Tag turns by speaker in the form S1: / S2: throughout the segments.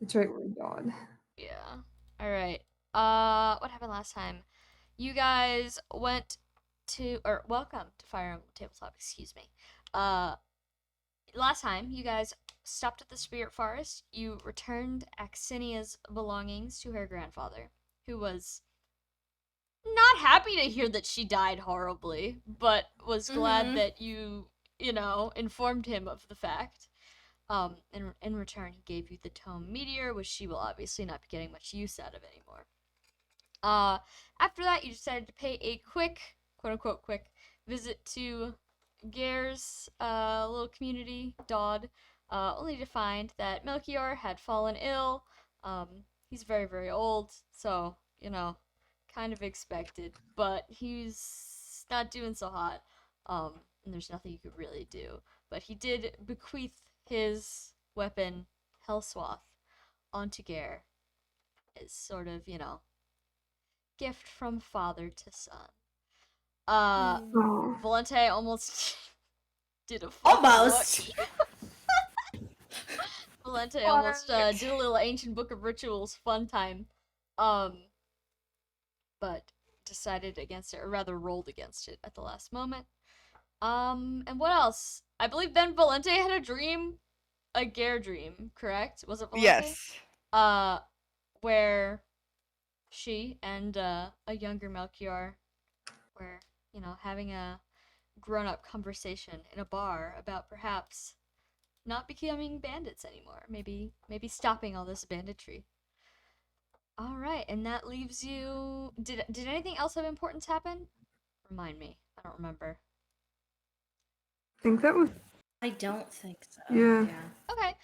S1: That's right, we're God.
S2: Yeah. All right. What happened last time? You guys went to, or welcome to Fire Emblem Tabletop. Excuse me. Uh, Last time you guys stopped at the Spirit Forest. You returned Axinia's belongings to her grandfather, who was not happy to hear that she died horribly, but was glad that you informed him of the fact. In return, he gave you the tome Meteor, which she will obviously not be getting much use out of anymore. Uh, After that, you decided to pay a quick, quote unquote, quick visit to Gare's little community, Dodd, only to find that Melchior had fallen ill. He's very, very old, so, kind of expected, but he's not doing so hot. And there's nothing you could really do. But he did bequeath his weapon, Hellswath, onto Gare as sort of, gift from father to son.
S1: Oh.
S2: Valente almost did a fucking
S3: Almost.
S2: Valente almost did a little ancient book of rituals fun time, but decided against it, or rather rolled against it at the last moment. And what else? I believe then Valente had a dream, a Gare dream, correct? Was it Valente?
S4: Yes.
S2: Where she and a younger Melchior were, having a grown-up conversation in a bar about perhaps not becoming bandits anymore. Maybe stopping all this banditry. All right, and that leaves you. Did anything else of importance happen? Remind me. I don't remember.
S1: I think that was.
S3: I don't think so.
S1: Yeah.
S2: Okay.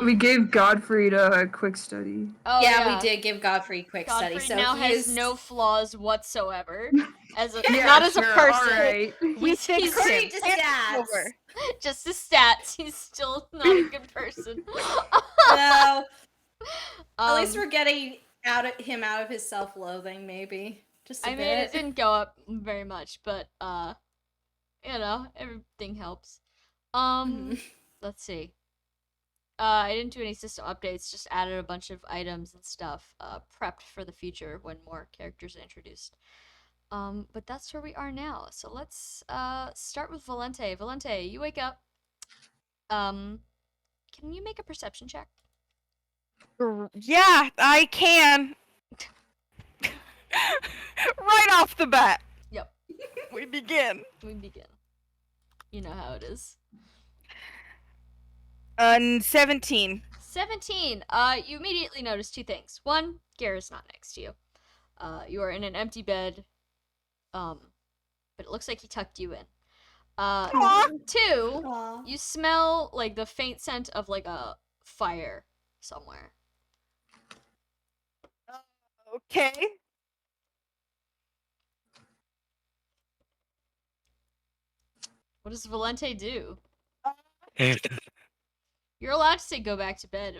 S1: We gave Godfried a quick study.
S2: Oh,
S3: yeah, we did give Godfrey a quick study.
S2: Godfrey
S3: So
S2: now
S3: he
S2: has
S3: is...
S2: no flaws whatsoever. As a
S1: Yeah,
S2: not as a
S1: sure,
S2: person.
S1: alright.
S4: We fixed
S3: According
S4: him.
S3: to stats.
S4: Over.
S2: Just his stats. He's still not a good person.
S3: No. At least we're getting him out of his self-loathing, maybe. Just a bit.
S2: I mean, it didn't go up very much, but everything helps. Let's see. I didn't do any system updates, just added a bunch of items and stuff, prepped for the future when more characters are introduced. But that's where we are now. So let's start with Valente. Valente, you wake up. Can you make a perception check?
S4: Yeah, I can. Right off the bat.
S2: Yep.
S4: We begin.
S2: We begin. You know how it is.
S4: 17.
S2: 17. You immediately notice two things. One, Gara's not next to you. You are in an empty bed. But it looks like he tucked you in. Two,
S3: Aww.
S2: you smell like the faint scent of like a fire somewhere.
S4: Okay.
S2: What does Valente do? You're allowed to say go back to bed.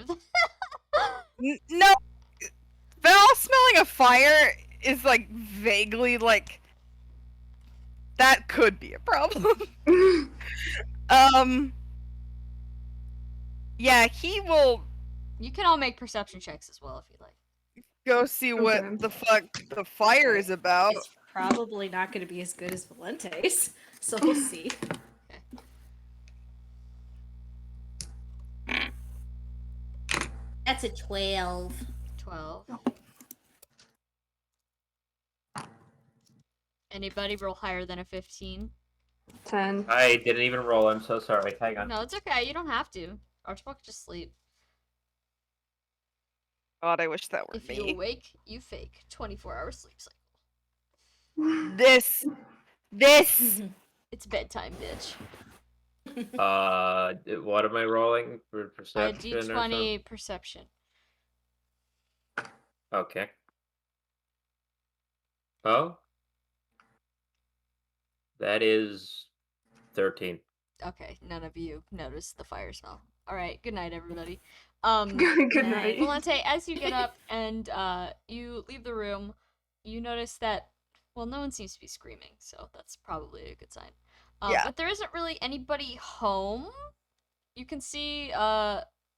S4: No. Val smelling a fire is like vaguely like that could be a problem. Yeah, he will
S2: You can all make perception checks as well if you'd like.
S4: go see what
S1: Okay.
S4: the fuck the fire is about.
S3: It's probably not going to be as good as Valente's, so we'll see. That's a 12.
S2: 12. Anybody roll higher than a 15?
S1: 10.
S5: I didn't even roll. I'm so sorry. Hang on.
S2: No, it's okay. You don't have to. Archibald could just sleep.
S4: God, I wish that were
S2: If
S4: me.
S2: you awake, you fake. 24-hour sleep cycle.
S4: This.
S2: It's bedtime, bitch.
S5: What am I rolling for perception?
S2: D20 perception.
S5: Okay. Oh. That is 13.
S2: Okay, none of you noticed the fire smell. All right, good night, everybody.
S1: Good night.
S2: Valente, as you get up and you leave the room, you notice that, well, no one seems to be screaming, so that's probably a good sign.
S4: Yeah.
S2: But there isn't really anybody home. You can see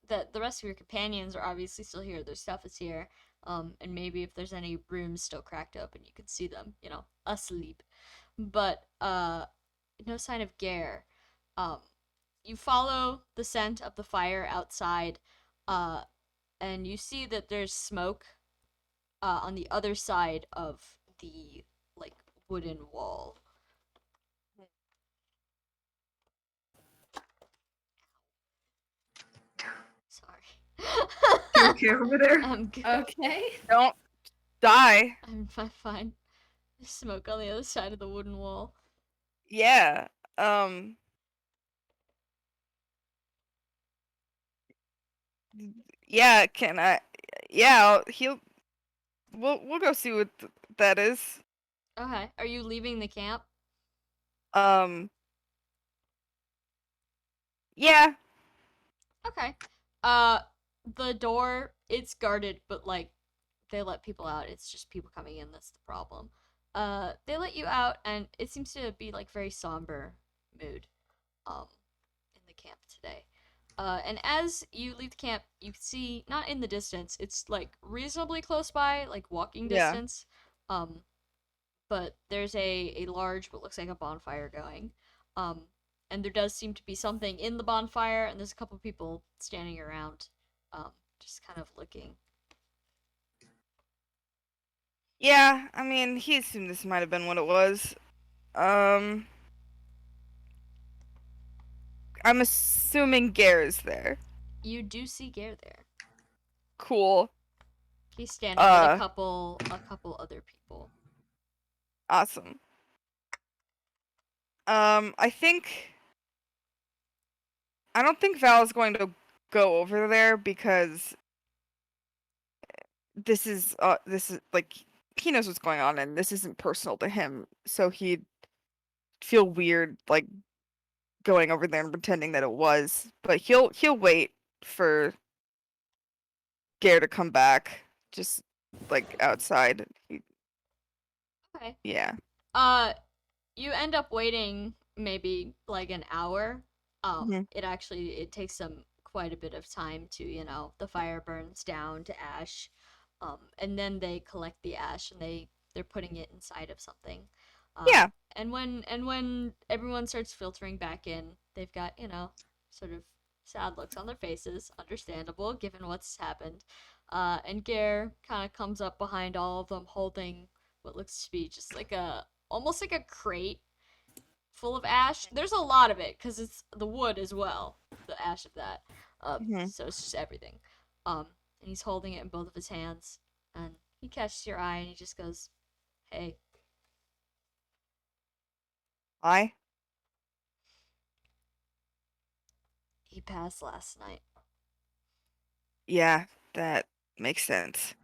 S2: that the rest of your companions are obviously still here. Their stuff is here. And maybe if there's any rooms still cracked open, you can see them, asleep. But no sign of Gare. You follow the scent of the fire outside, and you see that there's smoke on the other side of the wooden wall. Sorry.
S1: You okay over there?
S2: I'm good.
S3: Okay.
S4: Don't die.
S2: I'm fine. There's smoke on the other side of the wooden wall.
S4: Yeah. Yeah, can I? Yeah, he'll. We'll go see what that is.
S2: Okay. Are you leaving the camp?
S4: Yeah.
S2: Okay. The door, it's guarded, but they let people out. It's just people coming in that's the problem. They let you out, and it seems to be very somber mood in the camp today. And as you leave the camp, you can see, not in the distance, it's reasonably close by, walking
S4: Yeah.
S2: distance. But there's a large, what looks like a bonfire going. And there does seem to be something in the bonfire, and there's a couple people standing around, just kind of looking.
S4: Yeah, I mean, he assumed this might have been what it was. I'm assuming Gare's there.
S2: You do see Gare there.
S4: Cool.
S2: He's standing with a couple other people.
S4: Awesome. I don't think Val's going to go over there because this is he knows what's going on and this isn't personal to him, so he'd feel weird going over there and pretending that it was. But he'll wait for Gare to come back, just outside.
S2: Okay.
S4: Yeah.
S2: You end up waiting maybe an hour.
S4: Mhm.
S2: It takes them quite a bit of time to, the fire burns down to ash. And then they collect the ash and they're putting it inside of something.
S4: Yeah.
S2: And when everyone starts filtering back in, they've got, sort of sad looks on their faces, understandable given what's happened. And Gare kind of comes up behind all of them holding what looks to be just almost like a crate full of ash. There's a lot of it because it's the wood as well, the ash of that.
S4: Mhm.
S2: So it's just everything. And he's holding it in both of his hands, and he catches your eye and he just goes, "Hey."
S4: Hi.
S2: He passed last night.
S4: Yeah, that makes sense.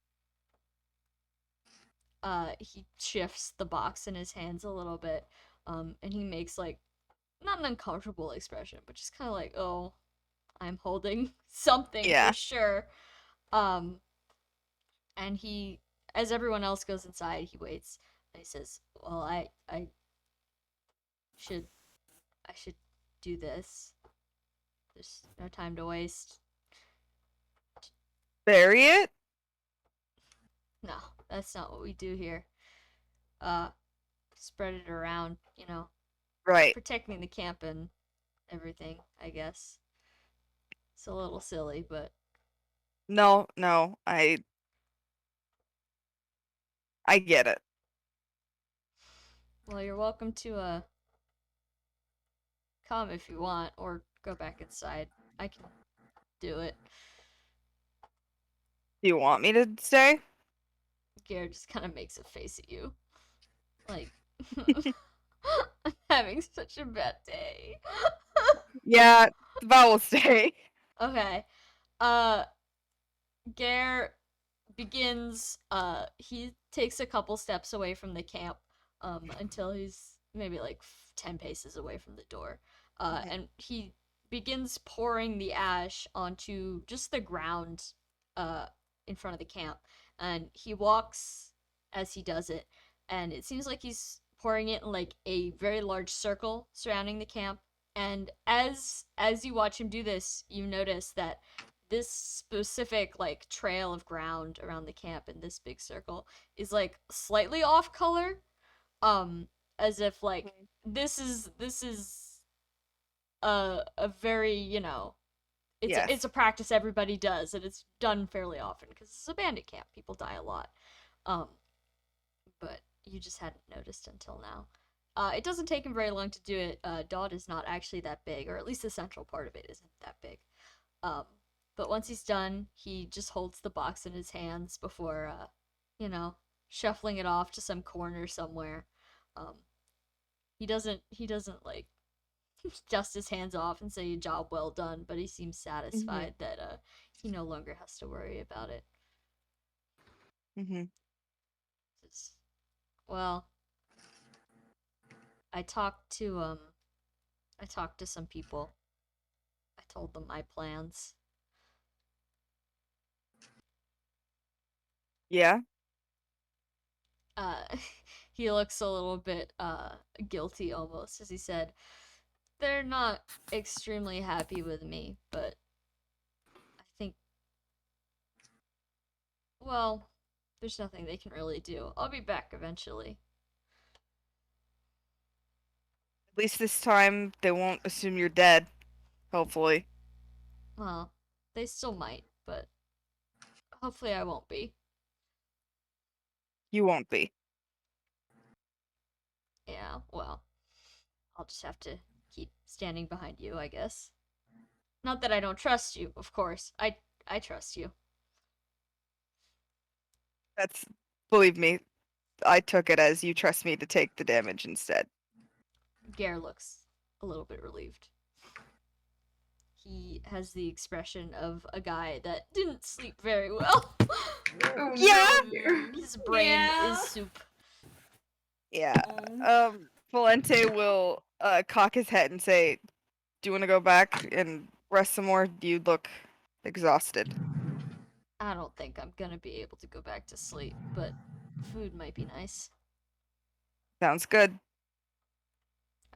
S2: He shifts the box in his hands a little bit, and he makes not an uncomfortable expression, but just kind of oh, I'm holding something
S4: Yeah.
S2: for sure. And he, as everyone else goes inside, he waits and he says, "Well, I should do this. There's no time to waste."
S4: Bury it?
S2: No, that's not what we do here. Spread it around,
S4: Right.
S2: protecting the camp and everything, I guess. It's a little silly, but
S4: No, I get it.
S2: well, you're welcome to come if you want, or go back inside. I can do it.
S4: Do you want me to stay?
S2: Garrett just kind of makes a face at you. I'm having such a bad day.
S4: Yeah, Val will stay.
S2: Okay. Gare begins, he takes a couple steps away from the camp, until he's maybe 10 paces away from the door. And he begins pouring the ash onto just the ground, in front of the camp. And he walks as he does it, and it seems like he's pouring it in a very large circle surrounding the camp. And as you watch him do this, you notice that this specific like trail of ground around the camp in this big circle is like slightly off color, as if like this is a very, you know, it's a practice everybody does, and it's done fairly often because it's a bandit camp. People die a lot, but you just hadn't noticed until now. It doesn't take him very long to do it. Dot is not actually that big, or at least the central part of it isn't that big. But once he's done, he just holds the box in his hands before, you know, shuffling it off to some corner somewhere. He doesn't like dust his hands off and say job well done, but he seems satisfied that he no longer has to worry about it. Well, I talked to some people. I told them my plans.
S4: Yeah.
S2: He looks a little bit guilty almost as he said, they're not extremely happy with me, but I think, well, there's nothing they can really do. I'll be back eventually.
S4: At least this time they won't assume you're dead. Hopefully.
S2: Well, they still might, but hopefully I won't be.
S4: You won't be.
S2: Yeah, well, I'll just have to keep standing behind you, I guess. Not that I don't trust you, of course. I trust you.
S4: That's, believe me, I took it as you trust me to take the damage instead.
S2: Gare looks a little bit relieved. He has the expression of a guy that didn't sleep very well.
S1: Oh,
S4: Yeah.
S1: no.
S2: His brain is soup.
S4: Yeah. Valente will cock his head and say, do you want to go back and rest some more? You look exhausted.
S2: I don't think I'm gonna be able to go back to sleep, but food might be nice.
S4: Sounds good.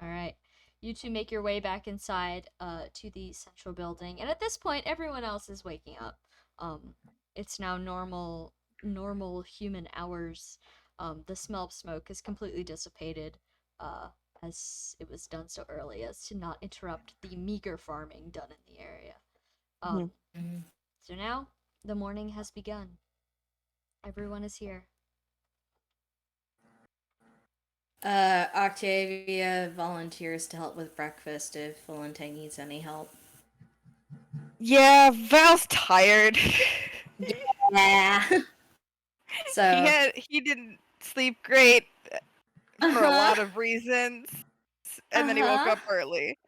S2: Alright. You two make your way back inside to the central building, and at this point everyone else is waking up. It's now normal human hours. The smell of smoke is completely dissipated, as it was done so early as to not interrupt the meager farming done in the area. So now the morning has begun. Everyone is here.
S3: Octavia volunteers to help with breakfast if Valente needs any help.
S4: Yeah, Val's tired.
S3: Yeah. So
S4: he didn't sleep great for a lot of reasons, and then he woke up early.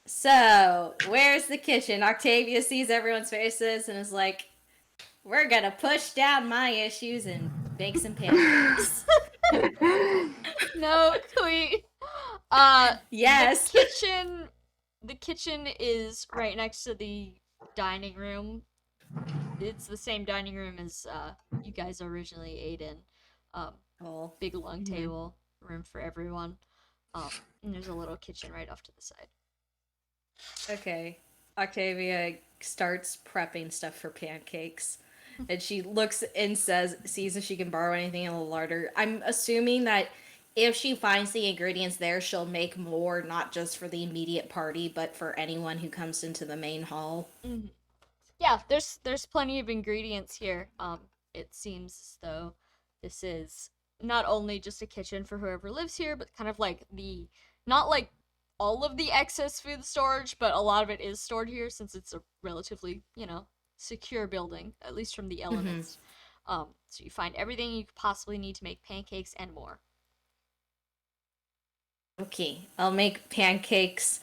S3: So, where's the kitchen? Octavia sees everyone's faces and is like, we're gonna push down my issues and bake some pancakes.
S2: No, Clee.
S3: Yes.
S2: The kitchen is right next to the dining room. It's the same dining room as you guys originally ate in. Big long table, room for everyone. And there's a little kitchen right off to the side.
S3: Okay. Octavia starts prepping stuff for pancakes. And she looks and sees if she can borrow anything in the larder. I'm assuming that if she finds the ingredients there, she'll make more, not just for the immediate party, but for anyone who comes into the main hall.
S2: Mm-hmm. Yeah, there's plenty of ingredients here. It seems as though this is not only just a kitchen for whoever lives here, but kind of like not like all of the excess food storage, but a lot of it is stored here since it's a relatively, secure building, at least from the elements. So you find everything you could possibly need to make pancakes and more.
S3: Okay, I'll make pancakes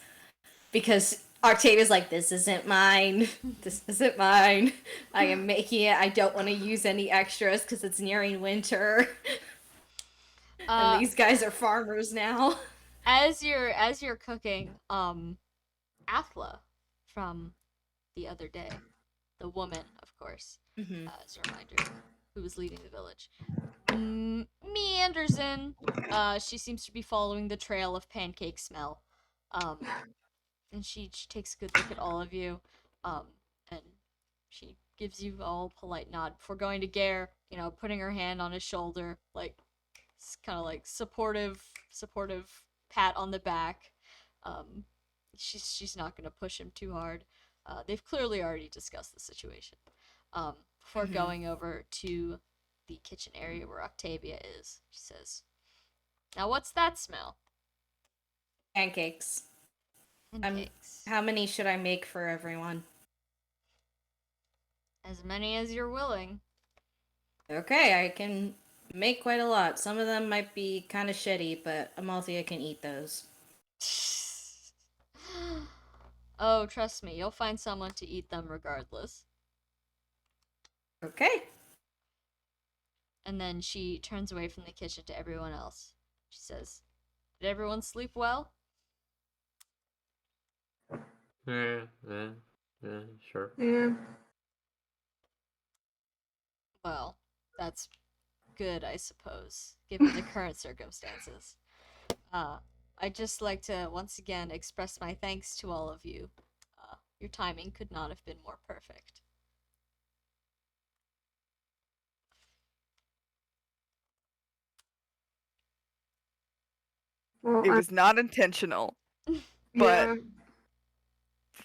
S3: because Octavia's like, this isn't mine. This isn't mine. I am making it. I don't want to use any extras because it's nearing winter. And these guys are farmers now.
S2: As you're cooking, Athla from the other day, the woman, of course, as a reminder, who was leading the village, meanders in. She seems to be following the trail of pancake smell. And she takes a good look at all of you. And she gives you all a polite nod before going to Gare, putting her hand on his shoulder, like, it's kind of like supportive pat on the back. She's not gonna push him too hard. They've clearly already discussed the situation. Before going over to the kitchen area where Octavia is, she says, "Now what's that smell?"
S3: Pancakes.
S2: Pancakes.
S3: How many should I make for everyone?
S2: As many as you're willing.
S3: Okay, I can make quite a lot. Some of them might be kind of shitty, but Amalthea can eat those.
S2: Oh, trust me, you'll find someone to eat them regardless.
S3: Okay.
S2: And then she turns away from the kitchen to everyone else. She says, "Did everyone sleep well?"
S5: Yeah, sure.
S1: Yeah.
S2: Well, that's good, I suppose, given the current circumstances. I'd just like to once again express my thanks to all of you. Your timing could not have been more perfect.
S1: Well,
S4: It was not intentional, but
S1: yeah.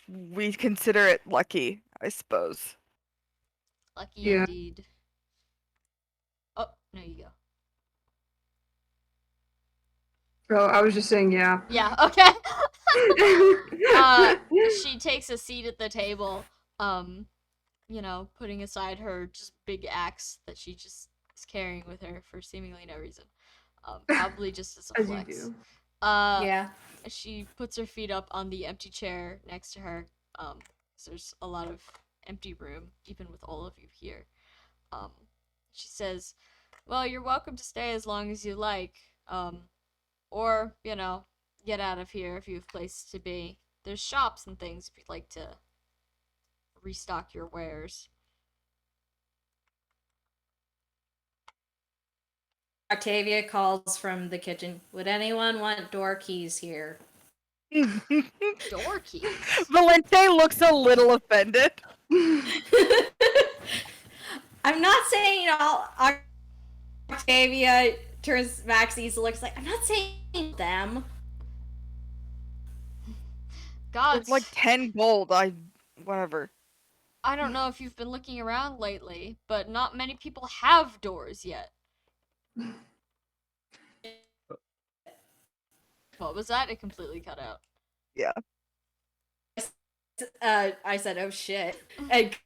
S4: we consider it lucky, I suppose.
S2: Lucky
S1: Yeah.
S2: indeed. Oh, no, you go.
S1: Oh, I was just saying, yeah.
S2: Yeah, okay. She takes a seat at the table, putting aside her just big axe that she just is carrying with her for seemingly no reason. Probably just as a
S1: As
S2: flex.
S1: you do.
S3: Yeah.
S2: She puts her feet up on the empty chair next to her. 'Cause there's a lot of empty room, even with all of you here. She says, "Well, you're welcome to stay as long as you like. Or, get out of here if you have places to be. There's shops and things if you'd like to restock your wares."
S3: Octavia calls from the kitchen. Would anyone want door keys here?
S2: Door keys?
S4: Valente looks a little offended.
S3: I'm not saying all. Octavia turns Maxie's looks like, I'm not saying them.
S2: God,
S4: It's like 10 gold. Whatever.
S2: I don't know if you've been looking around lately, but not many people have doors yet. What was that? It completely cut out.
S4: Yeah.
S3: I said, oh shit. And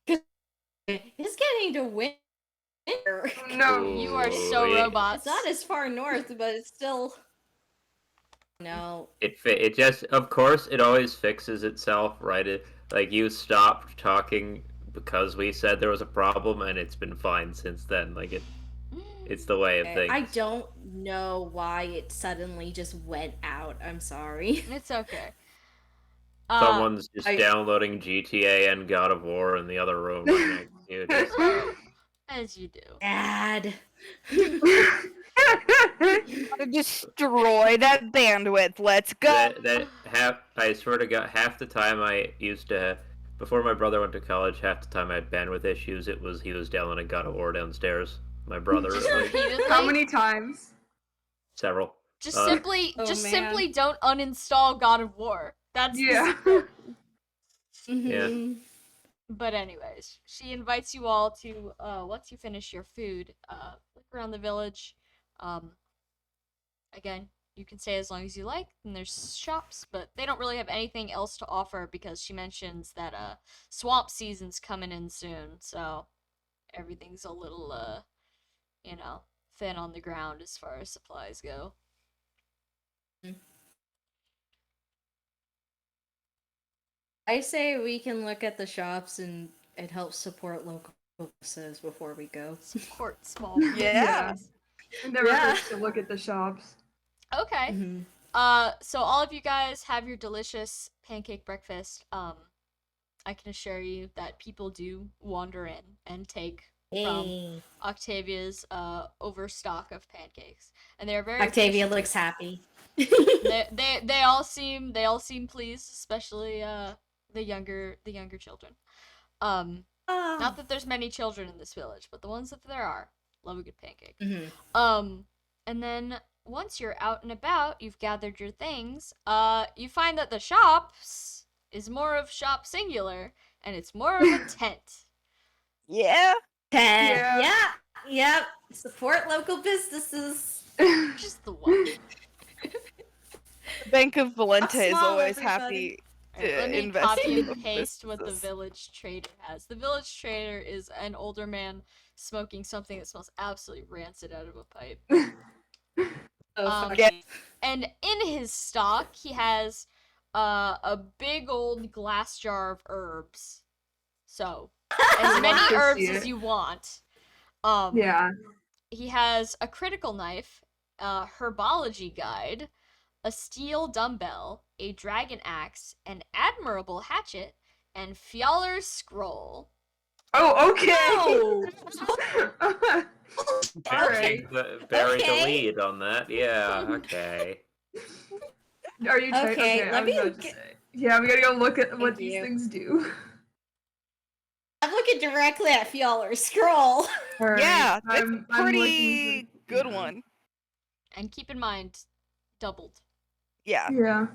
S3: it's getting to winter.
S1: No.
S2: You are so
S5: Ooh,
S2: robots.
S3: It's not as far north, but it's still. No.
S5: It just, of course, it always fixes itself, right? Like, you stopped talking because we said there was a problem, and it's been fine since then. Like, it's the way of things.
S3: I don't know why it suddenly just went out. I'm sorry.
S2: It's okay.
S5: Someone's just downloading GTA and God of War in the other room right next to you. Just...
S2: As you do.
S3: Dad.
S4: Gotta destroy that bandwidth. Let's go.
S5: I swear to God, half the time I used to, before my brother went to college, half the time I had bandwidth issues. He was downloading God of War downstairs. My brother.
S2: Repeatedly?
S1: How many times?
S5: Several.
S2: Just simply don't uninstall God of War. That's
S1: Yeah.
S5: Yeah.
S2: But anyways, she invites you all to once you finish your food, look around the village. Again, you can stay as long as you like, and there's shops, but they don't really have anything else to offer because she mentions that swamp season's coming in soon, so everything's a little thin on the ground as far as supplies go.
S3: I say we can look at the shops and help support local businesses before we go.
S2: Support small
S4: Yeah.
S2: businesses.
S1: It never
S3: Yeah.
S1: hurts to look at the shops.
S2: Okay.
S3: Mm-hmm.
S2: So all of you guys have your delicious pancake breakfast. I can assure you that people do wander in and take from Octavia's overstock of pancakes, and they're very
S3: Octavia
S2: efficient.
S3: looks happy.
S2: They all seem pleased, especially the younger children.
S3: Oh.
S2: Not that there's many children in this village, but the ones that there are love a good pancake.
S3: Mhm.
S2: And then once you're out and about, you've gathered your things. You find that the shops is more of shop singular, and it's more of a tent.
S4: Yeah.
S1: Yeah.
S3: Yeah. Yep. Support local businesses.
S2: Just the one.
S4: Bank of Valente is
S3: small,
S4: always
S3: everybody.
S4: happy
S2: Alright, let
S4: to
S2: me
S4: invest
S2: copy
S4: in
S2: and paste what the
S4: businesses.
S2: village trader has. The village trader is an older man smoking something that smells absolutely rancid out of a pipe.
S3: Oh, fuck.
S4: Yeah.
S2: And in his stock, he has a big old glass jar of herbs. So, as many
S1: Love to
S2: herbs
S1: see
S2: as
S1: it.
S2: you want.
S1: Yeah.
S2: He has a critical knife, a herbology guide, a steel dumbbell, a dragon axe, an admirable hatchet, and Fjaller's scroll.
S1: Oh, okay.
S5: Burying the
S3: Okay.
S5: lead on that. Yeah, okay.
S1: Are you typing?
S3: Okay,
S1: Okay,
S3: let
S1: I was
S3: me
S1: about to
S3: get-
S1: say. Yeah, we gotta go look at what
S3: Thank
S1: these
S3: you.
S1: things do.
S3: I'm looking directly at Fjaller's scroll.
S1: Alright,
S4: Yeah, that's
S1: I'm
S4: a pretty
S1: looking for-
S4: good
S1: yeah.
S4: one.
S2: And keep in mind, doubled.
S4: Yeah.
S1: Yeah.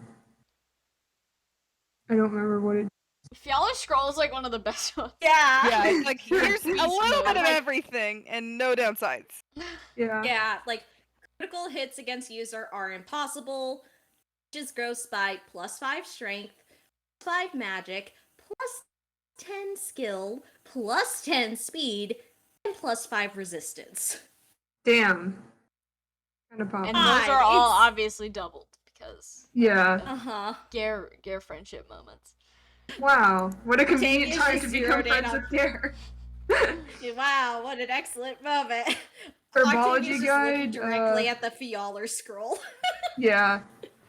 S1: I don't remember what it.
S2: Fjaller's scroll is like one of the best ones.
S3: Yeah.
S4: Yeah, it's like
S2: For
S4: here's a
S2: beast
S4: little
S2: mode.
S4: bit of
S3: Like-
S4: everything and no downsides.
S1: Yeah.
S3: Yeah, like critical hits against user are impossible. Just gross by +5 strength, +5 magic, +10 skill, +10 speed, and +5 resistance.
S1: Damn. Kind of pop.
S2: And those are all
S3: It's-
S2: obviously doubled because
S1: Yeah.
S3: Uh-huh.
S2: Gare friendship moments.
S1: Wow. What a convenient
S3: Octavia's
S1: time
S3: just
S1: to become
S3: zeroed in
S1: friends
S3: on-
S1: with Gare.
S3: Wow, what an excellent moment.
S1: Herbology
S3: Octavia's just looking
S1: guide.
S3: directly at the Fjaller scroll.
S1: Yeah.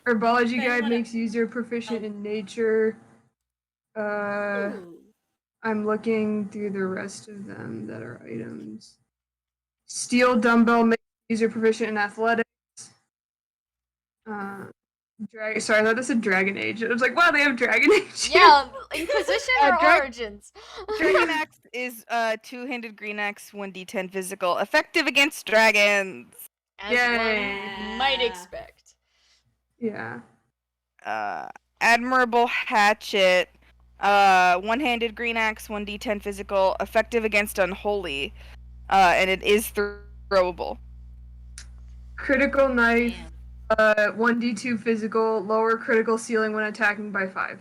S1: Herbology
S3: Then
S1: guide
S3: what-
S1: makes user proficient in nature.
S3: Ooh.
S1: I'm looking through the rest of them that are items. Steel dumbbell makes user proficient in athletics. Sorry, I thought this said Dragon Age. I was like, wow, they have Dragon Age.
S2: Yeah, Inquisition or
S4: Drag-
S2: Origins?
S4: Dragon Axe is two-handed green axe, 1d10 physical, effective against dragons.
S2: As
S1: Yay.
S2: one might expect.
S1: Yeah.
S4: Admirable hatchet, one-handed green axe, 1d10 physical, effective against unholy, and it is throwable.
S1: Critical knife.
S3: Damn.
S1: 1d2 physical, lower critical ceiling when attacking by 5.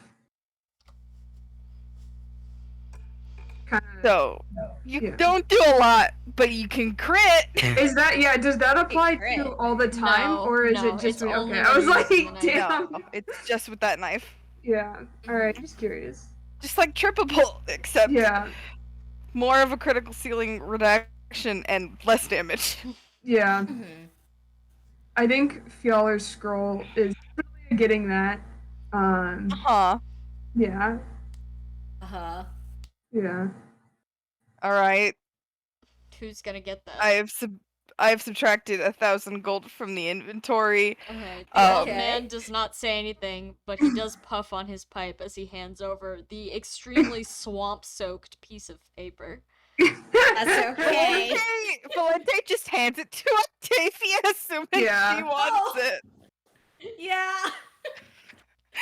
S1: Kind of.
S4: So you
S1: Yeah.
S4: don't do a lot, but you can crit.
S1: Is that does that apply
S3: Crit.
S1: to all the time,
S2: No,
S1: or is
S2: no,
S1: it just
S2: it's only
S1: okay?
S2: when
S1: I was
S2: you're
S1: like,
S2: using the knife.
S1: damn.
S4: No, it's just with that knife.
S1: Yeah. All right. Just curious.
S4: Just like trippable, except
S1: Yeah.
S4: more of a critical ceiling reduction and less damage.
S1: Yeah.
S3: Mhm.
S1: I think Fjaller's scroll is really getting that.
S4: Huh.
S1: Yeah.
S3: Uh-huh.
S1: Yeah.
S4: All right.
S2: Who's gonna get that?
S4: I have subtracted 1,000 gold from the inventory.
S2: Okay, the old
S3: Okay.
S2: man does not say anything, but he does puff on his pipe as he hands over the extremely swamp-soaked piece of paper.
S3: That's okay.
S4: Valente just hands it to Octavia as soon as
S1: Yeah.
S4: she wants
S3: Oh.
S4: it.
S3: Yeah.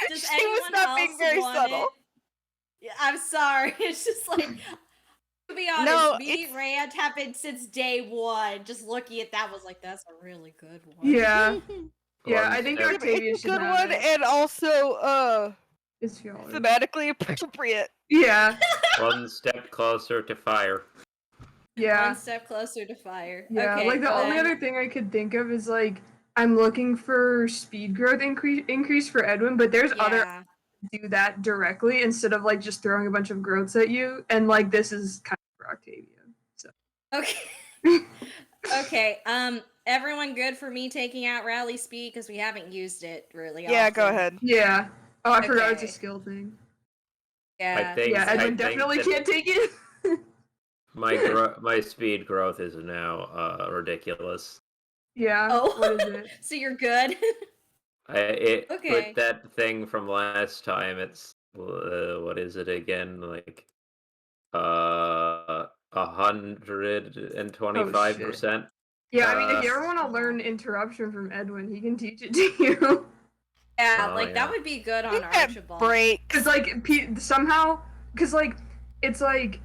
S3: Does
S4: She was
S3: anyone
S4: not
S3: else
S4: being very
S3: want
S4: subtle.
S3: it? Yeah, I'm sorry. It's just like, to be honest,
S4: No,
S3: me
S4: it's-
S3: rant happened since day one. Just looking at that was like, that's a really good one.
S1: Yeah. Yeah. I
S5: One
S1: think
S5: step-
S1: Octavia
S4: It's a
S1: should
S4: good
S1: have
S4: one
S1: it.
S4: and also
S1: It's Fjaller.
S4: thematically appropriate.
S1: Yeah.
S5: One step closer to fire.
S1: Yeah.
S3: One step closer to fire.
S1: Yeah,
S3: Okay,
S1: like the only
S3: then-
S1: other thing I could think of is like I'm looking for speed growth increase for Edwin, but there's other
S3: Yeah.
S1: do that directly instead of like just throwing a bunch of growths at you, and like this is kind of for Octavia. So
S3: Okay. Okay. Everyone good for me taking out rally speed because we haven't used it really.
S4: Yeah, go
S3: often.
S4: ahead.
S1: yeah. Oh, I forgot it's a
S3: Okay.
S1: skill thing.
S3: Yeah.
S5: I think
S1: Yeah,
S5: I
S1: Edwin
S5: think
S1: definitely
S5: that
S1: can't take it.
S5: my speed growth is now ridiculous.
S1: Yeah.
S3: Oh.
S1: What is it?
S3: So you're good.
S5: It
S3: Okay.
S5: With that thing from last time, it's what is it again? Like 125%.
S1: Yeah, I mean, if you ever want to learn interruption from Edwin, he can teach it to you.
S3: Yeah,
S5: Oh,
S3: like that
S5: yeah.
S3: would be good on
S4: Think that
S3: Archibald.
S4: breaks.
S1: Cause like somehow, cause like it's like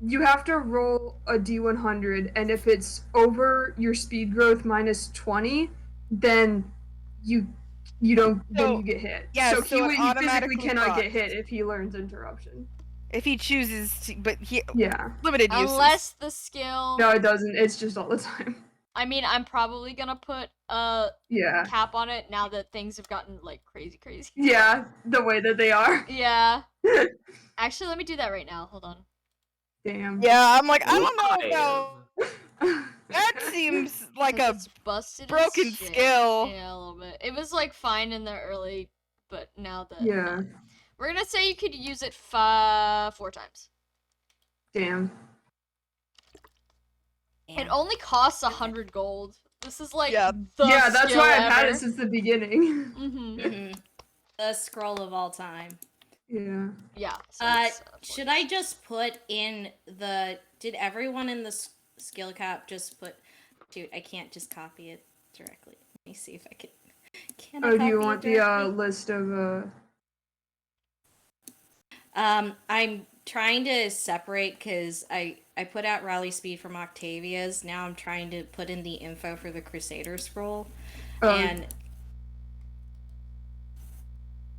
S1: you have to roll a d100, and if it's over your speed growth minus 20, then you don't then
S4: So-
S1: you get hit.
S4: yeah,
S1: so
S4: so it
S1: he physically
S4: automatically
S1: cannot get
S4: fucks.
S1: hit if he learns interruption.
S4: If he chooses to, but he
S1: Yeah.
S4: limited uses.
S2: Unless the skill.
S1: No, it doesn't. It's just all the time.
S2: I mean, I'm probably gonna put a
S1: Yeah.
S2: cap on it now that things have gotten like crazy.
S1: Yeah, the way that they are.
S2: Yeah. Actually, let me do that right now. Hold on.
S1: Damn.
S4: Yeah, I'm like, I don't know
S5: Why?
S4: about. That seems like
S2: 'Cause
S4: a
S2: it's busted as
S4: broken
S2: shit.
S4: skill.
S2: Yeah, a little bit. It was like fine in the early, but now that
S1: Yeah.
S2: we're gonna say you could use it 4 times.
S1: Damn.
S2: It only costs 100 gold. This is like
S4: Yeah.
S2: the
S1: Yeah, that's
S2: skill
S1: why I've had
S2: ever.
S1: it since the beginning.
S2: Mm-hmm.
S3: Mhm. The scroll of all time.
S1: Yeah.
S2: Yeah. So it's,
S3: Should I just put in the? Did everyone in the skill cap just put? Dude, I can't just copy it directly. Let me see if I can. Can I
S1: Oh, do
S3: copy
S1: you
S3: it
S1: want the
S3: directly?
S1: list of
S3: I'm trying to separate because I put out rally speed from Octavia's. Now I'm trying to put in the info for the Crusader scroll, and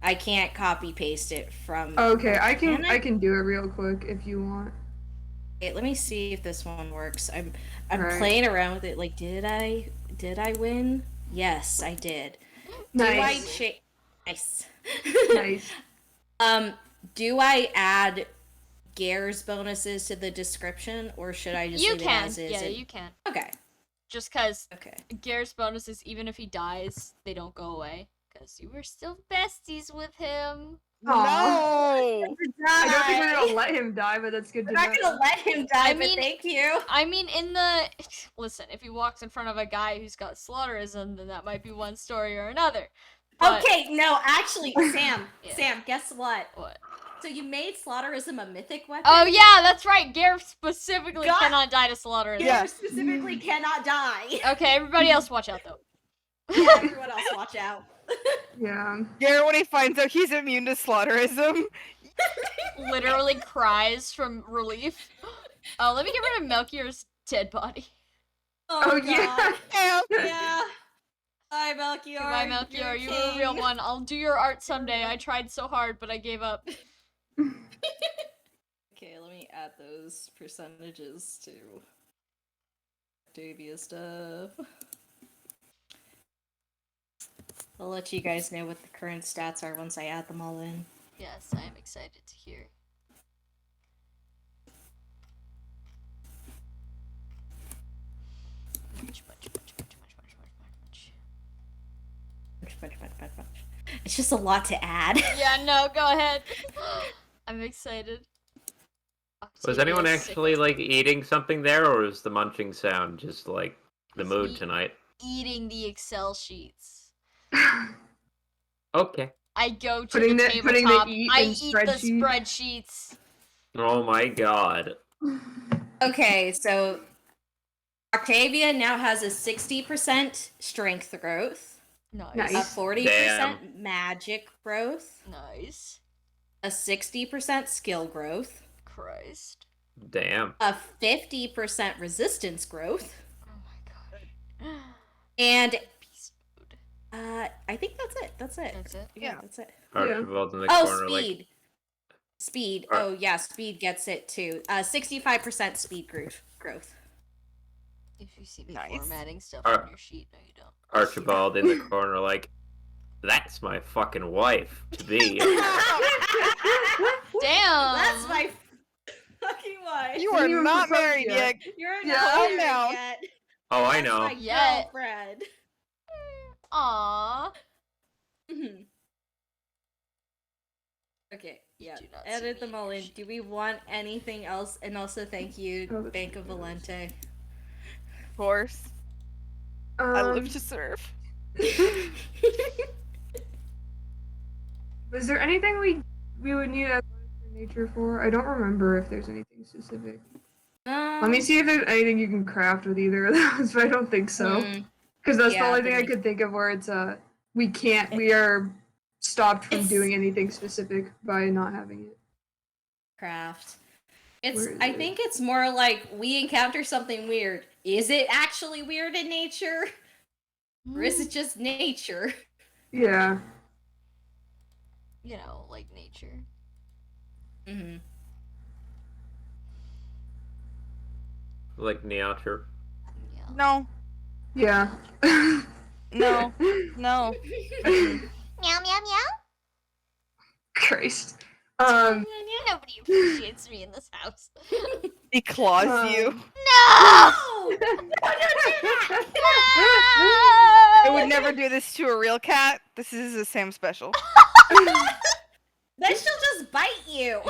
S3: I can't copy paste it from.
S1: Okay, I can
S3: I?
S1: I can do it real quick if you want.
S3: Wait, let me see if this one works. I'm
S1: Right.
S3: playing around with it. Like, did I win? Yes, I did.
S1: Nice.
S3: Do I nice.
S1: Nice.
S3: Do I add Gare's bonuses to the description, or should I just
S2: you
S3: leave it
S2: can.
S3: as is?
S2: Yeah,
S3: and-
S2: you can.
S3: Okay.
S2: Just because
S3: Okay.
S2: Garrett's bonuses, even if he dies, they don't go away. Because you were still besties with him.
S4: No.
S1: I don't think we're gonna let him die, but that's good to
S3: We're
S1: know.
S3: not gonna let him die,
S2: I
S3: but
S2: mean-
S3: thank you.
S2: I mean, in the... Listen, if he walks in front of a guy who's got slaughterism, then that might be one story or another. But,
S3: Okay, no, actually, Sam,
S2: Yeah.
S3: Sam, guess what?
S2: What?
S3: So you made slaughterism a mythic weapon?
S2: Oh, yeah, that's right. Garrett specifically
S3: God-
S2: cannot die to slaughterism.
S3: Gare
S4: Yeah.
S3: specifically cannot die.
S2: Okay, everybody else watch out, though.
S3: Yeah, everyone else watch out.
S1: Yeah.
S4: Garrett, when he finds out he's immune to slaughterism,
S2: Literally cries from relief. Oh, let me get rid of Melchior's dead body.
S1: Oh, yeah.
S4: yeah.
S3: Yeah. Bye, Melchior.
S2: Goodbye, Melchior.
S3: You're
S2: You were a real
S3: king.
S2: one. I'll do your art someday. I tried so hard, but I gave up.
S3: Okay, let me add those percentages to Octavia stuff. I'll let you guys know what the current stats are once I add them all in.
S2: Yes, I am excited to hear.
S3: It's just a lot to add.
S2: Yeah, no, go ahead. I'm excited.
S5: Was anyone
S2: Octavia's sick
S5: actually
S2: of
S5: like eating something there, or was the munching sound just like the
S2: It's
S5: mood
S2: me.
S5: tonight?
S2: eating the Excel sheets?
S5: Okay.
S2: I go to
S1: Putting
S2: the
S1: the- putting the
S2: tabletop.
S1: eat
S2: I
S1: in
S2: eat the
S1: spreadsheet.
S2: spreadsheets.
S5: Oh my god.
S3: Okay, so Octavia now has a 60% strength growth,
S2: Nice.
S1: Nice.
S3: a 40% magic growth,
S2: Nice.
S3: a 60% skill growth,
S2: Christ.
S5: Damn.
S3: a 50% resistance growth,
S2: Oh my god.
S3: and
S2: Beast mode.
S3: I think that's it. That's it.
S2: That's it.
S3: Yeah,
S4: Yeah.
S3: that's it.
S5: Archibald in the
S3: Oh,
S5: corner, like,
S3: speed. Speed.
S5: Ar-
S3: Oh, yeah, speed gets it too. 65% speed growth.
S2: If you see me
S4: Nice.
S2: formatting stuff
S5: Ar-
S2: on your sheet, no, you don't.
S5: Archibald in the corner, like, that's my fucking wife to be.
S2: Damn.
S3: That's my fucking wife.
S4: You
S1: Didn't
S4: are
S1: even
S4: not
S1: propose
S4: married
S1: yet.
S4: yet.
S3: You're
S1: Yeah.
S3: not
S4: Calm
S3: married
S4: down.
S3: yet.
S5: Oh, I
S3: That's
S5: know.
S3: my
S2: Yeah.
S3: girlfriend.
S2: Aww.
S3: Mhm. Okay, yeah.
S2: Do not see
S3: Edit
S2: me
S3: them
S2: in
S3: all
S2: your
S3: in.
S2: sheet.
S3: Do we want anything else? And also thank you,
S1: Oh, that's
S3: Bank of
S1: nice.
S3: Valente.
S4: Of course. I live to serve.
S1: Was there anything we we would need athletics or nature for? I don't remember if there's anything specific. Let
S3: Um,
S1: me see if there's anything you can craft with either of those, but I don't think so. Because that's the
S3: Yeah,
S1: only
S3: the
S1: thing I
S3: nature-
S1: could think of where it's we are stopped from doing anything specific by not having it.
S3: craft.
S1: Where is
S3: I
S1: it?
S3: think it's more like we encounter something weird. Is it actually weird in nature? Or is it just nature?
S1: Yeah.
S2: You know, like nature.
S3: Mm-hmm.
S5: Like nature.
S2: Yeah.
S4: No,
S1: Yeah.
S4: no, no. Mm-mm.
S2: Meow meow meow.
S1: Christ.
S2: Nobody appreciates me in this house.
S4: He claws you.
S2: No!
S3: No! Don't do that!
S4: I would never do this to a real cat. This is the same special.
S3: Then she'll just bite you.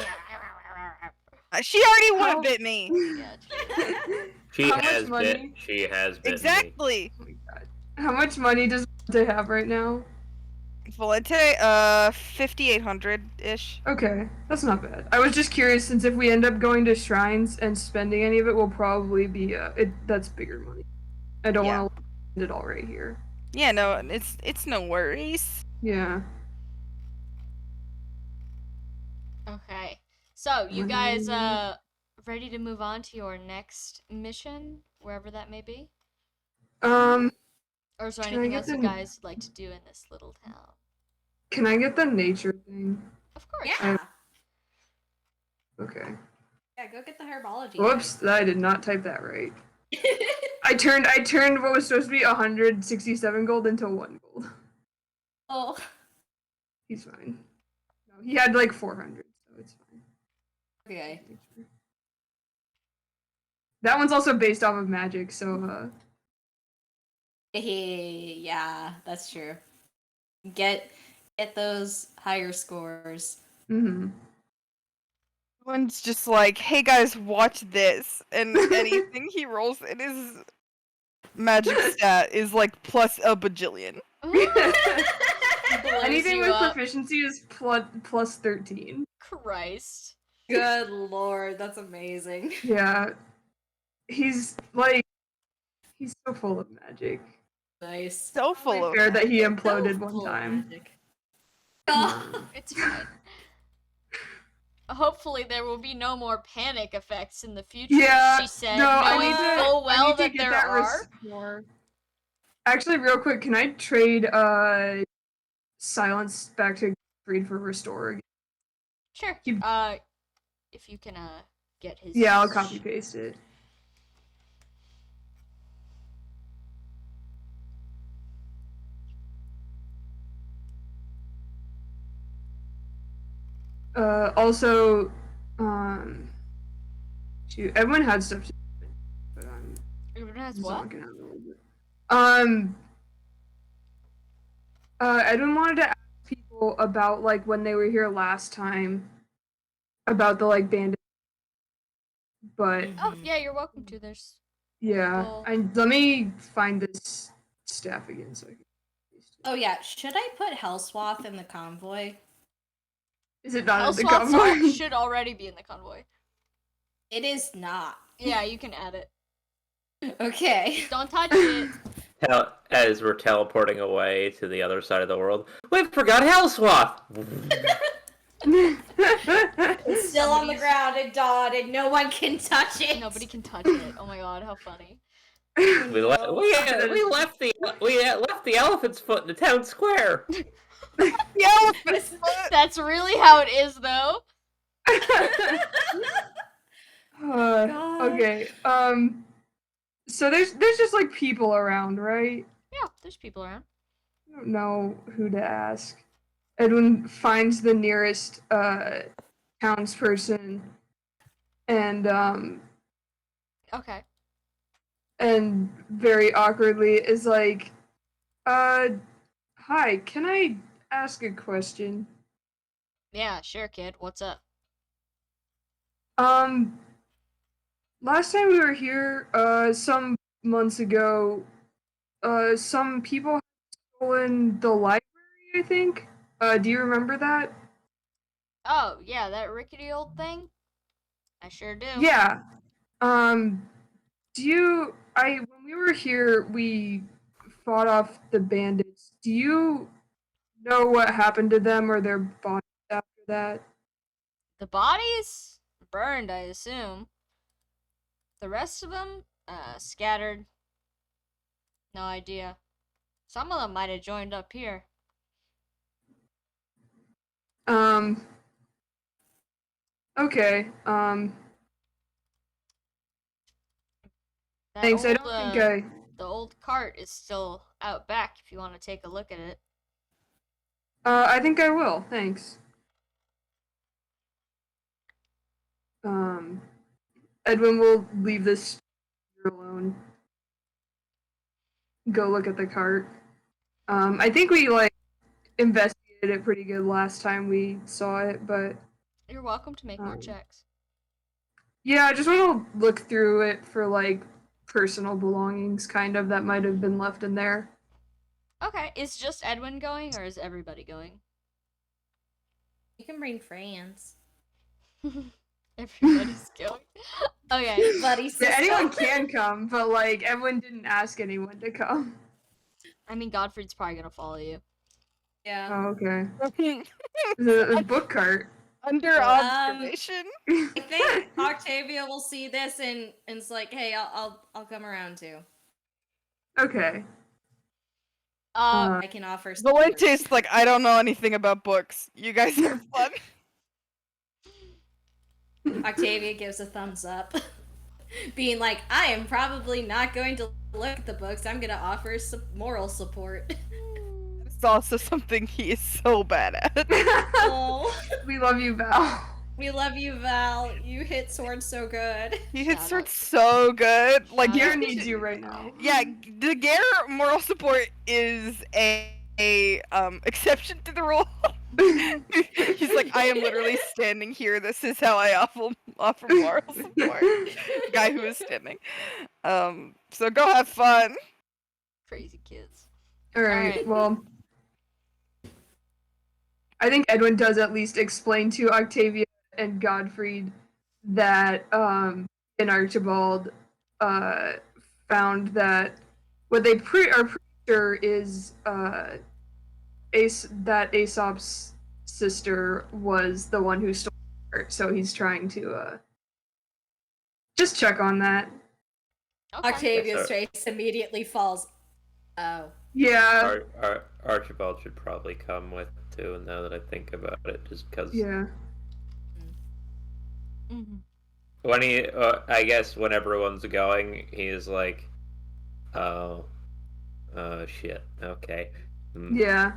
S4: She already would
S1: How-
S4: have bit me.
S2: Yeah, true.
S5: She
S1: How much
S5: has
S1: money?
S5: bit. She has bit me.
S4: Exactly.
S1: Oh my god. How much money does they have right now?
S4: Valente, 5,800 ish.
S1: Okay, that's not bad. I was just curious since if we end up going to shrines and spending any of it, will probably be that's bigger money. I don't
S4: Yeah.
S1: want to spend it all right here.
S4: Yeah, no, it's no worries.
S1: Yeah.
S2: Okay. So, you guys ready to move on to your next mission, wherever that may be? Or is there
S1: Can I
S2: anything
S1: get
S2: else you
S1: the-
S2: guys would like to do in this little town?
S1: Can I get the nature thing?
S2: Of course.
S3: Yeah.
S1: Okay.
S3: Yeah, go get the herbology.
S1: Whoops, I did not type that right. I turned what was supposed to be 167 gold into 1 gold.
S3: Oh.
S1: He's fine. No, he had like 400, so it's fine.
S3: Okay.
S1: That one's also based off of magic, so
S3: Yeah, that's true. Get those higher scores.
S1: mm-hmm.
S4: One's just like, hey guys, watch this. And anything he rolls in his magic stat is like plus a bajillion.
S2: Blows
S1: Anything
S2: you
S1: with
S2: up.
S1: proficiency is plus 13.
S2: Christ.
S3: Good lord, that's amazing.
S1: Yeah. He's so full of magic.
S3: Nice.
S4: So full of
S1: Fair that he
S3: So
S1: imploded one
S3: full of
S1: time.
S3: magic. Oh.
S2: It's fine. Hopefully there will be no more panic effects in the future,
S1: Yeah,
S2: she said,
S1: no, I
S2: knowing
S1: need to,
S2: full
S1: I
S2: well
S1: need to
S2: that
S1: get
S2: there
S1: that
S2: are.
S1: restore. Actually, real quick, can I trade silence back to Freed for restore again?
S2: Sure.
S1: Keep-
S2: If you can get his.
S1: Yeah, I'll copy paste it. Also, shoot, everyone had stuff to do, but
S2: Everyone has
S1: just
S2: what?
S1: looking at it a little bit. Edwin wanted to ask people about like when they were here last time about the like bandit, but
S2: Oh yeah, you're welcome to. There's.
S1: yeah,
S2: Well-
S1: let me find this staff again so I can. Paste it.
S3: Oh yeah, should I put Hellswath in the convoy?
S1: Is it not in the
S2: Hellswath
S1: convoy?
S2: should already be in the convoy.
S3: It is not.
S2: Yeah, you can add it.
S3: Okay.
S2: Don't touch it.
S5: As we're teleporting away to the other side of the world, we forgot Hellswath!
S3: It's still on the
S2: Somebody's-
S3: ground and Dawn, and no one can touch it.
S2: Nobody can touch it. Oh my god, how funny.
S5: We left the elephant's foot in the town square.
S4: The elephant's foot.
S2: That's really how it is, though.
S3: God.
S1: Okay. So there's just like people around, right?
S2: Yeah, there's people around.
S1: I don't know who to ask. Edwin finds the nearest townsperson and
S2: Okay.
S1: and very awkwardly is like, hi, can I ask a question?
S2: Yeah, sure, kid. What's up?
S1: Last time we were here, some months ago, some people had stolen the library, I think. Do you remember that?
S2: Oh, yeah, that rickety old thing? I sure do.
S1: Yeah. When we were here, we fought off the bandits. Do you know what happened to them or their bodies after that?
S2: The bodies? Burned, I assume. The rest of them? Scattered. No idea. Some of them might have joined up here.
S1: Um, okay.
S2: That
S1: Thanks. I
S2: old,
S1: don't think I.
S2: the old cart is still out back if you want to take a look at it.
S1: I think I will. Thanks. Um, Edwin will leave this alone. Go look at the cart. I think we investigated it pretty good last time we saw it, but
S2: You're welcome to make more checks.
S1: yeah, I just want to look through it for personal belongings, kind of that might have been left in there.
S2: Okay, is just Edwin going, or is everybody going?
S3: You can bring friends.
S2: Everybody's going. Okay.
S3: Buddy
S1: Yeah,
S3: system.
S1: anyone can come, but Edwin didn't ask anyone to come.
S2: I mean, Godfrey's probably gonna follow you.
S3: Yeah.
S1: Oh, okay. The book cart.
S4: Under observation.
S3: I think Octavia will see this and it's like, hey, I'll come around too.
S1: Okay.
S3: I can offer support.
S4: Valente's like, I don't know anything about books. You guys are fun.
S3: Octavia gives a thumbs up, being like, I am probably not going to look at the books. I'm going to offer some moral support.
S4: It's also something he is so bad at.
S3: Oh,
S1: We love you, Val.
S3: we love you, Val. You hit swords so good.
S4: He hits
S2: Shout
S4: swords so good. Like
S2: Shout
S1: Gare
S2: out.
S1: needs you right now.
S4: Yeah, the Gare moral support is a exception to the rule. He's like, I am literally standing here. This is how I offer moral support. Guy who is standing. So go have fun.
S2: Crazy kids.
S1: All right.
S2: Alright.
S1: Well, I think Edwin does at least explain to Octavia and Godfrey that in Archibald found that what they are pretty sure is that Aesop's sister was the one who stole her. So he's trying to just check on that.
S2: Okay.
S3: Octavia's
S5: Yes,
S3: face immediately falls. Oh.
S1: Yeah.
S5: Archibald should probably come with too. Now that I think about it, just because
S1: Yeah.
S2: Mhm.
S5: when I guess when everyone's going, he's like, oh, shit. Okay.
S1: Yeah.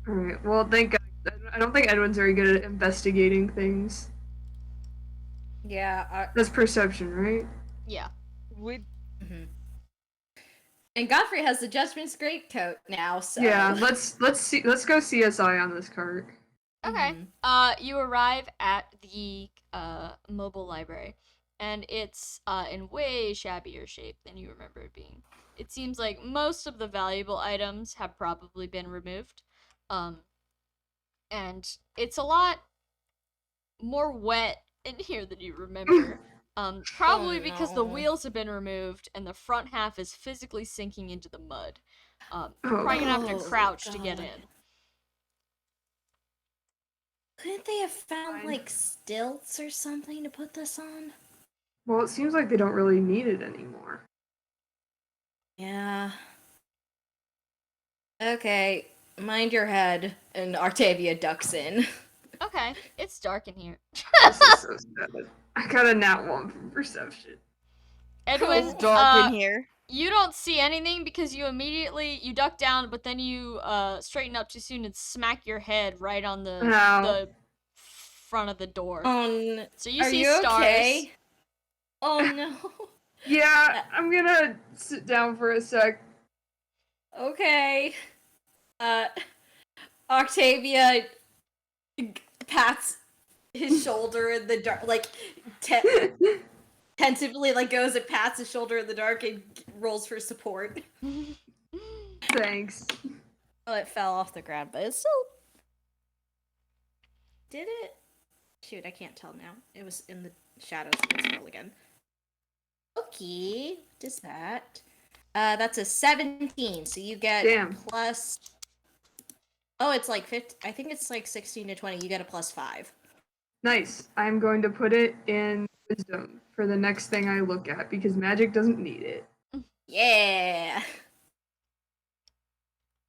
S1: All right. Well, thank God. I don't think Edwin's very good at investigating things.
S3: Yeah.
S1: That's perception, right?
S2: Yeah.
S3: Mhm. And Godfrey has the Judgment's greatcoat now, so
S1: Yeah. Let's go CSI on this cart.
S2: Okay.
S3: Mhm.
S2: You arrive at the mobile library, and it's in way shabbier shape than you remember it being. It seems like most of the valuable items have probably been removed, and it's a lot more wet in here than you remember. Probably
S3: Oh,
S2: because the
S3: no.
S2: wheels have been removed and the front half is physically sinking into the mud. You're
S1: Oh.
S2: probably gonna have to
S3: Oh,
S2: crouch to get
S3: God.
S2: in.
S3: Couldn't they have found
S1: Fine.
S3: like stilts or something to put this on?
S1: Well, it seems like they don't really need it anymore.
S3: Yeah. Okay, mind your head. And Octavia ducks in.
S2: Okay, it's dark in here.
S1: This is so sad. I got a nat 1 from perception.
S2: Edwin,
S4: It's dark in here.
S2: you don't see anything because you duck down, but then you straighten up too soon and smack your head right on the
S1: Ow.
S2: front of the door. So you
S3: Are
S2: see
S3: you
S2: stars.
S3: okay? Oh no.
S1: Yeah, I'm gonna sit down for a sec.
S3: Okay. Octavia pats his shoulder in the dark, like tentatively, like goes and pats his shoulder in the dark and rolls for support.
S1: Thanks.
S3: Oh, it fell off the ground, but it's still Did it? Shoot, I can't tell now. It was in the shadows. Let's roll again. Okay, what is that? That's a 17, so you get
S1: Damn.
S3: plus... Oh, it's like 50... I think it's like 16 to 20. You get a plus 5.
S1: Nice. I'm going to put it in wisdom for the next thing I look at because magic doesn't need it.
S3: Yeah!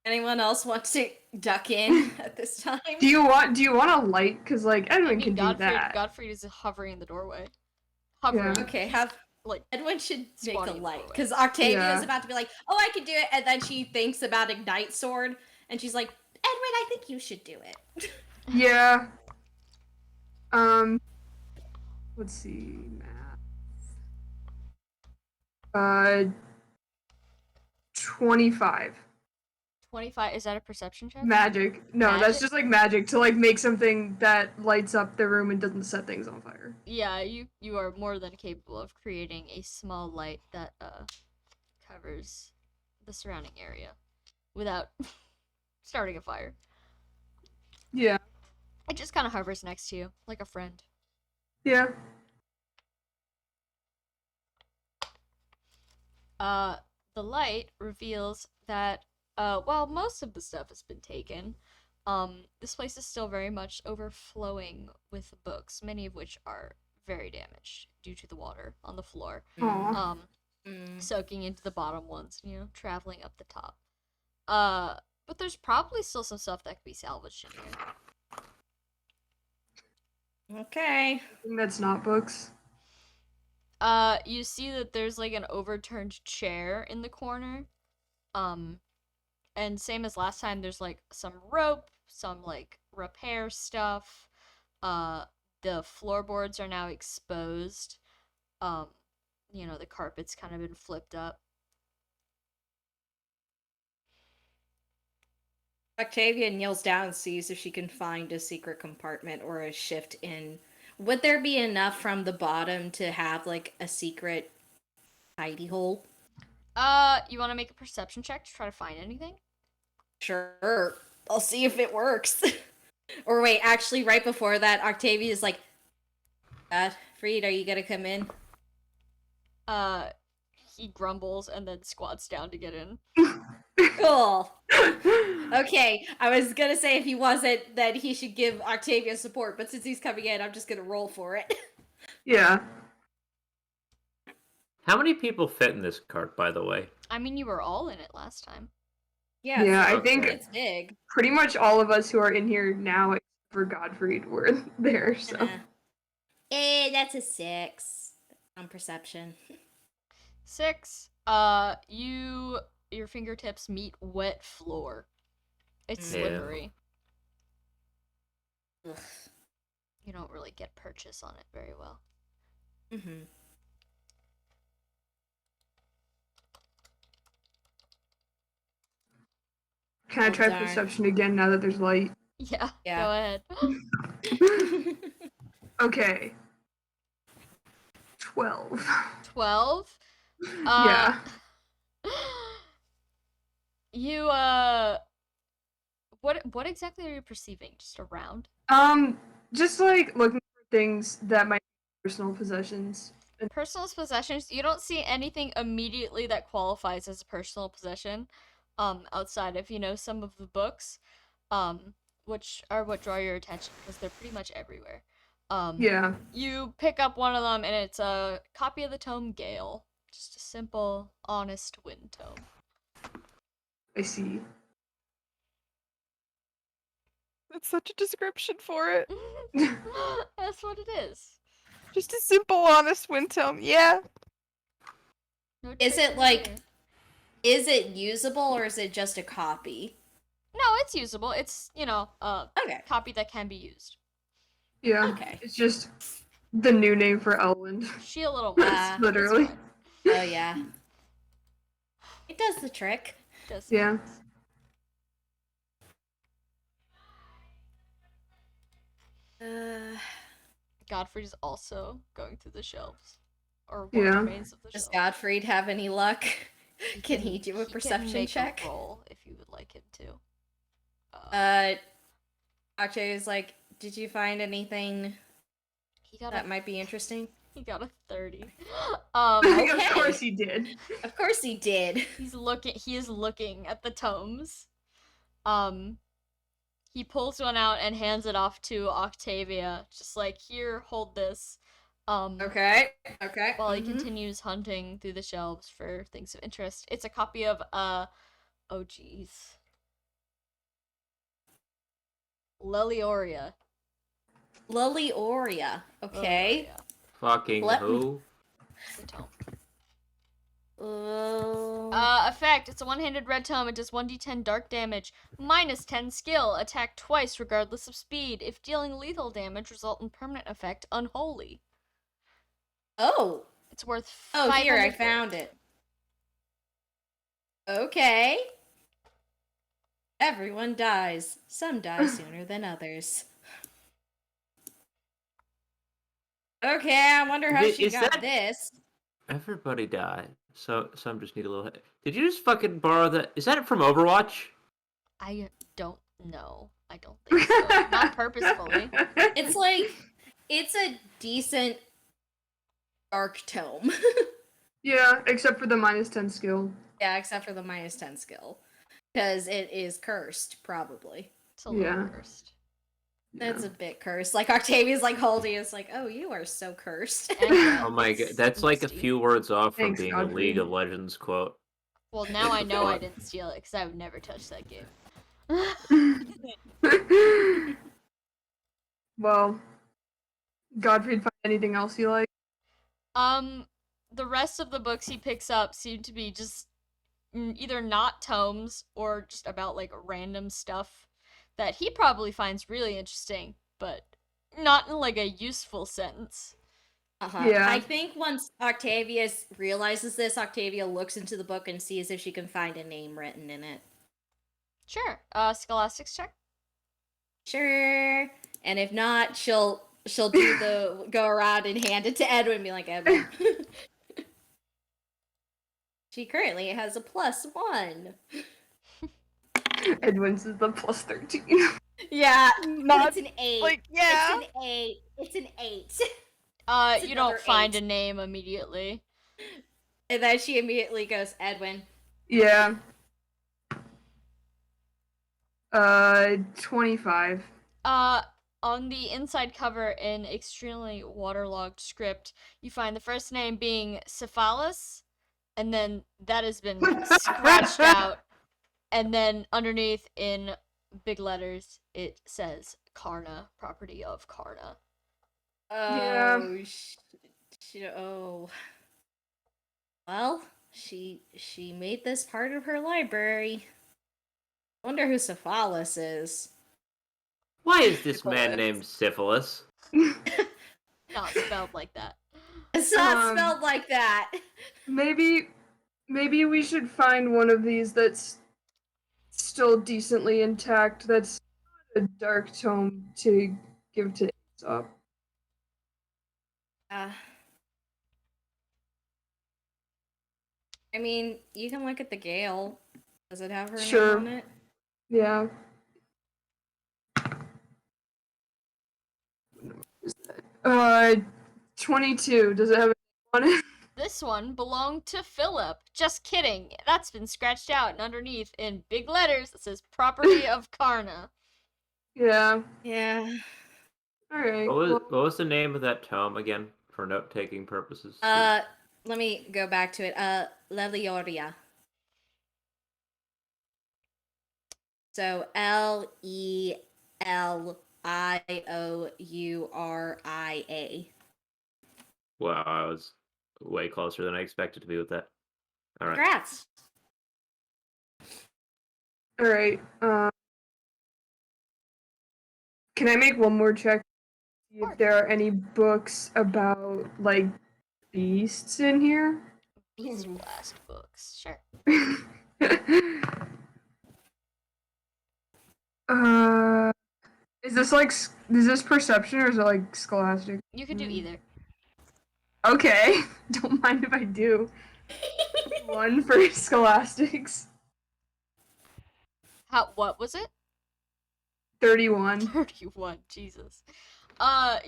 S3: Anyone else want to duck in at this time?
S1: Do you want a light? Because like
S2: I
S1: Edwin
S2: mean,
S1: can do that.
S2: Godfrey is hovering in the doorway. Hovering.
S1: Yeah.
S3: Okay,
S2: He's,
S3: have...
S2: like
S3: Edwin should make a
S2: squatting in the
S3: light.
S2: doorway.
S3: Because Octavia's
S1: Yeah.
S3: about to be like, oh, I can do it. And then she thinks about Ignite Sword. And she's like, Edwin, I think you should do it.
S1: Yeah. Let's see. Math. 25.
S2: 25. Is that a perception check?
S1: Magic. No,
S2: Magic?
S1: that's just like magic to like make something that lights up the room and doesn't set things on fire.
S2: Yeah, you are more than capable of creating a small light that covers the surrounding area without starting a fire.
S1: Yeah.
S2: It just kind of hovers next to you like a friend.
S1: Yeah.
S2: The light reveals that while most of the stuff has been taken, this place is still very much overflowing with books, many of which are very damaged due to the water on the floor.
S1: Aw.
S2: Soaking into the bottom ones, traveling up the top. But there's probably still some stuff that could be salvaged in here.
S3: Okay.
S1: That's not books.
S2: You see that there's like an overturned chair in the corner. And same as last time, there's like some rope, some like repair stuff. The floorboards are now exposed. The carpet's kind of been flipped up.
S3: Octavia kneels down and sees if she can find a secret compartment or a shift in. Would there be enough from the bottom to have like a secret hidey hole?
S2: You want to make a perception check to try to find anything?
S3: Sure. I'll see if it works. Or wait, actually, right before that, Octavia is like, Freed, are you gonna come in?
S2: He grumbles and then squats down to get in.
S3: Cool. Okay, I was gonna say if he wasn't, then he should give Octavia support, but since he's coming in, I'm just gonna roll for it.
S1: Yeah.
S5: How many people fit in this cart, by the way?
S2: I mean, you were all in it last time.
S3: Yeah,
S1: Yeah, I
S5: okay.
S1: think
S3: it's big.
S1: pretty much all of us who are in here now, except for Godfrey, were there. So.
S3: That's a 6 on perception.
S2: 6. Your fingertips meet wet floor. It's
S3: Yeah.
S2: slippery.
S3: Ugh.
S2: You don't really get purchase on it very well.
S3: Mm-hmm.
S1: Can I
S3: Oh,
S1: try
S3: darn.
S1: perception again now that there's light?
S2: Yeah,
S3: Yeah.
S2: go ahead.
S1: Okay. 12.
S2: 12?
S1: Yeah.
S2: You, what exactly are you perceiving? Just around?
S1: Just like looking for things that might be personal possessions.
S2: Personal possessions, you don't see anything immediately that qualifies as a personal possession, outside of, some of the books, which are what draw your attention, because they're pretty much everywhere.
S1: Yeah.
S2: You pick up one of them, and it's a copy of the tome Gale. Just a simple, honest wind tome.
S1: I see.
S4: That's such a description for it.
S2: That's what it is.
S4: Just a simple, honest wind tome. Yeah.
S2: No
S3: Is
S2: tricks
S3: it
S2: in
S3: like-
S2: here.
S3: Is it usable or is it just a copy?
S2: No, it's usable. It's, a
S3: Okay.
S2: copy that can be used.
S1: Yeah.
S3: Okay.
S1: It's just the new name for Elwyn.
S2: She a little
S3: Ah,
S2: mess.
S1: literally.
S2: It's fine.
S3: Oh yeah. It does the trick.
S2: Does-
S1: Yeah.
S2: Godfrey's also going through the shelves. Or what
S1: Yeah.
S2: remains of the
S3: Does
S2: shelves.
S3: Godfrey have any luck?
S2: He
S3: Can he do a
S2: can
S3: perception
S2: make
S3: check?
S2: A roll if you would like him to.
S3: Octavia's like, did you find anything
S2: He got
S3: that might be interesting?
S2: he got a 30.
S3: Okay.
S1: Of course he did.
S3: Of course he did.
S2: He is looking at the tomes. He pulls one out and hands it off to Octavia, just like, here, hold this.
S3: Okay.
S2: While he continues hunting through the shelves for things of interest. It's a copy of oh jeez. Lelioria.
S3: Lelioria. Okay.
S2: Lelioria.
S5: Fucking
S3: Let me-
S5: who?
S2: It's a tome. Effect. It's a one-handed red tome. It does 1d10 dark damage, minus 10 skill. Attack twice, regardless of speed. If dealing lethal damage, result in permanent effect, unholy.
S3: Oh.
S2: It's worth
S3: Oh, here, I
S2: 500
S3: found it. Okay. Everyone dies. Some die sooner than others. Okay, I wonder how she
S5: Is
S3: got
S5: that-
S3: this.
S5: Everybody died. So some just need a little. Did you just fucking borrow that? Is that from Overwatch?
S2: I don't know. I don't think so. Not purposefully.
S3: It's a decent dark tome.
S1: Yeah, except for the minus 10 skill.
S3: Yeah, except for the minus 10 skill. Because it is cursed, probably.
S2: It's a little
S1: Yeah.
S2: cursed.
S3: That's a bit cursed. Like, Octavia's like holding it. It's like, oh, you are so cursed.
S5: Oh my god,
S2: It's
S5: that's like a
S2: nasty.
S5: few words off from
S1: Thanks,
S5: being
S1: Godfrey.
S5: a League of Legends quote.
S2: Well, now I know I didn't steal it, because I would never touch that game.
S1: Well, Godfrey, find anything else you like?
S2: The rest of the books he picks up seem to be just either not tomes or just about like random stuff that he probably finds really interesting, but not in like a useful sense.
S1: Yeah.
S3: I think once Octavia realizes this, Octavia looks into the book and sees if she can find a name written in it.
S2: Sure. Scholastics check.
S3: Sure. And if not, she'll do the go around and hand it to Edwin and be like, Edwin. She currently has a +1.
S1: Edwin's is the plus 13.
S3: Yeah,
S4: Not
S3: it's an 8.
S4: like, yeah.
S3: It's an 8. It's an 8. It's
S2: You don't
S3: another
S2: find
S3: 8.
S2: a name immediately.
S3: And then she immediately goes, Edwin.
S1: Yeah. 25.
S2: On the inside cover in extremely waterlogged script, you find the first name being Cephalus, and then that has been scratched out, and then underneath in big letters it says Karna, property of Karna.
S3: Oh, oh. Well, she made this part of her library. Wonder who Cephalus is.
S5: Why is this man
S3: Syphilis.
S5: named Syphilis?
S2: Not spelled like that.
S3: It's not
S1: Um,
S3: spelled like that.
S1: Maybe we should find one of these that's still decently intact. That's a dark tome to give to Aesop.
S3: I mean, you can look at the Gale. Does it have her
S1: Sure.
S3: name on it?
S1: Yeah. 22. Does it have a name on it?
S2: This one belonged to Philip. Just kidding. That's been scratched out, and underneath in big letters it says property of Karna.
S1: Yeah.
S3: Yeah.
S1: All right.
S5: What was the name of that tome again, for note-taking purposes?
S3: Let me go back to it. Lelioria. So Lelioura.
S5: Wow, I was way closer than I expected to be with that. All right.
S3: Congrats.
S1: All right. Can I make one more check? See if there are any books about like beasts in here?
S2: Beast Blast books, sure.
S1: Is this perception or is it like scholastic?
S2: You could do either.
S1: Okay, don't mind if I do. 1 for scholastics.
S2: What was it?
S1: 31.
S2: 31, Jesus.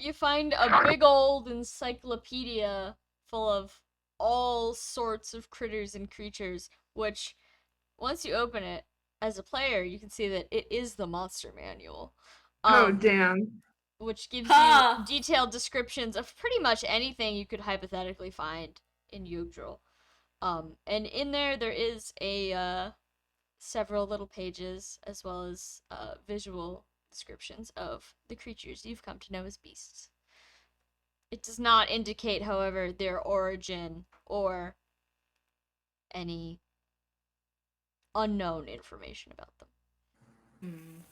S2: You find a big old encyclopedia full of all sorts of critters and creatures, which, once you open it, as a player, you can see that it is the monster manual.
S1: Oh, damn.
S2: Which gives
S3: Ha!
S2: you detailed descriptions of pretty much anything you could hypothetically find in Jugdral. And in there is a several little pages as well as visual descriptions of the creatures you've come to know as beasts. It does not indicate, however, their origin or any unknown information about them.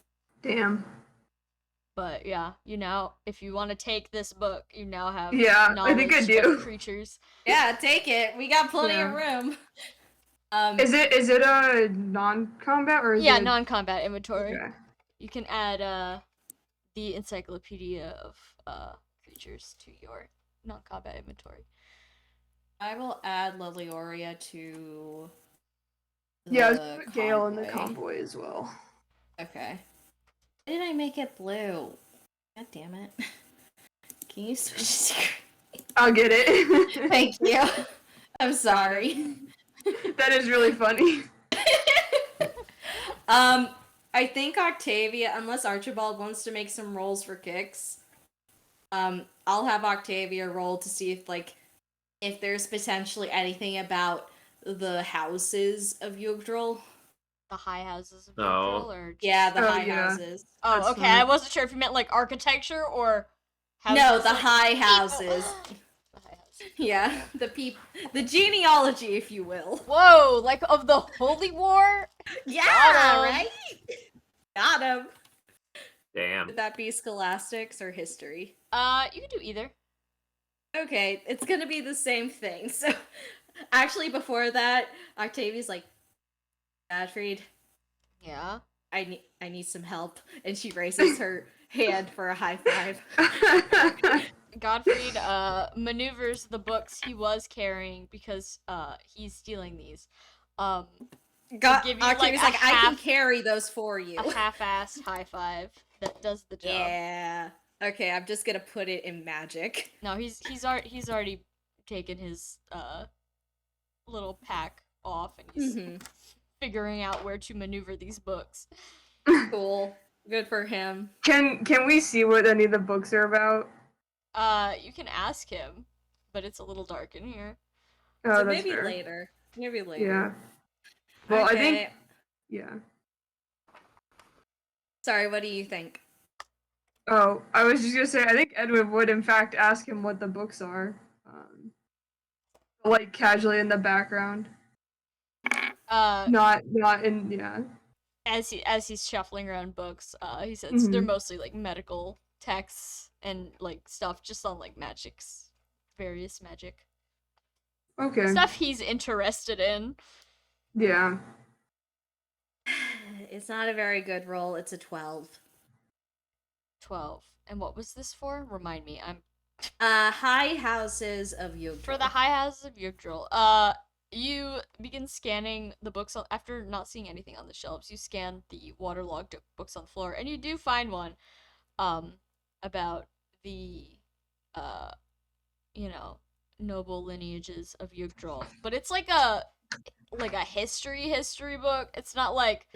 S1: Damn.
S2: But yeah, if you want to take this book, you now have
S1: Yeah, I
S2: knowledge
S1: think I do.
S2: of creatures.
S3: Yeah, take it. We got plenty of room.
S1: Is it a non-combat or is
S2: Yeah,
S1: it
S2: non-combat inventory.
S1: Okay.
S2: You can add the encyclopedia of creatures to your non-combat inventory.
S3: I will add Lelioria to
S1: Yeah, I was
S3: the
S1: gonna put Gale in the
S3: convoy.
S1: convoy as well.
S3: Okay. Why did I make it blue? God damn it. Can you switch screen?
S1: I'll get it.
S3: Thank you. I'm sorry.
S1: That is really funny.
S3: I think Octavia, unless Archibald wants to make some rolls for kicks, I'll have Octavia roll to see if there's potentially anything about the houses of Jugdral.
S2: The high houses of
S5: No.
S2: Jugdral, or just...
S3: Yeah, the
S1: Oh,
S3: high
S1: yeah.
S3: houses.
S2: Oh,
S1: That's
S2: okay.
S1: fine.
S2: I wasn't sure if you meant like architecture or houses.
S3: No, the
S2: like
S3: high
S2: people.
S3: houses.
S2: The high houses.
S3: Yeah, the genealogy, if you will.
S2: Whoa, like of the Holy War?
S3: Yeah,
S2: Got 'em.
S3: right? Got him.
S5: Damn.
S3: Would that be scholastics or history?
S2: You can do either.
S3: Okay, it's gonna be the same thing. So, actually, before that, Octavia's like, Godfried,
S2: Yeah.
S3: I need some help, and she raises her hand for a high five.
S2: Godfried maneuvers the books he was carrying because he's stealing these. Give you,
S3: Octavia's
S2: like,
S3: like,
S2: a
S3: I can
S2: half-
S3: carry those for you.
S2: A half-assed high five that does the job.
S3: Yeah. Okay, I'm just gonna put it in magic.
S2: No, he's already taken his little pack off and he's figuring out where to maneuver these books.
S3: Cool. Good for him.
S1: Can we see what any of the books are about?
S2: You can ask him, but it's a little dark in here.
S1: Oh,
S3: So
S1: that's
S3: maybe
S1: fair.
S3: later. Maybe
S1: Yeah.
S3: later.
S1: Well, I
S3: Okay.
S1: think. Yeah.
S3: Sorry, what do you think?
S1: Oh, I was just gonna say, I think Edwin would in fact ask him what the books are, like casually in the background, not in
S2: As he's shuffling around books, he says they're
S1: Mhm.
S2: mostly like medical texts and like stuff just on like various magic
S1: Okay.
S2: stuff he's interested in.
S1: Yeah.
S3: It's not a very good roll. It's a 12.
S2: 12. And what was this for? Remind me. I'm
S3: High houses of Jugdral.
S2: for the high houses of Jugdral. You begin scanning the books after not seeing anything on the shelves. You scan the waterlogged books on the floor, and you do find one, about the, noble lineages of Jugdral. But it's like a history book. It's not like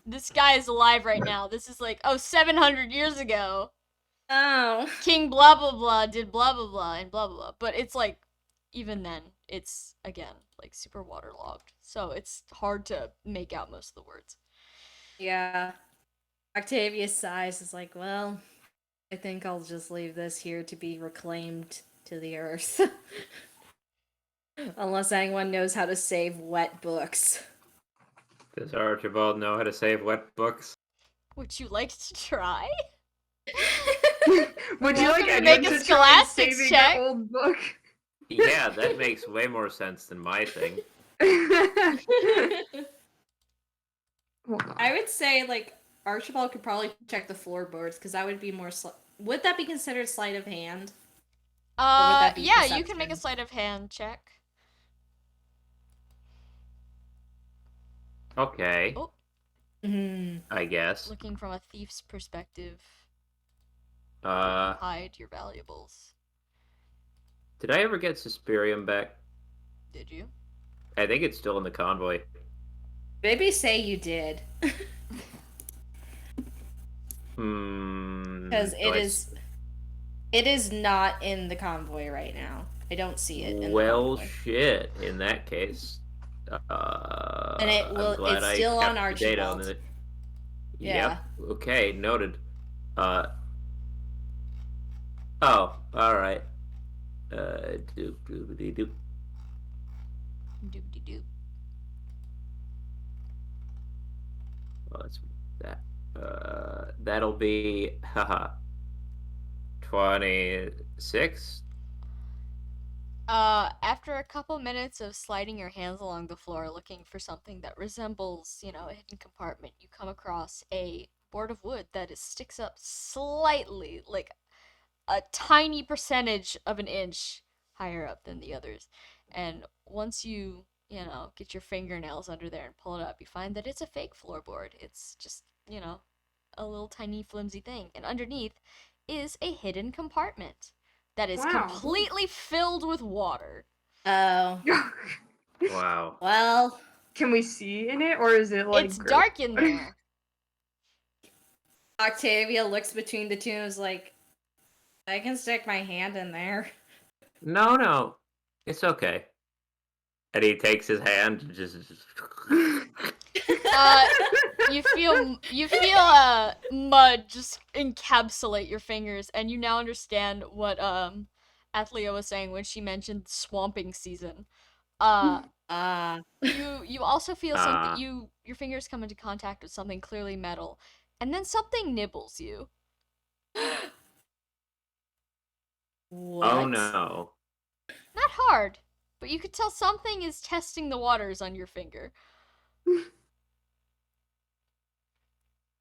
S2: this guy is alive right now. This is like 700 years ago.
S3: Oh.
S2: King blah blah blah did blah blah blah and blah blah blah. But it's like, even then, it's again like super waterlogged, so it's hard to make out most of the words.
S3: Yeah. Octavia's sighs is like, well, I think I'll just leave this here to be reclaimed to the earth. Unless anyone knows how to save wet books.
S5: Does Archibald know how to save wet books?
S2: Would you like to try?
S1: Would you
S2: Welcome
S1: like
S2: to make
S1: Edwin
S2: a
S1: to try
S2: scholastics
S1: saving
S2: check.
S1: an old book?
S5: Yeah, that makes way more sense than my thing.
S1: Hold on.
S3: I would say, Archibald could probably check the floorboards, because that would be more would that be considered sleight of hand? that be
S2: Yeah, you can make a
S3: perception?
S2: sleight of hand check.
S5: Okay.
S2: Oh.
S5: I guess.
S2: Looking from a thief's perspective,
S5: Uh,
S2: hide your valuables.
S5: did I ever get Suspirium back?
S2: Did you?
S5: I think it's still in the convoy.
S3: Maybe say you did. Because
S5: do I
S3: it is not in the convoy right now. I don't see it in the
S5: Well,
S3: convoy.
S5: shit. In that case,
S3: And
S5: I'm glad
S3: it's
S5: I
S3: still on
S5: kept the data on
S3: Archibald.
S5: it.
S3: Yeah.
S5: Yep. Okay. Noted. Uh. Oh. All right. Doop doopity doop.
S2: Doop de doop.
S5: Well, that's that. That'll be haha. 26.
S2: After a couple minutes of sliding your hands along the floor looking for something that resembles, a hidden compartment, you come across a board of wood that sticks up slightly, like a tiny percentage of an inch higher up than the others. And once you get your fingernails under there and pull it up, you find that it's a fake floorboard. It's just, a little tiny flimsy thing. And underneath is a hidden compartment that is
S1: Wow.
S2: completely filled with water.
S3: Oh.
S5: Wow.
S3: Well,
S1: Can we see in it, or is it like
S2: It's
S1: gross?
S2: dark in there.
S3: Octavia looks between the two and is like, I can stick my hand in there.
S5: No. It's okay. And he takes his hand and just.
S2: You feel mud just encapsulate your fingers, and you now understand what Athlia was saying when she mentioned swamping season. You also feel something. Your fingers come into contact with something clearly metal, and then something nibbles you.
S3: What?
S5: Oh no.
S2: Not hard, but you could tell something is testing the waters on your finger.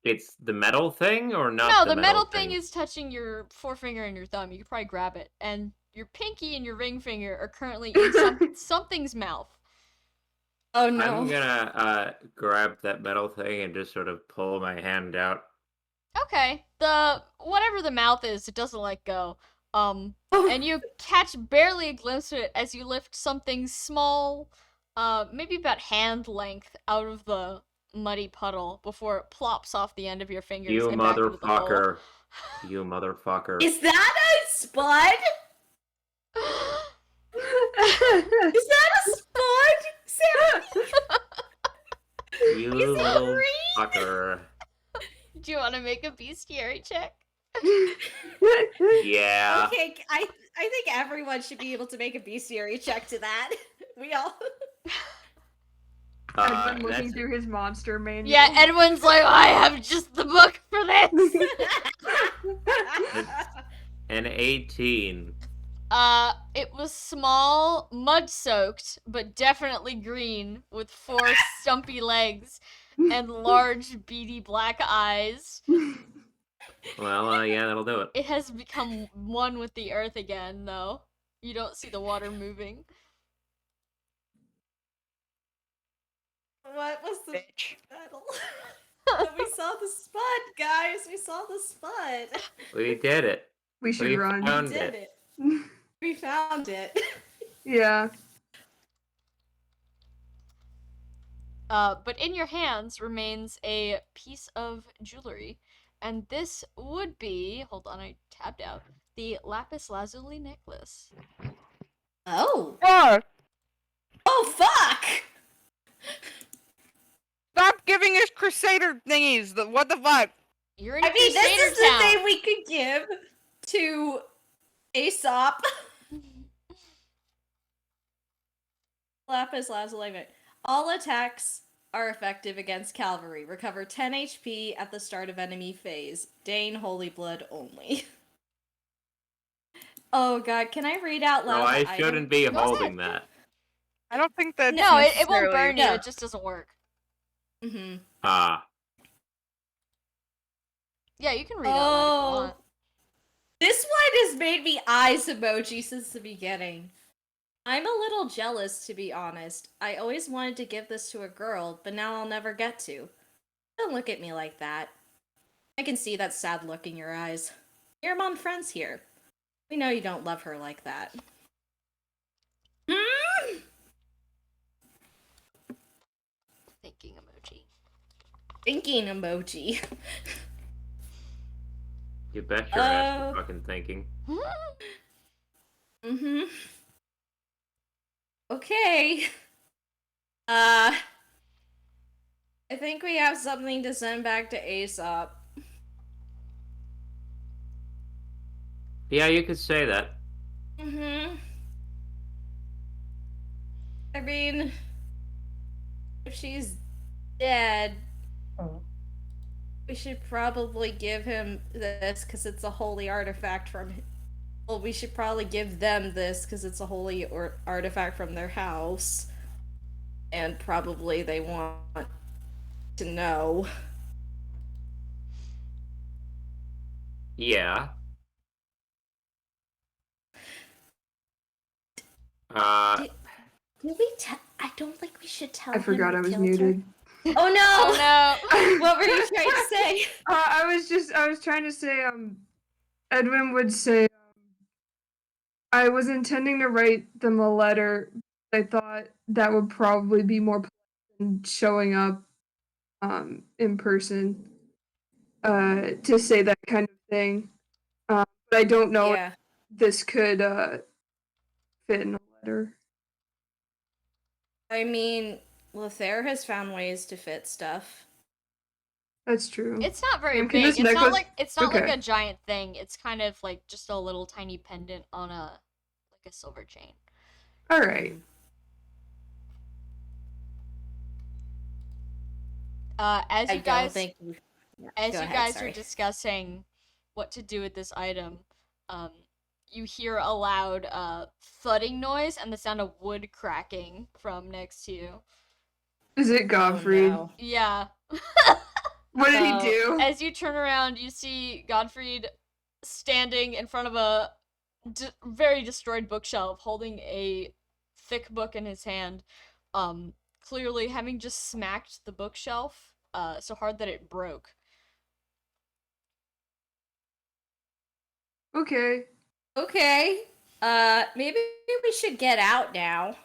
S5: It's the metal thing or not?
S2: No,
S5: the
S2: metal
S5: thing
S2: thing is touching your forefinger and your thumb. You could probably grab it, and your pinky and your ring finger are currently in something's mouth.
S3: Oh no.
S5: I'm gonna grab that metal thing and just sort of pull my hand out.
S2: Okay, whatever the mouth is, it doesn't let go. And you catch barely a glimpse of it as you lift something small, maybe about hand length, out of the muddy puddle before it plops off the end of your fingers
S5: You
S2: and back into the bowl.
S5: motherfucker. You motherfucker.
S3: Is that a spud? Is that a spud? Sarah?
S5: You
S3: Is it
S5: little
S3: green?
S5: fucker.
S2: Do you want to make a bestiary check?
S5: Yeah.
S3: Okay, I think everyone should be able to make a bestiary check to that. We all.
S1: Edwin looking
S5: That's
S1: through his monster manual.
S2: Yeah, Edwin's like, I have just the book for this.
S5: an 18.
S2: It was small, mud-soaked, but definitely green, with 4 stumpy legs and large, beady black eyes.
S5: Well, yeah, that'll do it.
S2: It has become one with the earth again, though. You don't see the water moving.
S3: What was the
S4: Bitch.
S3: battle? We saw the spud, guys. We saw the spud.
S5: We did it.
S1: We should
S5: We
S1: run.
S5: found
S3: We did
S5: it.
S3: it. We found it.
S1: Yeah.
S2: But in your hands remains a piece of jewelry. And this would be, hold on, I tabbed out, the lapis lazuli necklace.
S3: Oh.
S4: Fuck!
S3: Oh, fuck!
S4: Stop giving us crusader thingies. What the fuck?
S2: You're in
S3: I mean, this
S2: Crusader
S3: is the
S2: Town.
S3: thing we could give to Aesop. Lapis lazuli. All attacks are effective against cavalry. Recover 10 HP at the start of enemy phase. Dane Holy Blood only. Oh god, can I read out loud?
S5: No, I
S3: the item?
S5: shouldn't be holding that.
S4: I don't think that's
S2: No, it won't
S4: necessarily-
S2: burn you,
S3: No.
S2: it just doesn't work.
S3: Mm-hmm.
S2: Yeah, you can read out loud if you
S3: Oh.
S2: want.
S3: This one has made me eyes emoji since the beginning. I'm a little jealous, to be honest. I always wanted to give this to a girl, but now I'll never get to. Don't look at me like that. I can see that sad look in your eyes. You're among friends here. We know you don't love her like that.
S2: Thinking emoji.
S3: Thinking emoji.
S5: You bet your ass you're fucking thinking.
S3: Mm-hmm. Okay. I think we have something to send back to Aesop.
S5: Yeah, you could say that.
S3: Mm-hmm. I mean, if she's dead, we should probably give him this because it's a holy artifact from. Well, we should probably give them this because it's a holy artifact from their house, and probably they want to know.
S5: Yeah.
S3: Did we tell? I don't think we should tell
S1: I
S3: him
S1: forgot
S3: we
S1: I was
S3: killed her.
S1: muted.
S3: Oh no!
S2: Oh no!
S3: What were you trying to say?
S1: I was trying to say, Edwin would say, I was intending to write them a letter. I thought that would probably be more polite than showing up, in person, to say that kind of thing. But I don't know
S3: Yeah.
S1: if this could, fit in a letter.
S3: I mean, Lothair has found ways to fit stuff.
S1: That's true.
S2: It's not very
S1: Can
S2: big.
S1: this
S2: It's not
S1: necklace-
S2: like like
S1: okay.
S2: a giant thing. It's kind of like just a little tiny pendant on a silver chain.
S1: All right.
S2: As you guys as
S3: Go
S2: you
S3: ahead,
S2: guys
S3: sorry.
S2: are discussing what to do with this item, you hear a loud thudding noise and the sound of wood cracking from next to you.
S1: Is it Godfrey?
S3: Oh, no.
S2: Yeah.
S1: What did he
S3: Oh.
S1: do?
S2: As you turn around, you see Godfried standing in front of a very destroyed bookshelf, holding a thick book in his hand. Clearly having just smacked the bookshelf so hard that it broke.
S1: Okay.
S3: Okay. Maybe we should get out now.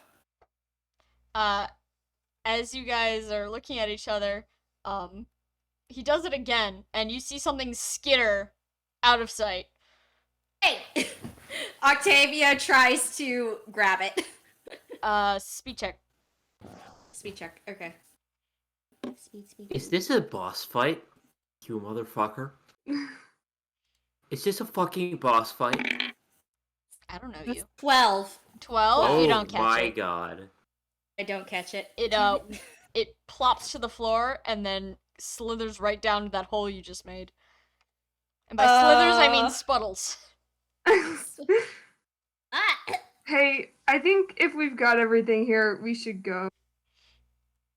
S2: As you guys are looking at each other, he does it again, and you see something skitter out of sight.
S3: Hey! Octavia tries to grab it.
S2: Speed check.
S3: Speed check. Okay. Speed.
S5: Is this a boss fight? You motherfucker. Is this a fucking boss fight?
S2: I don't know
S3: That's
S2: you.
S3: 12.
S2: 12?
S5: Oh
S2: You don't catch
S5: my
S2: it.
S5: god.
S3: I don't catch it.
S2: It plops to the floor and then slithers right down to that hole you just made. And by slithers, I mean spuddles.
S3: Ah!
S1: Hey, I think if we've got everything here, we should go.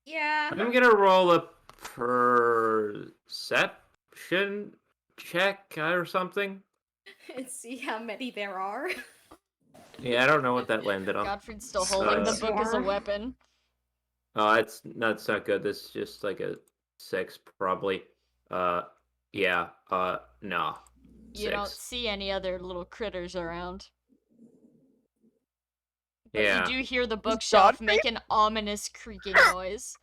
S3: Yeah.
S5: I'm gonna roll a perception check or something.
S3: And see how many there are.
S5: Yeah, I don't know what that landed on.
S2: Godfried's still holding the book as a
S1: Swarm.
S2: weapon.
S5: Oh, it's not good. This is just like a 6 probably. Yeah. No.
S2: You don't
S5: 6.
S2: see any other little critters around. But
S5: Yeah.
S2: you do hear the bookshelf
S4: Godfrey?
S2: make an ominous creaking noise.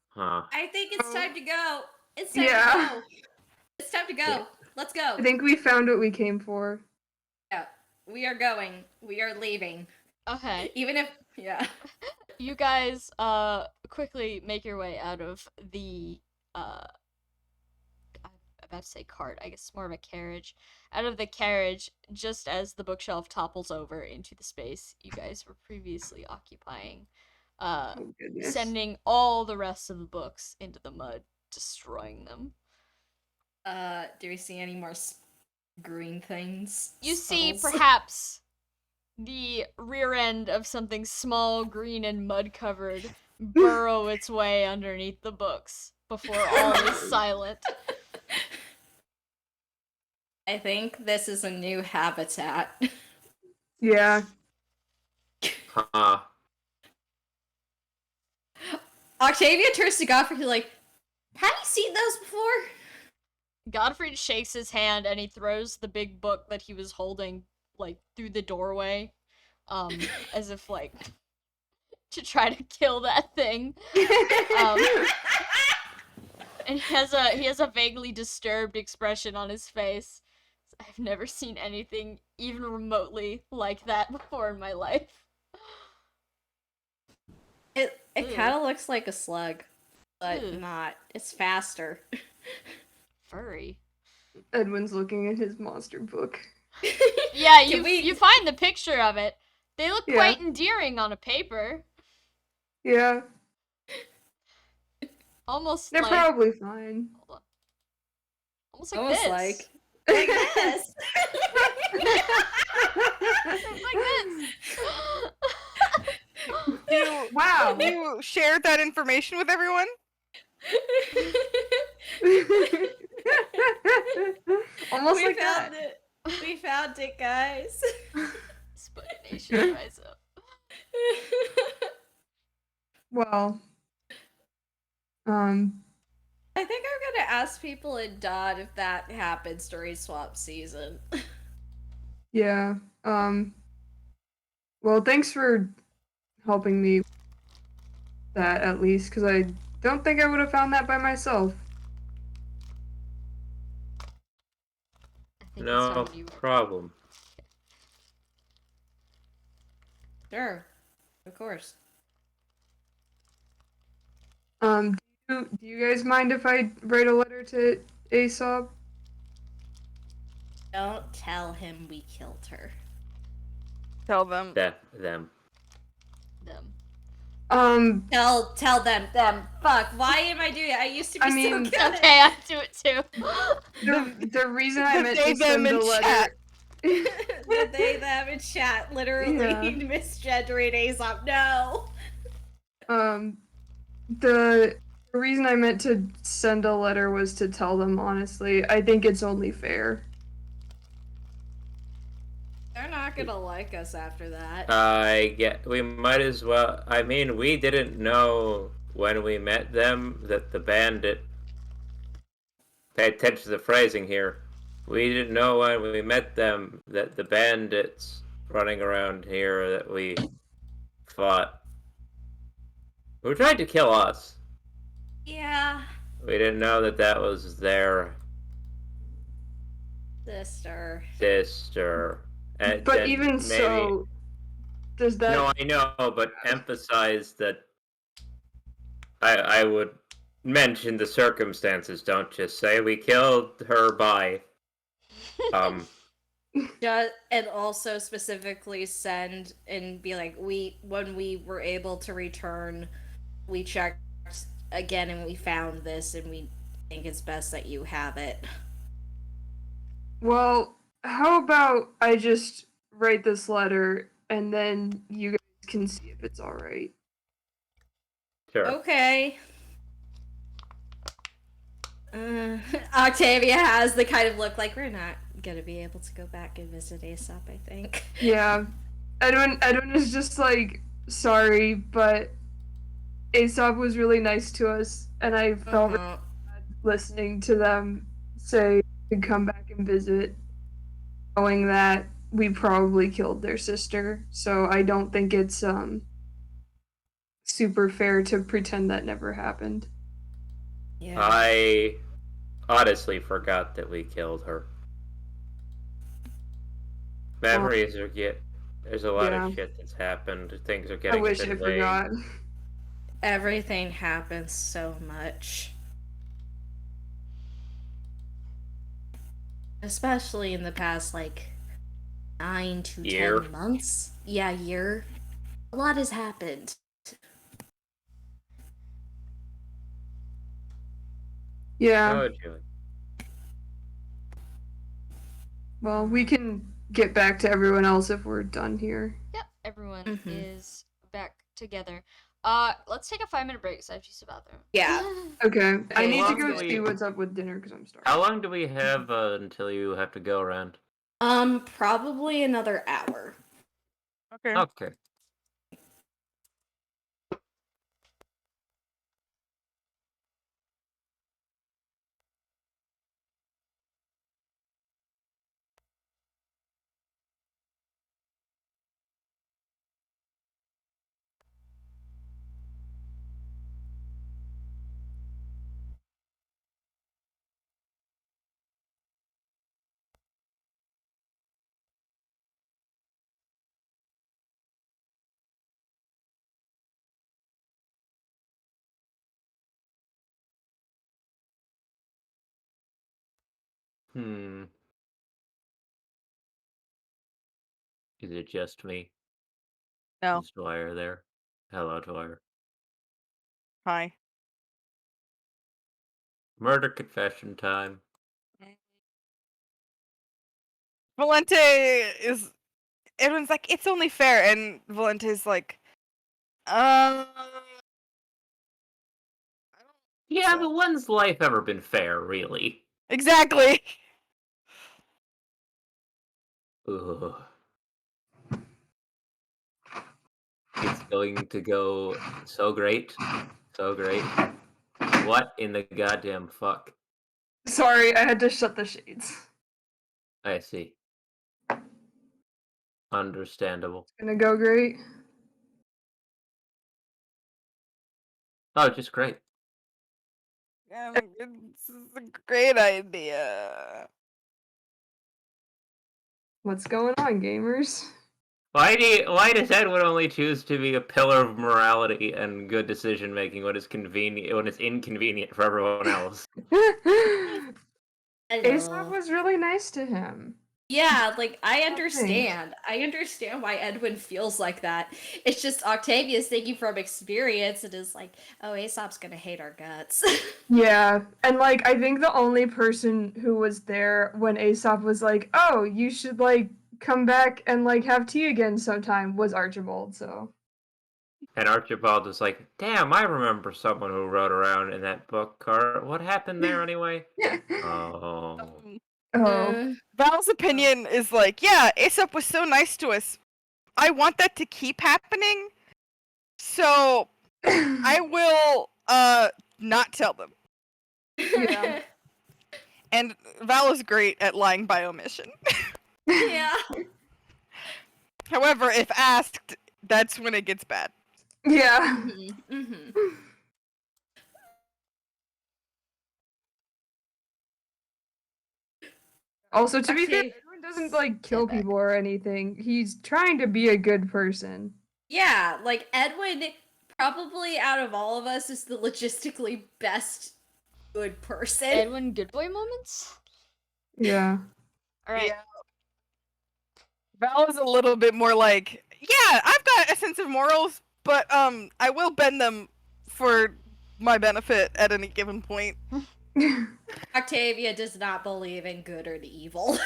S5: Huh.
S3: I think it's time to go. It's time
S1: Yeah.
S3: to go. It's time to go.
S5: Yeah.
S3: Let's go.
S1: I think we found what we came for.
S3: Yeah. We are going. We are leaving.
S2: Okay.
S3: Even if
S2: You guys quickly make your way out of the I'm about to say cart, I guess it's more of a carriage. Out of the carriage, just as the bookshelf topples over into the space you guys were previously occupying,
S1: Oh goodness.
S2: sending all the rest of the books into the mud, destroying them.
S3: do we see any more green things?
S2: You see
S3: Spuddles?
S2: perhaps the rear end of something small, green, and mud covered burrow its way underneath the books before all is silent.
S3: I think this is a new habitat.
S1: Yeah.
S5: Huh.
S3: Octavia turns to Godfrey like, Have you seen those before?
S2: Godfrey shakes his hand and he throws the big book that he was holding like through the doorway, as if like to try to kill that thing. And he has a vaguely disturbed expression on his face. I've never seen anything even remotely like that before in my life.
S3: It
S2: Ew.
S3: kind of looks like a slug, but
S2: Ew.
S3: not. It's faster.
S2: Furry.
S1: Edwin's looking at his monster book.
S2: Yeah,
S3: Can
S2: you find the picture of it. They look
S1: Yeah.
S2: quite endearing on a paper.
S1: Yeah,
S2: Almost
S1: they're
S2: like
S1: probably fine.
S2: hold on. Almost like
S3: Almost
S2: this.
S3: like this.
S2: Like this.
S1: Wow.
S4: Have you shared that information with everyone?
S1: Almost
S3: we
S1: like
S3: found
S1: that.
S3: it. We found it, guys.
S2: Spud Nation rise up.
S1: Well,
S3: I think I'm gonna ask people in Dodd if that happens during swap season.
S1: yeah. Well, thanks for helping me with that at least, because I don't think I would have found that by myself.
S2: I think it's
S5: No
S2: time you
S5: problem.
S3: Sure, of course.
S1: Do you guys mind if I write a letter to Aesop?
S3: Don't tell him we killed her.
S4: Tell them.
S5: Them.
S2: them.
S3: Tell them. Fuck. Why am I doing it? I used to be
S1: I mean,
S3: so
S2: It's
S3: good.
S2: okay, I do it too.
S1: The reason I
S4: The
S1: meant
S4: they,
S1: to
S4: them,
S1: send the
S4: and
S1: letter.
S4: chat.
S3: The they, them, and chat literally
S1: Yeah.
S3: misgendering Aesop. No.
S1: The reason I meant to send a letter was to tell them honestly. I think it's only fair.
S3: They're not gonna like us after that.
S5: We might as well. I mean, we didn't know when we met them that the bandit. Pay attention to the phrasing here. We didn't know when we met them that the bandits running around here that we fought who tried to kill us.
S3: Yeah,
S5: We didn't know that that was their
S3: sister.
S5: sister. And
S1: But
S5: then
S1: even
S5: maybe,
S1: so, does that
S5: no, I know, but emphasize that I would mention the circumstances. Don't just say we killed her by
S3: And also specifically send and be like, when we were able to return, we checked again and we found this, and we think it's best that you have it.
S1: Well, how about I just write this letter and then you guys can see if it's alright.
S5: sure.
S3: Okay. Octavia has the kind of look like we're not gonna be able to go back and visit Aesop, I think.
S1: Yeah. Edwin is just like, sorry, but Aesop was really nice to us, and I felt really bad listening to them say to come back and visit, knowing that we probably killed their sister. So I don't think it's super fair to pretend that never happened.
S3: Yeah.
S5: I honestly forgot that we killed her. Memories are There's a lot
S1: Yeah.
S5: of shit that's happened. Things are
S1: I
S5: getting
S1: wish
S5: a
S1: I
S5: bit vague.
S1: forgot.
S3: Everything happens so much. Especially in the past, 9 to
S5: Year.
S3: 10 months. Yeah, year. A lot has happened.
S1: Yeah.
S5: How would you?
S1: Well, we can get back to everyone else if we're done here.
S2: Yep, everyone
S3: Mhm.
S2: is back together. Let's take a 5-minute break so I have to use the bathroom.
S3: Yeah.
S1: Okay. I
S3: Okay,
S1: need to
S5: long
S1: go
S5: do we-
S1: see what's up with dinner because I'm starving.
S5: How long do we have until you have to go around?
S3: Probably another hour.
S4: Okay.
S5: Okay. Hmm. Is it just me?
S4: No.
S5: Is Dwyer there? Hello, Dwyer.
S4: Hi.
S5: Murder confession time.
S4: Valente is. Everyone's like, it's only fair, and Valente's like,
S5: Yeah,
S4: So-
S5: but when's life ever been fair, really?
S4: exactly.
S5: Ugh. It's going to go so great. So great. What in the goddamn fuck?
S1: Sorry, I had to shut the shades.
S5: I see. Understandable.
S1: Gonna go great.
S5: Oh, just great.
S4: It's a great idea.
S1: What's going on, gamers?
S5: Why does Edwin only choose to be a pillar of morality and good decision making when it's convenient when it's inconvenient for everyone else?
S1: Aesop was really nice to him.
S3: Yeah, like I
S1: think.
S3: understand. I understand why Edwin feels like that. It's just Octavia's thinking from experience and is like, oh, Aesop's gonna hate our guts.
S1: Yeah, and like I think the only person who was there when Aesop was like, "Oh, you should like come back and like have tea again sometime," was Archibald. So
S5: And Archibald was like, "Damn, I remember someone who rode around in that book car. What happened there anyway?" Oh.
S1: oh,
S4: Val's opinion is like, yeah, Aesop was so nice to us. I want that to keep happening. So I will not tell them.
S1: Yeah.
S4: And Val is great at lying by omission.
S3: Yeah.
S4: However, if asked, that's when it gets bad.
S1: yeah.
S3: Mm-hmm.
S1: Also, to be fair,
S3: Actually,
S1: Edwin doesn't like kill
S3: sit back.
S1: people or anything. He's trying to be a good person.
S3: Yeah, like Edwin, probably out of all of us, is the logistically best good person.
S2: Edwin good boy moments?
S1: Yeah.
S2: Alright.
S4: Yeah. Val is a little bit more like, yeah, I've got a sense of morals, but I will bend them for my benefit at any given point.
S3: Octavia does not believe in good or the evil.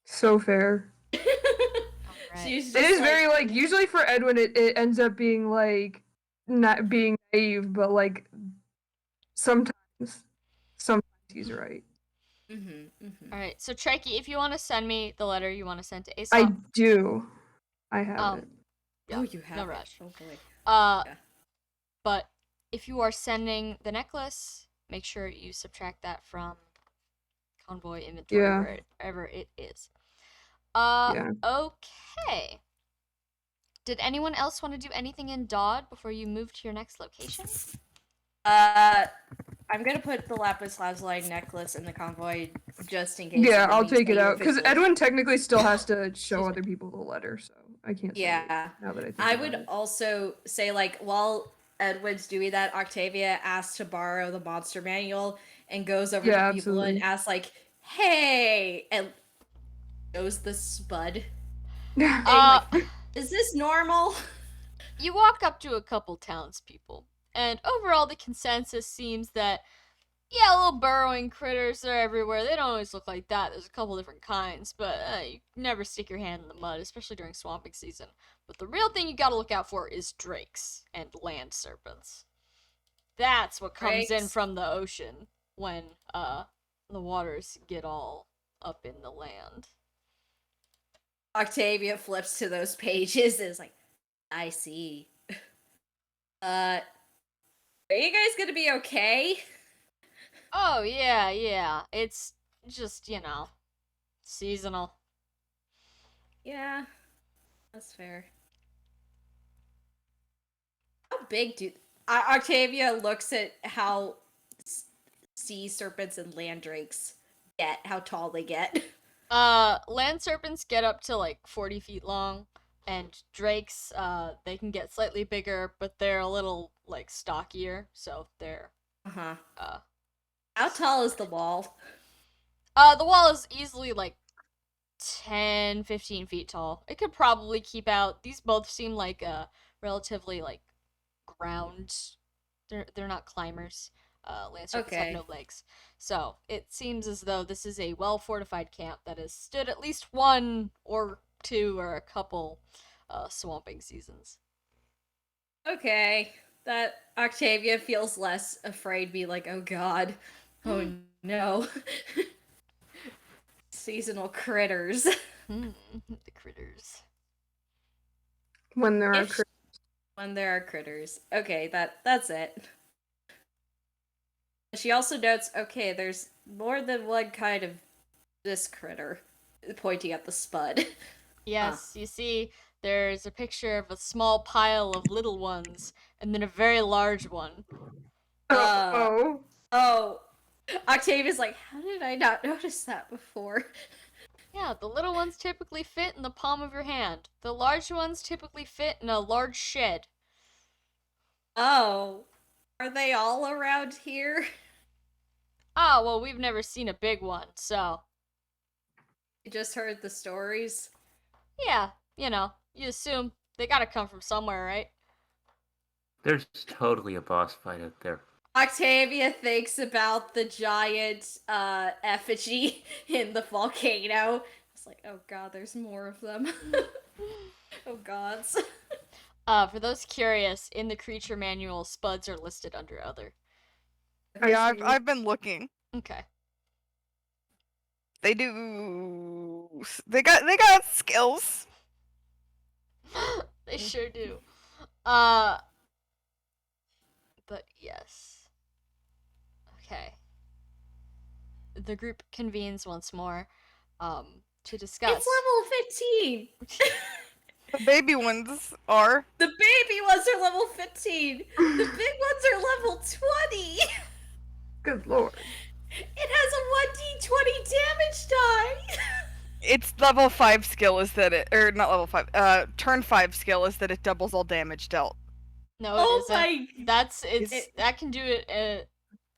S1: So fair.
S2: Alright.
S3: She's just
S1: It is
S3: like,
S1: very like usually for Edwin it ends up being like not being naive, but like sometimes he's right.
S2: Alright, so Trekkie, if you want to send me the letter you want to send to Aesop,
S1: I do. I have it.
S2: yeah,
S3: oh, you have
S2: no
S3: it.
S2: rush.
S3: Oh boy. Yeah.
S2: But if you are sending the necklace, make sure you subtract that from convoy inventory
S1: Yeah.
S2: wherever it is.
S1: Yeah.
S2: Okay. Did anyone else want to do anything in Dodd before you move to your next location?
S3: I'm gonna put the lapis lazuli necklace in the convoy just in case.
S1: Yeah,
S3: it
S1: I'll
S3: means
S1: take
S3: that
S1: it
S3: you're
S1: out because
S3: physically-
S1: Edwin technically still has to
S2: Excuse
S1: show
S2: me.
S1: other people the letter, so I can't. Send
S3: Yeah.
S1: it now that I think
S3: I
S1: about
S3: would
S1: it.
S3: also say, like, while Edwin's doing that, Octavia asks to borrow the monster manual and goes over
S1: Yeah,
S3: to people
S1: absolutely.
S3: and asks, like, hey, and shows the spud.
S2: Uh,
S3: Like, is this normal?
S2: you walk up to a couple townspeople, and overall the consensus seems that, yeah, little burrowing critters, they're everywhere. They don't always look like that. There's a couple different kinds, but you never stick your hand in the mud, especially during swamping season. But the real thing you gotta look out for is drakes and land serpents. That's what comes in
S3: Drakes?
S2: from the ocean when the waters get all up in the land.
S3: Octavia flips to those pages and is like, I see. Are you guys gonna be okay?
S2: Oh yeah. It's just, seasonal.
S3: Yeah, that's fair. How big do Octavia looks at how sea serpents and land drakes get, how tall they get.
S2: Land serpents get up to like 40 feet long, and drakes, they can get slightly bigger, but they're a little like stockier, so they're
S3: Uh-huh. How tall is the wall?
S2: The wall is easily like 10, 15 feet tall. It could probably keep out. These both seem like relatively like ground. They're not climbers. Land serpents have
S3: Okay.
S2: no legs, so it seems as though this is a well fortified camp that has stood at least one or two or a couple swamping seasons.
S3: Okay. That Octavia feels less afraid, be like, oh god. Oh no. Seasonal critters.
S2: The critters.
S1: When there are
S3: If- When there are critters. Okay, that's it. She also notes, okay, there's more than one kind of this critter. Pointing at the spud.
S2: Yes, you see, there's a picture of a small pile of little ones, and then a very large one.
S1: Oh.
S3: Oh. Octavia's like, how did I not notice that before?
S2: Yeah, the little ones typically fit in the palm of your hand. The large ones typically fit in a large shed.
S3: Oh. Are they all around here?
S2: Ah, well, we've never seen a big one, so.
S3: You just heard the stories?
S2: Yeah, you know, you assume they gotta come from somewhere, right?
S5: There's totally a boss fight out there.
S3: Octavia thinks about the giant effigy in the volcano. It's like, oh god, there's more of them. Oh gods.
S2: For those curious, in the creature manual, spuds are listed under other.
S4: Yeah, I've been looking.
S2: Okay.
S4: They do. They got skills.
S2: They sure do. But yes. Okay. The group convenes once more, to discuss.
S3: It's level 15!
S4: The baby ones are.
S3: The baby ones are level 15! The big ones are level 20!
S1: Good lord.
S3: It has a 1d20 damage die!
S4: Its level 5 skill is that it, or not level 5. Turn 5 skill is that it doubles all damage dealt.
S2: No, it
S3: Oh
S2: isn't.
S3: my...
S2: That can do it.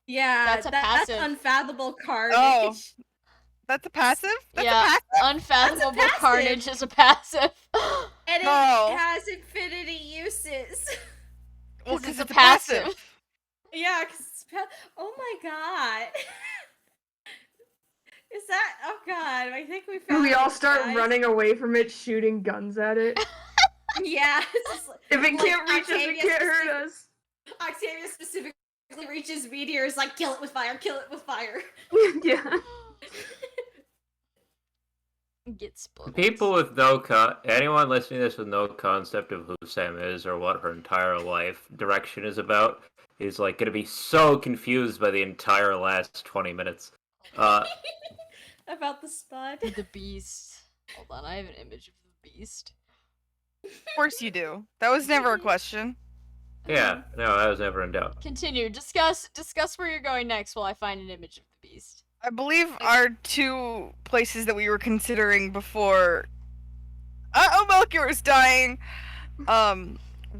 S3: Yeah,
S2: That's a
S3: that's
S2: passive.
S3: unfathomable carnage.
S4: Oh. That's a passive? That's
S2: yeah,
S4: a passive?
S2: unfathomable
S3: That's a passive.
S2: carnage is a passive.
S3: And it
S4: Oh.
S3: has infinity uses.
S4: Well,
S2: 'Cause
S4: because
S2: it's a passive.
S3: Yeah, because it's oh my god. Is that... Oh god, I think we found
S1: We all
S3: it,
S1: start
S3: guys.
S1: running away from it, shooting guns at it.
S3: Yeah. It's just like,
S1: If it
S3: like,
S1: can't reach us, it
S3: Octavia
S1: can't hurt us.
S3: Octavia specifically reaches meteors like, kill it with fire, kill it with fire.
S1: Yeah.
S2: Get split.
S5: People with anyone listening to this with no concept of who Sam is or what her entire life direction is about is like gonna be so confused by the entire last 20 minutes.
S3: About the spud.
S2: The beast. Hold on, I have an image of the beast.
S4: Of course you do. That was never a question.
S5: Yeah, no, that was never in doubt.
S2: Continue. Discuss where you're going next while I find an image of the beast.
S4: I believe our two places that we were considering before Melchior is dying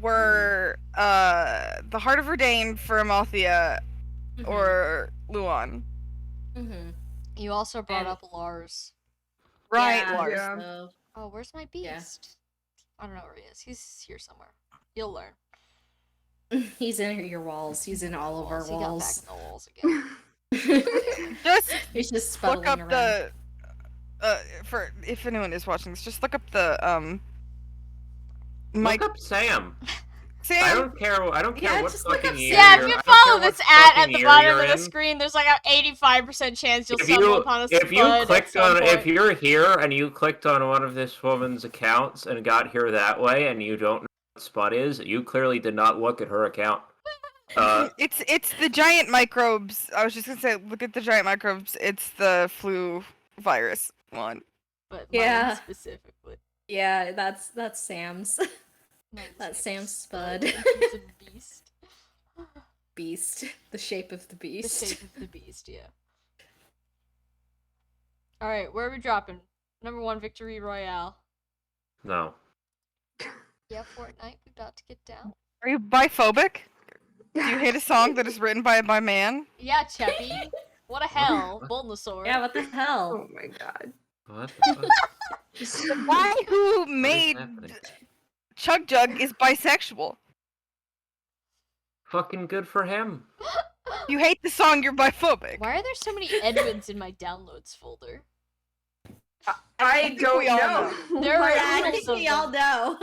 S4: were the Heart of Verdane for Amalthea or Luan.
S3: Mm-hmm.
S2: You also brought
S3: And-
S2: up Lars.
S4: Right,
S3: Yeah,
S4: Lars.
S1: Yeah.
S3: so-
S2: Oh, where's my beast? I don't know where he is. He's here somewhere. You'll learn.
S3: He's in your walls. He's in all of our
S2: He got back
S3: walls.
S2: in the walls again.
S4: Just
S3: He's just
S4: look
S3: sputtling
S4: up
S3: around.
S4: the for if anyone is watching this, just look up the
S5: Look up Sam.
S4: Sam.
S5: I don't care
S3: Yeah,
S5: what
S3: just look
S5: fucking
S3: up
S5: year.
S3: Sam.
S2: Yeah, if
S5: you're-
S2: you
S5: I don't care
S2: follow
S5: what
S2: this ad at
S5: fucking
S2: the
S5: year
S2: bottom
S5: you're
S2: of the
S5: in.
S2: screen, there's like an 85% chance you'll
S5: If
S2: stumble
S5: you
S2: upon a
S5: if you
S2: spud at
S5: clicked
S2: some
S5: on
S2: point.
S5: if you're here and you clicked on one of this woman's accounts and got here that way and you don't know what Spot is, you clearly did not look at her account.
S4: It's the giant microbes. I was just gonna say, look at the giant microbes. It's the flu virus one.
S2: But
S3: Yeah.
S2: mine specifically.
S3: Yeah, that's Sam's.
S2: Mine's
S3: That's
S2: named
S3: Sam's spud.
S2: He's a beast.
S3: Beast. The shape of the
S2: The
S3: beast.
S2: shape of the beast, yeah. Alright, where are we dropping? Number 1, Victory Royale.
S5: No.
S2: Yeah, Fortnite, we about to get down.
S4: Are you biphobic? Do you hate a song that is written by a man?
S2: Yeah, Cheppy. What a hell,
S5: What?
S2: Bulbasaur.
S3: Yeah, what the hell?
S1: Oh my god.
S5: What the fuck?
S4: The guy who
S5: What is
S4: made
S5: happening?
S4: Chug Jug is bisexual.
S5: Fucking good for him.
S4: You hate the song, you're biphobic.
S2: Why are there so many Edmonds in my downloads folder?
S1: I
S4: think
S1: don't
S4: we all
S1: know.
S2: There
S1: Why
S2: are
S3: Yeah, I
S1: would-
S3: think we all know.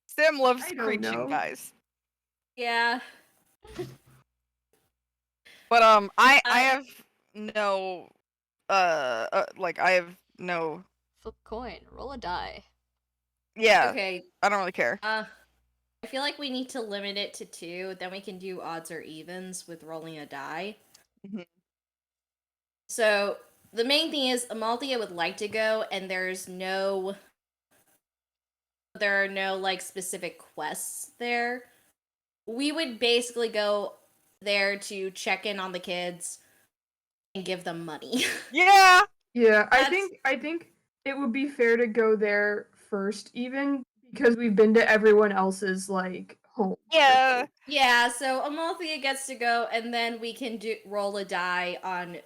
S4: Sam loves
S1: I don't
S4: screeching
S1: know.
S4: guys.
S3: Yeah.
S4: But I
S3: I-
S4: have no like I have no
S2: Flip coin, roll a die.
S4: yeah,
S3: Okay.
S4: I don't really care.
S3: I feel like we need to limit it to 2. Then we can do odds or evens with rolling a die.
S4: Mhm.
S3: So the main thing is Amalthea would like to go, and there are no like specific quests there. We would basically go there to check in on the kids and give them money.
S4: Yeah.
S1: Yeah,
S3: That's-
S1: I think it would be fair to go there first, even because we've been to everyone else's like home.
S4: Yeah.
S3: Yeah, so Amalthea gets to go, and then we can roll a die on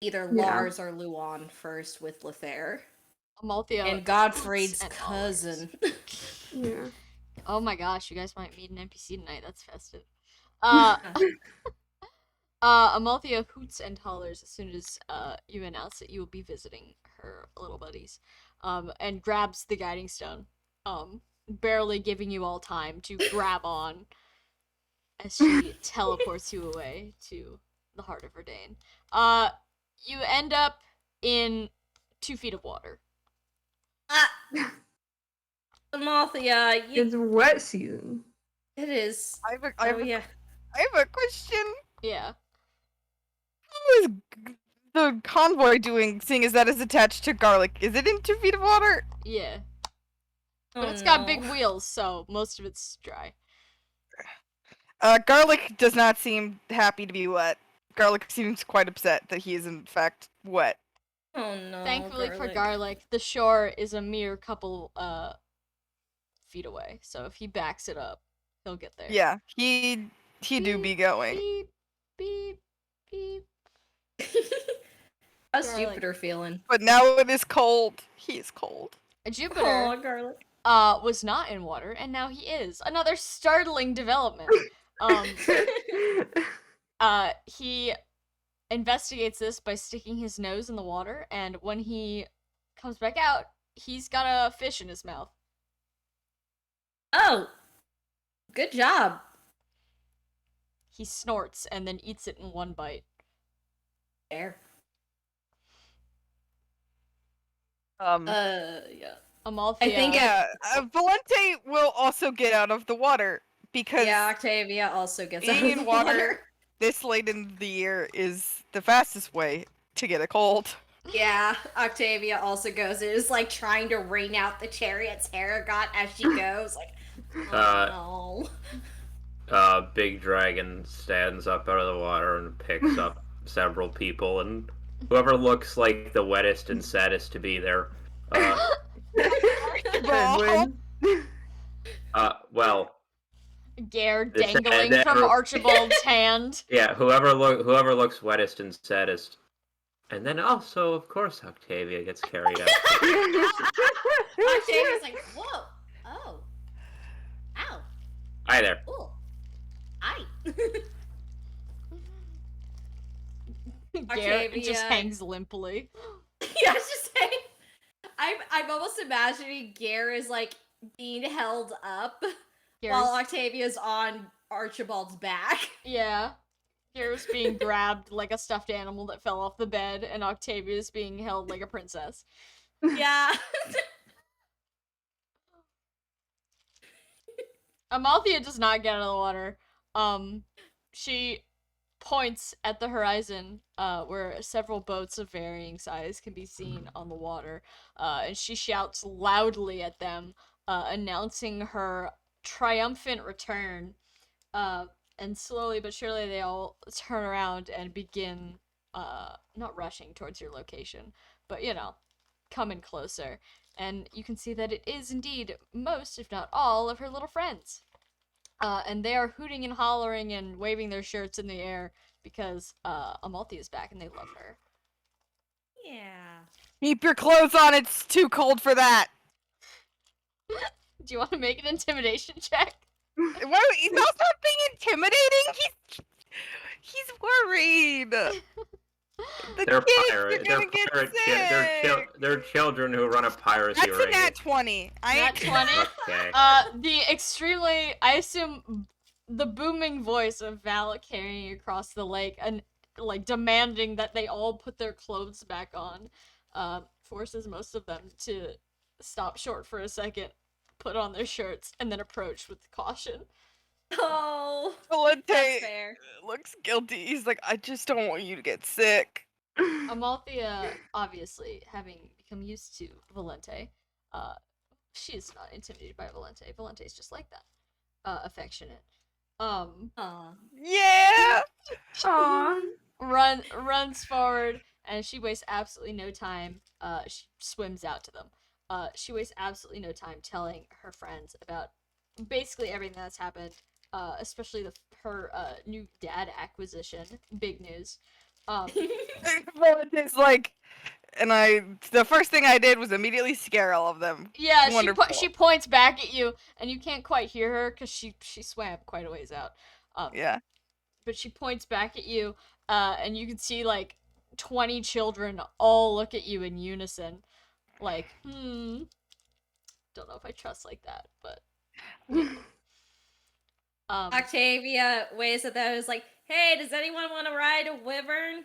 S3: either
S1: Yeah.
S3: Lars or Luan first with Lothair.
S2: Amalthea.
S3: And Godfrey's
S2: and
S3: cousin.
S1: Yeah.
S2: Oh my gosh, you guys might meet an NPC tonight. That's festive. Amalthea hoots and hollers as soon as you announce that you will be visiting her little buddies, and grabs the guiding stone, barely giving you all time to grab on as she teleports you away to the heart of Verdane. You end up in 2 feet of water.
S3: Amalthea,
S1: It's wet season.
S3: it is.
S4: I have a,
S3: Oh yeah.
S4: I have a question.
S2: Yeah.
S4: How is the convoy doing, seeing as that is attached to garlic? Is it in 2 feet of water?
S2: Yeah. But
S3: Oh,
S2: it's got
S3: no.
S2: big wheels, so most of it's dry.
S4: Garlic does not seem happy to be wet. Garlic seems quite upset that he is in fact wet.
S3: Oh no.
S2: Thankfully for Garlic, the shore is a mere couple feet away. So if he backs it up, he'll get there.
S4: Yeah, he do be going.
S2: Beep, beep, beep.
S3: How's
S2: Garlic.
S3: Jupiter feeling?
S4: But now it is cold. He is cold.
S2: Jupiter
S3: Oh, Garlic.
S2: was not in water, and now he is. Another startling development. He investigates this by sticking his nose in the water, and when he comes back out, he's got a fish in his mouth.
S3: Oh, good job.
S2: He snorts and then eats it in one bite.
S3: There. Yeah.
S2: Amalthea.
S3: I think
S4: Yeah, Valente will also get out of the water because
S3: Yeah, Octavia also gets out
S4: being
S3: of
S4: in
S3: the
S4: water this late in the year is the fastest way to get a cold.
S3: Yeah, Octavia also goes. It is like trying to wring out the chariot's Harrigot as she goes. Like, oh no.
S5: Big Dragon stands up out of the water and picks up several people, and whoever looks like the wettest and saddest to be there.
S1: Edwin.
S5: Well,
S2: Gare
S5: This-
S2: dangling
S5: and
S2: from
S5: then-
S2: Archibald's hand.
S5: yeah, whoever looks wettest and saddest. And then also, of course, Octavia gets carried out.
S3: Octavia's like, whoa, oh, ow,
S5: Hi there.
S3: ooh, hi.
S2: Gare just
S3: Octavia.
S2: hangs limply.
S3: Yeah, I was just saying. I'm almost imagining Gare is like being held up while
S2: Gare's,
S3: Octavia's on Archibald's back.
S2: yeah. Gare's being grabbed like a stuffed animal that fell off the bed, and Octavia's being held like a princess.
S3: Yeah.
S2: Amalthea does not get out of the water. She points at the horizon, where several boats of varying size can be seen on the water, and she shouts loudly at them, announcing her triumphant return. And slowly but surely they all turn around and begin, not rushing towards your location, but, you know, coming closer. And you can see that it is indeed most, if not all, of her little friends. And they are hooting and hollering and waving their shirts in the air because Amalthea is back and they love her.
S3: Yeah.
S4: Keep your clothes on. It's too cold for that.
S2: Do you want to make an intimidation check?
S4: Why? He's not being intimidating. He's worried. The
S5: They're
S4: kids
S5: pirate.
S4: are
S5: They're
S4: gonna get
S5: pirate.
S4: sick.
S5: They're children who run a piracy
S4: That's a
S5: ring.
S4: nat 20.
S2: Nat 20?
S5: Okay.
S2: The extremely, I assume, the booming voice of Val carrying across the lake and like demanding that they all put their clothes back on, forces most of them to stop short for a second, put on their shirts, and then approach with caution.
S3: Oh,
S4: Valente
S3: that's fair.
S4: looks guilty. He's like, I just don't want you to get sick.
S2: Amalthea, obviously, having become used to Valente, she is not intimidated by Valente. Valente is just like that. Affectionate.
S3: Aw.
S4: Yeah.
S1: Aww.
S2: Runs forward, and she wastes absolutely no time. She swims out to them. She wastes absolutely no time telling her friends about basically everything that's happened, especially her new dad acquisition. Big news.
S4: Valente's like, and the first thing I did was immediately scare all of them.
S2: Yeah,
S4: Wonderful.
S2: she points back at you, and you can't quite hear her because she swam quite a ways out.
S4: Yeah.
S2: But she points back at you, and you can see like 20 children all look at you in unison, like, don't know if I trust like that, but.
S3: Octavia waves at those like, hey, does anyone want to ride a wyvern?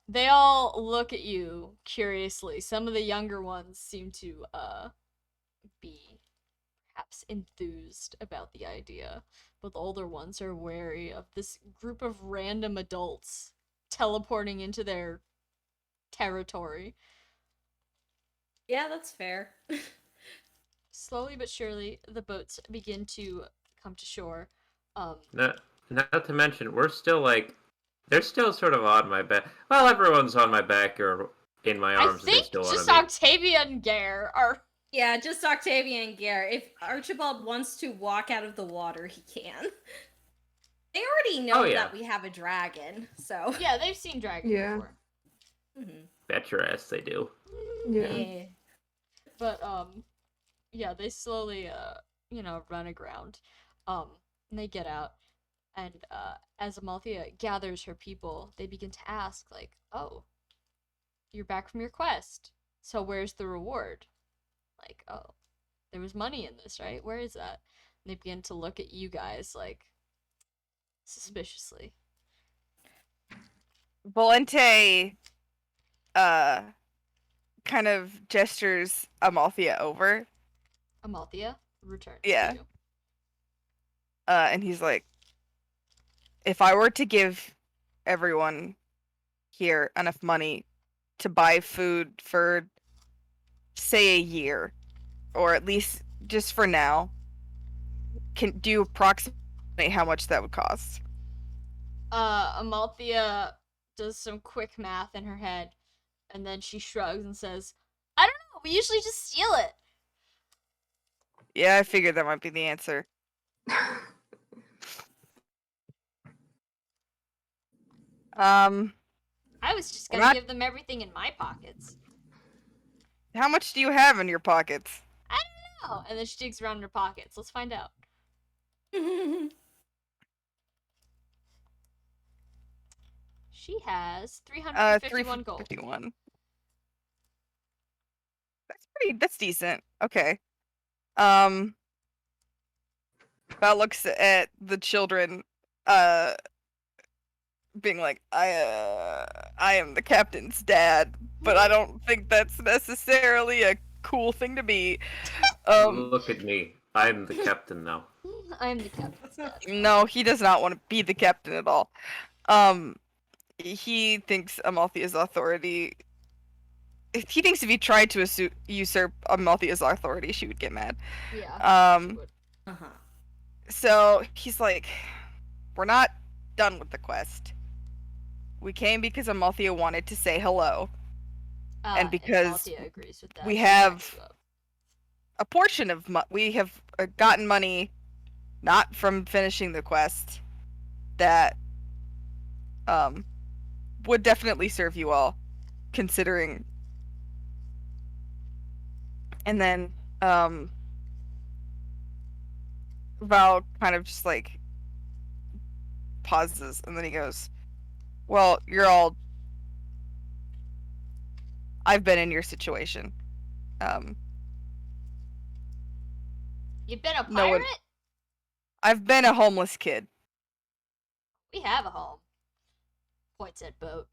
S2: They all look at you curiously. Some of the younger ones seem to, be perhaps enthused about the idea, but the older ones are wary of this group of random adults teleporting into their territory.
S3: Yeah, that's fair.
S2: Slowly but surely, the boats begin to come to shore.
S5: Not to mention, we're still like, they're still sort of on my back. Well, everyone's on my back or in my
S2: I
S5: arms. They
S2: think
S5: still
S2: just
S5: want to
S2: Octavia and Gare are.
S3: Yeah, just Octavia and Gare. If Archibald wants to walk out of the water, he can. They already know
S5: Oh, yeah.
S3: that we have a dragon, so.
S2: Yeah, they've seen dragons
S1: Yeah.
S2: before.
S3: Mhm.
S5: Bet your ass they do.
S1: Yeah.
S2: But yeah, they slowly run aground. And they get out, and as Amalthea gathers her people, they begin to ask, like, oh, you're back from your quest, so where's the reward? Like, oh, there was money in this, right? Where is that? And they begin to look at you guys, like, suspiciously.
S4: Valente, kind of gestures Amalthea over.
S2: Amalthea returns
S4: Yeah.
S2: to you.
S4: And he's like, if I were to give everyone here enough money to buy food for, say, a year, or at least just for now, do you approximate how much that would cost?
S2: Amalthea does some quick math in her head, and then she shrugs and says, I don't know, we usually just steal it.
S4: Yeah, I figured that might be the answer.
S2: I was just gonna
S4: Not-
S2: give them everything in my pockets.
S4: How much do you have in your pockets?
S2: Oh, and then she digs around in her pockets. Let's find out. She has 351 gold.
S4: 351. That's decent. Okay. Val looks at the children, being like, I am the captain's dad, but I don't think that's necessarily a cool thing to be.
S5: Look at me. I'm the captain now.
S2: I'm the captain's dad.
S4: No, he does not want to be the captain at all. He thinks Amalthea's authority. He thinks if he tried to usurp Amalthea's authority, she would get mad.
S2: Yeah. she would.
S3: Uh-huh.
S4: So he's like, we're not done with the quest. We came because Amalthea wanted to say hello. And because
S2: Amalthea agrees with that.
S4: we
S2: She
S4: have-
S2: backs you up.
S4: A portion of we have gotten money, not from finishing the quest, that would definitely serve you all, considering. And then Val kind of just like pauses, and then he goes, "Well, you're all. I've been in your situation. Um,
S2: You've been a pirate?
S4: no one. I've been a homeless kid."
S2: We have a home. Points at boat.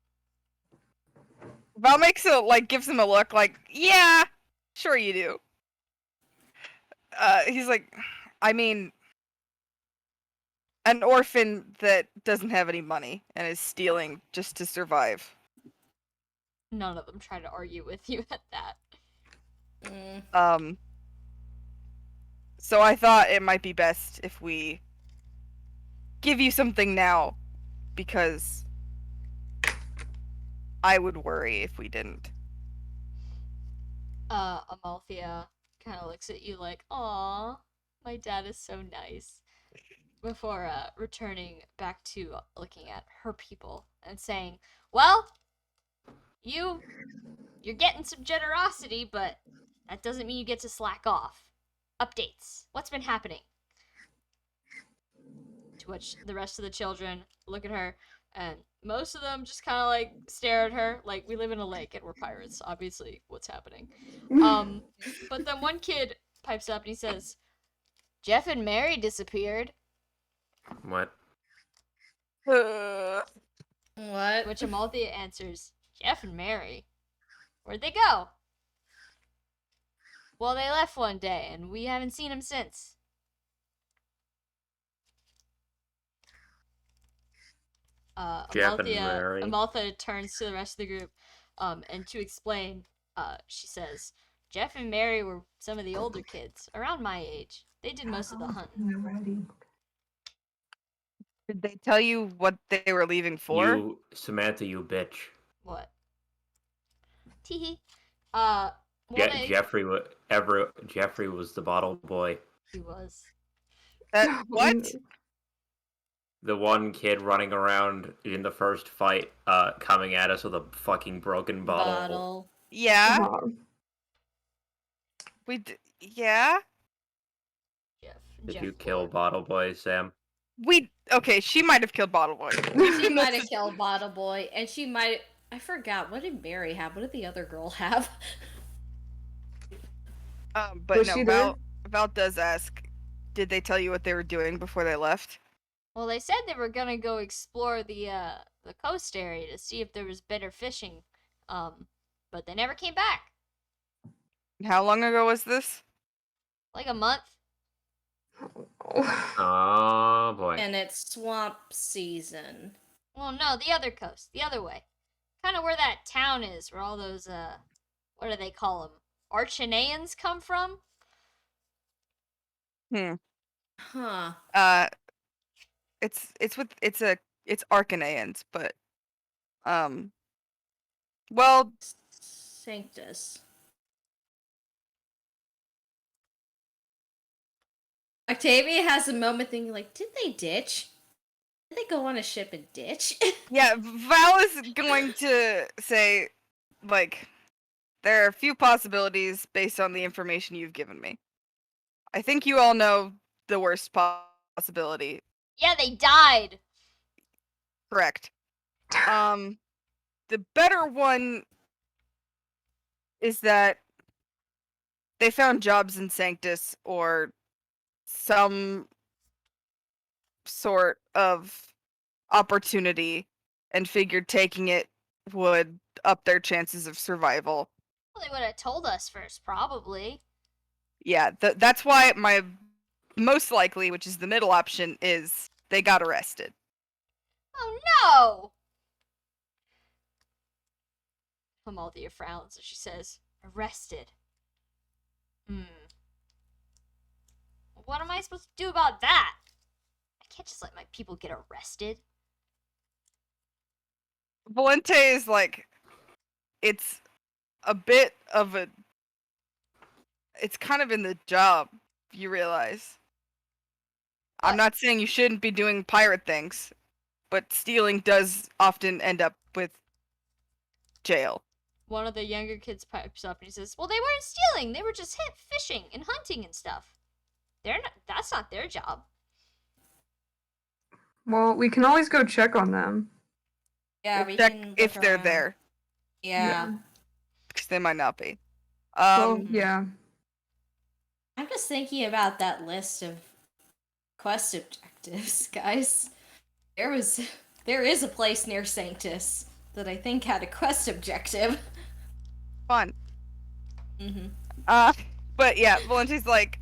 S4: Val gives him a look like, "Yeah, sure you do." He's like, "I mean, an orphan that doesn't have any money and is stealing just to survive."
S2: None of them try to argue with you at that.
S4: So I thought it might be best if we give you something now, because I would worry if we didn't.
S2: Amalthea kind of looks at you like, "Aw, my dad is so nice," before returning back to looking at her people and saying, "Well, you're getting some generosity, but that doesn't mean you get to slack off. Updates. What's been happening?" To which the rest of the children look at her, and most of them just kind of like stare at her, like, we live in a lake and we're pirates. Obviously, what's happening? But then one kid pipes up and he says, "Jeff and Mary disappeared."
S5: What?
S3: What?
S2: Which Amalthea answers, "Jeff and Mary? Where'd they go?" "Well, they left one day, and we haven't seen them since."
S5: Jeff and Mary.
S2: Amalthea turns to the rest of the group, and to explain, she says, "Jeff and Mary were some of the older kids, around my age. They did most of the hunting."
S4: Did they tell you what they were leaving for?
S5: You, Samantha, you bitch.
S2: What? Teehee.
S5: Jeffrey was the bottle boy.
S2: He was.
S4: What?
S5: The one kid running around in the first fight, coming at us with a fucking broken bottle.
S4: Yeah.
S1: Wow.
S4: Yeah.
S5: Did you kill Bottle Boy, Sam?
S4: Okay, she might have killed Bottle Boy.
S3: She might have killed Bottle Boy, and she might. I forgot. What did Mary have? What did the other girl have?
S4: But
S1: Was
S4: no,
S1: she there?
S4: Val does ask, did they tell you what they were doing before they left?
S2: Well, they said they were gonna go explore the coast area to see if there was better fishing, but they never came back.
S4: How long ago was this?
S2: Like a month.
S5: Oh boy.
S3: And it's swamp season.
S2: Well, no, the other coast, the other way, kind of where that town is, where all those what do they call them? Archanaeans come from.
S3: Huh.
S4: It's Arcanaeans, but well,
S3: Sanctus. Octavia has a moment thinking, like, did they ditch? Did they go on a ship and ditch?
S4: yeah, Val is going to say, like, there are a few possibilities based on the information you've given me. I think you all know the worst possibility.
S2: Yeah, they died.
S4: Correct. The better one is that they found jobs in Sanctus or some sort of opportunity and figured taking it would up their chances of survival.
S2: Well, they would have told us first, probably.
S4: Yeah, that's why my most likely, which is the middle option, is they got arrested.
S2: Oh no! Amalthea frowns as she says, "Arrested. What am I supposed to do about that? I can't just let my people get arrested."
S4: Valente is like, it's a bit of a... It's kind of in the job, you realize. I'm not saying you shouldn't be doing pirate things. but stealing does often end up with jail.
S2: One of the younger kids pipes up and he says, "Well, they weren't stealing. They were just fishing and hunting and stuff. That's not their job."
S1: Well, we can always go check on them.
S3: Yeah, we
S4: Check
S3: can look
S4: if they're
S3: around.
S4: there,
S3: Yeah.
S4: because they might not be.
S1: Well, yeah.
S3: I'm just thinking about that list of quest objectives, guys. There is a place near Sanctus that I think had a quest objective.
S4: Fun.
S3: Mm-hmm.
S4: But yeah, Valenti's like,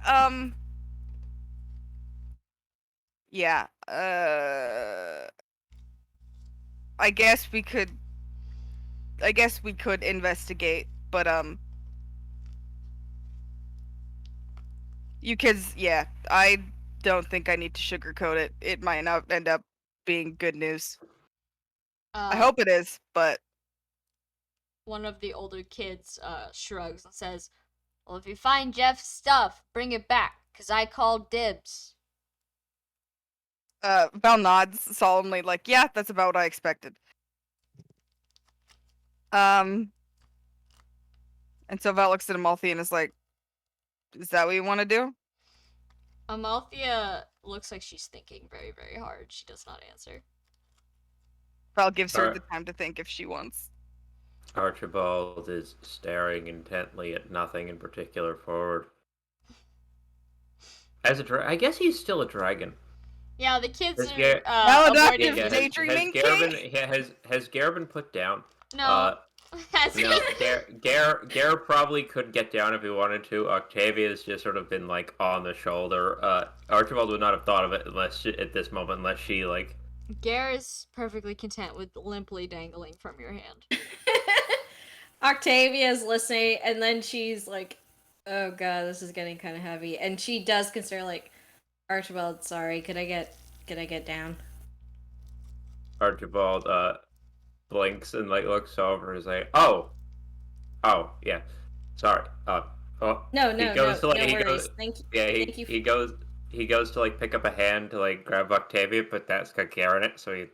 S4: yeah, I guess we could investigate, but you kids, yeah, I don't think I need to sugarcoat it. It might not end up being good news. I hope it is, but
S2: One of the older kids shrugs and says, "Well, if you find Jeff's stuff, bring it back, 'cause I called dibs."
S4: Val nods solemnly, like, yeah, that's about what I expected. And so Val looks at Amalthea and is like, is that what you want to do?
S2: Amalthea looks like she's thinking very, very hard. She does not answer.
S4: Val gives her
S5: Alright.
S4: the time to think if she wants.
S5: Archibald is staring intently at nothing in particular forward. I guess he's still a dragon.
S2: Yeah, the kids
S5: Has
S2: are
S5: Gar-
S2: avoiding.
S4: Maladaptive daydreaming
S5: has Gare been put down?
S2: No, has he?
S5: No, Gare probably could get down if he wanted to. Octavia's just sort of been like on the shoulder. Archibald would not have thought of it at this moment unless she like.
S2: Gare is perfectly content with limply dangling from your hand.
S3: Octavia's listening, and then she's like, "Oh god, this is getting kind of heavy." And she does consider, like, "Archibald, sorry, could I get down?"
S5: Archibald blinks and like looks over and is like, oh yeah, sorry.
S3: No
S5: Goes,
S3: worries. Thank you.
S5: Yeah,
S3: Thank you.
S5: he goes to like pick up a hand to like grab Octavia, but that's got Gare in it, so he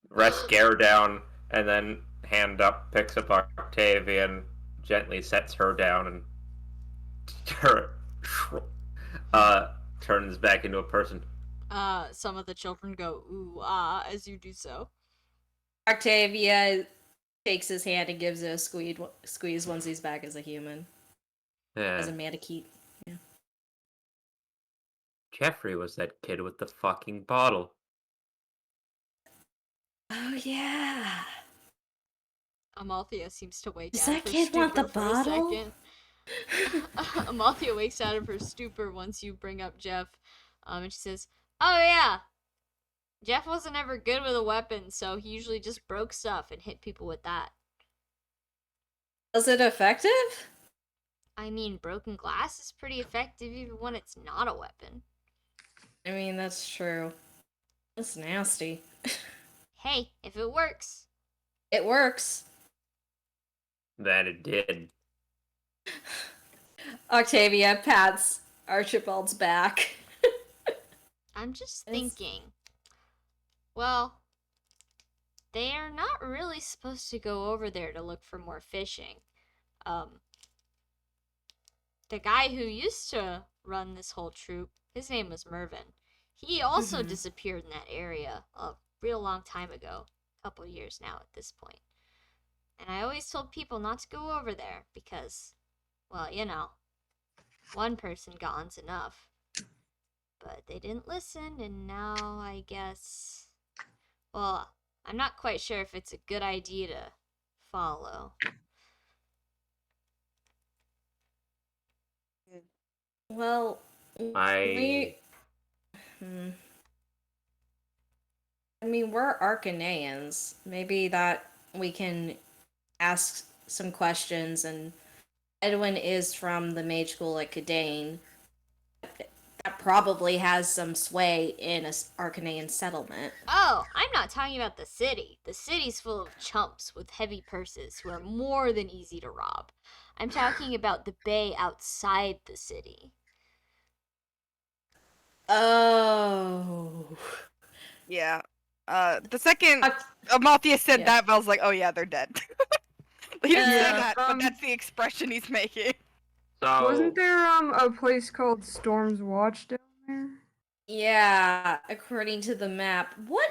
S5: rests Gare down and then hand up, picks up Octavia and gently sets her down and turns back into a person.
S2: Some of the children go ooh ah as you do so.
S3: Octavia takes his hand and gives it a squeeze once he's back as a human, as a
S5: Yeah.
S3: Mantiqueet. Yeah.
S5: Jeffrey was that kid with the fucking bottle.
S3: Oh yeah.
S2: Amalthea seems to wake
S3: Does
S2: out
S3: that
S2: of her
S3: kid want
S2: stupor
S3: the
S2: for a
S3: bottle?
S2: second. Amalthea wakes out of her stupor once you bring up Jeff, and she says, "Oh yeah, Jeff wasn't ever good with a weapon, so he usually just broke stuff and hit people with that."
S3: Was it effective?
S2: I mean, broken glass is pretty effective even when it's not a weapon.
S3: I mean, that's true. That's nasty.
S2: Hey, if it works.
S3: It works.
S5: That it did.
S3: Octavia pats Archibald's back.
S2: I'm just thinking. Well, they are not really supposed to go over there to look for more fishing. The guy who used to run this whole troop, his name was Mervin. He also disappeared in that area a real long time ago. A couple years now at this point. And I always told people not to go over there because, well, you know, one person gone's enough. But they didn't listen, and now I guess... Well, I'm not quite sure if it's a good idea to follow.
S3: Well,
S5: I
S3: mean, we're Arcaneans. Maybe that we can ask some questions, and Edwin is from the mage school at Cadane. That probably has some sway in a Arcanean settlement.
S2: Oh, I'm not talking about the city. The city's full of chumps with heavy purses who are more than easy to rob. I'm talking about the bay outside the city.
S3: Oh.
S4: Yeah. The second Amalthea said
S3: Yeah.
S4: that, Val's like, oh yeah, they're dead. He didn't say
S1: Yeah,
S4: that, but that's the expression he's making.
S5: So
S1: wasn't there a place called Storm's Watch down there?
S3: Yeah, according to the map. What?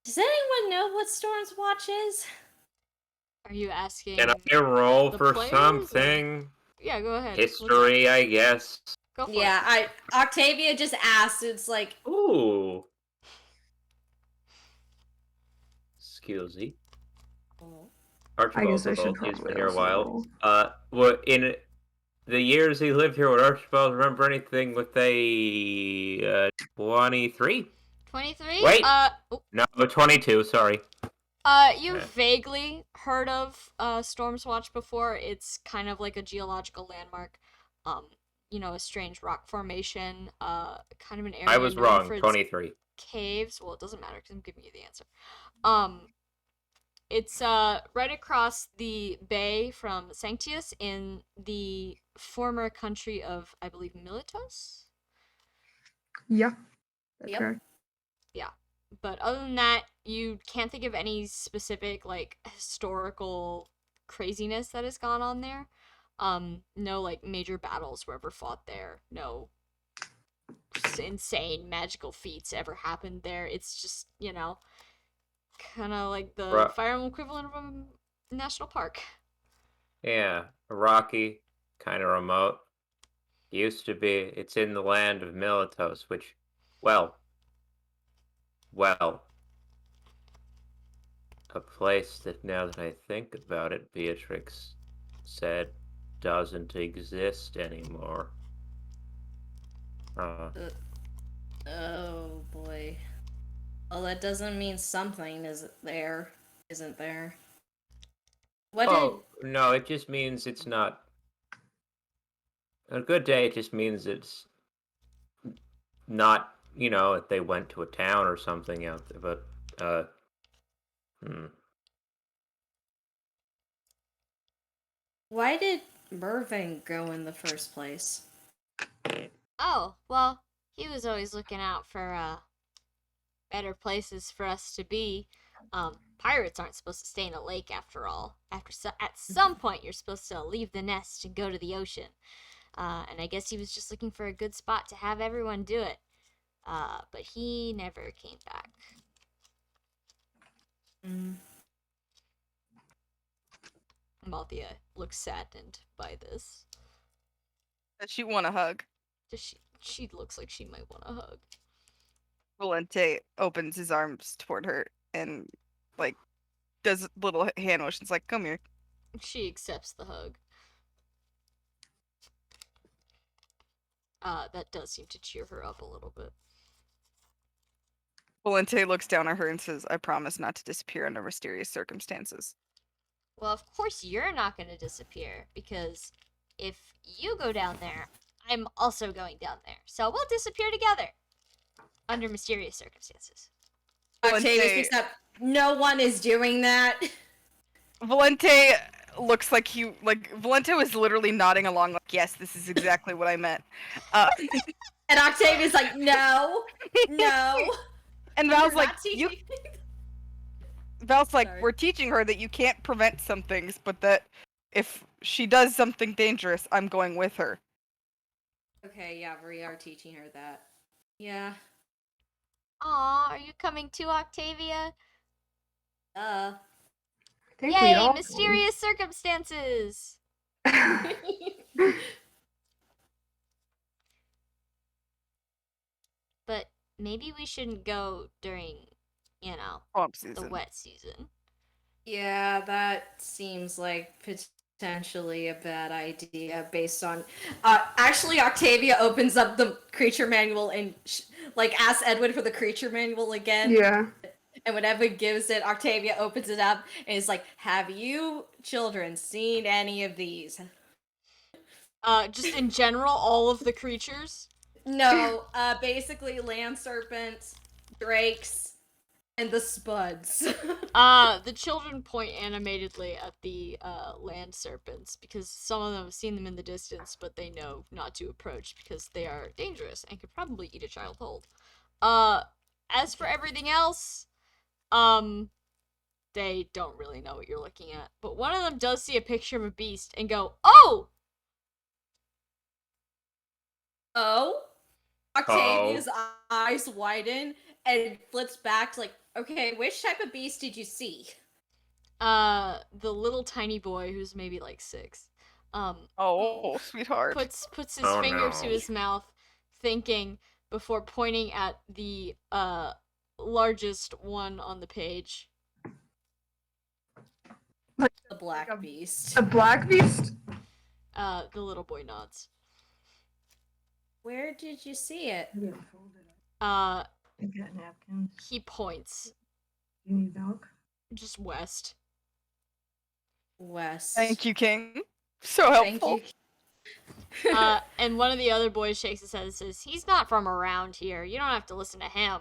S3: Does anyone know what Storm's Watch is?
S2: Are you asking?
S5: can I roll
S2: the
S5: for
S2: players,
S5: something?
S2: Yeah, go ahead. What's
S5: History, I guess.
S2: up? Go for
S3: Yeah, Octavia just asked. It's like,
S5: Ooh. Excuse me.
S1: I guess I should
S5: Archibald, he's
S1: probably
S5: been here a
S1: also
S5: while.
S1: roll.
S5: What in the years he lived here, would Archibald remember anything with a 23?
S2: it. 23.
S5: Wait. No, 22. Sorry.
S2: You
S5: Yeah.
S2: vaguely heard of Storm's Watch before. It's kind of like a geological landmark. A strange rock formation. Kind of an area.
S5: I was
S2: known
S5: wrong.
S2: for its
S5: 23.
S2: caves. Well, it doesn't matter because I'm giving you the answer. It's right across the bay from Sanctius in the former country of, I believe, Militos.
S1: Yeah, that's
S3: Yep.
S1: correct.
S2: But other than that, you can't think of any specific like historical craziness that has gone on there. No like major battles were ever fought there. No insane magical feats ever happened there. It's just, kind of like the
S5: Right.
S2: Fire Emblem equivalent of a national park.
S5: Yeah, rocky, kind of remote. Used to be. It's in the land of Militos, which, well, a place that now that I think about it, Beatrix said doesn't exist anymore.
S3: oh boy. Well, that doesn't mean something isn't there. What
S5: Oh, no, it just means it's not. A good day, it just means it's not, if they went to a town or something out there, but,
S3: Why did Mervyn go in the first place?
S2: Oh, well, he was always looking out for better places for us to be. Pirates aren't supposed to stay in a lake after all. At some point, you're supposed to leave the nest and go to the ocean. And I guess he was just looking for a good spot to have everyone do it. But he never came back. Malthea looks saddened by this.
S4: Does she want a hug?
S2: She looks like she might want a hug.
S4: Valente opens his arms toward her and, like, does little hand motions like, come here.
S2: She accepts the hug. That does seem to cheer her up a little bit.
S4: Valente looks down at her and says, I promise not to disappear under mysterious circumstances.
S2: Well, of course you're not going to disappear, because if you go down there, I'm also going down there. So we'll disappear together. Under mysterious circumstances.
S3: Octavia speaks up. No one is doing that.
S4: Valente looks like Valente was literally nodding along like, yes, this is exactly what I meant.
S3: And Octavia's like, no.
S4: And Val's like,
S3: Sorry.
S4: we're teaching her that you can't prevent some things, but that if she does something dangerous, I'm going with her.
S3: Okay, yeah, we are teaching her that. Yeah.
S2: Aw, are you coming too, Octavia?
S1: I think we
S2: Yay,
S1: all
S2: mysterious circumstances! But maybe we shouldn't go during,
S4: Swamp
S2: the
S4: season.
S2: wet season.
S3: Yeah, that seems like potentially a bad idea based on... actually, Octavia opens up the creature manual and, asks Edwin for the creature manual again.
S1: Yeah.
S3: And whenever gives it, Octavia opens it up and is like, have you children seen any of these?
S2: Just in general, all of the creatures?
S3: No, basically land serpents, drakes, and the spuds.
S2: The children point animatedly at the land serpents because some of them have seen them in the distance, but they know not to approach because they are dangerous and could probably eat a child whole. As for everything else, they don't really know what you're looking at. But one of them does see a picture of a beast and go, "Oh!"
S3: Oh? Octavia's eyes widen and flips back like, okay, which type of beast did you see?
S2: The little tiny boy who's maybe like 6,
S4: Oh, sweetheart.
S2: puts his
S5: Oh,
S2: finger
S5: no.
S2: to his mouth, thinking before pointing at the largest one on the page.
S3: The black
S1: Like
S3: beast.
S1: A black beast?
S2: The little boy nods.
S3: Where did you see it?
S2: Uh,
S6: I got napkins.
S2: he points
S6: You need milk?
S2: just west.
S3: West.
S4: Thank you, King. So helpful.
S3: Thank you.
S2: And one of the other boys shakes his head and says, "He's not from around here. You don't have to listen to him.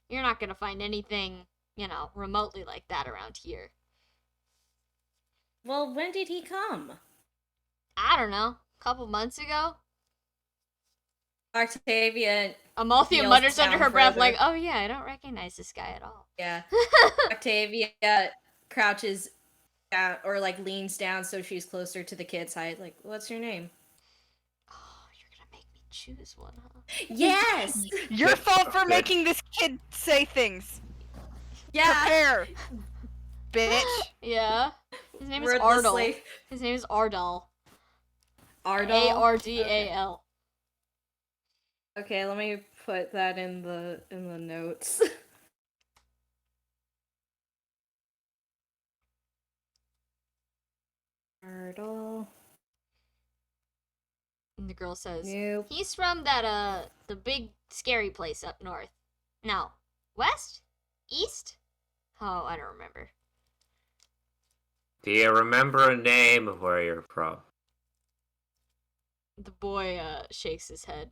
S2: You're not gonna find anything, remotely like that around here."
S3: Well, when did he come?
S2: I don't know. A couple months ago?
S3: Octavia.
S2: Amalthea
S3: Kneels
S2: mutters under
S3: down
S2: her breath,
S3: further.
S2: like, "Oh yeah, I don't recognize this guy at all."
S3: Yeah. Octavia crouches down or like leans down so she's closer to the kid's height. Like, what's your name?
S2: Oh, you're gonna make me choose one, huh?
S3: Yes.
S4: Your fault for
S5: Good.
S4: making this kid say things.
S3: Yeah.
S4: Prepare, bitch.
S2: Yeah. His name is Ardal.
S3: Wordlessly.
S2: His name is Ardal.
S3: Ardal.
S2: Ardal.
S3: Okay, let me put that in the notes. Ardal.
S2: And the girl says,
S3: Nope.
S2: "He's from that, the big scary place up north. No. West? East? Oh, I don't remember."
S5: Do you remember a name of where you're from?
S2: The boy, shakes his head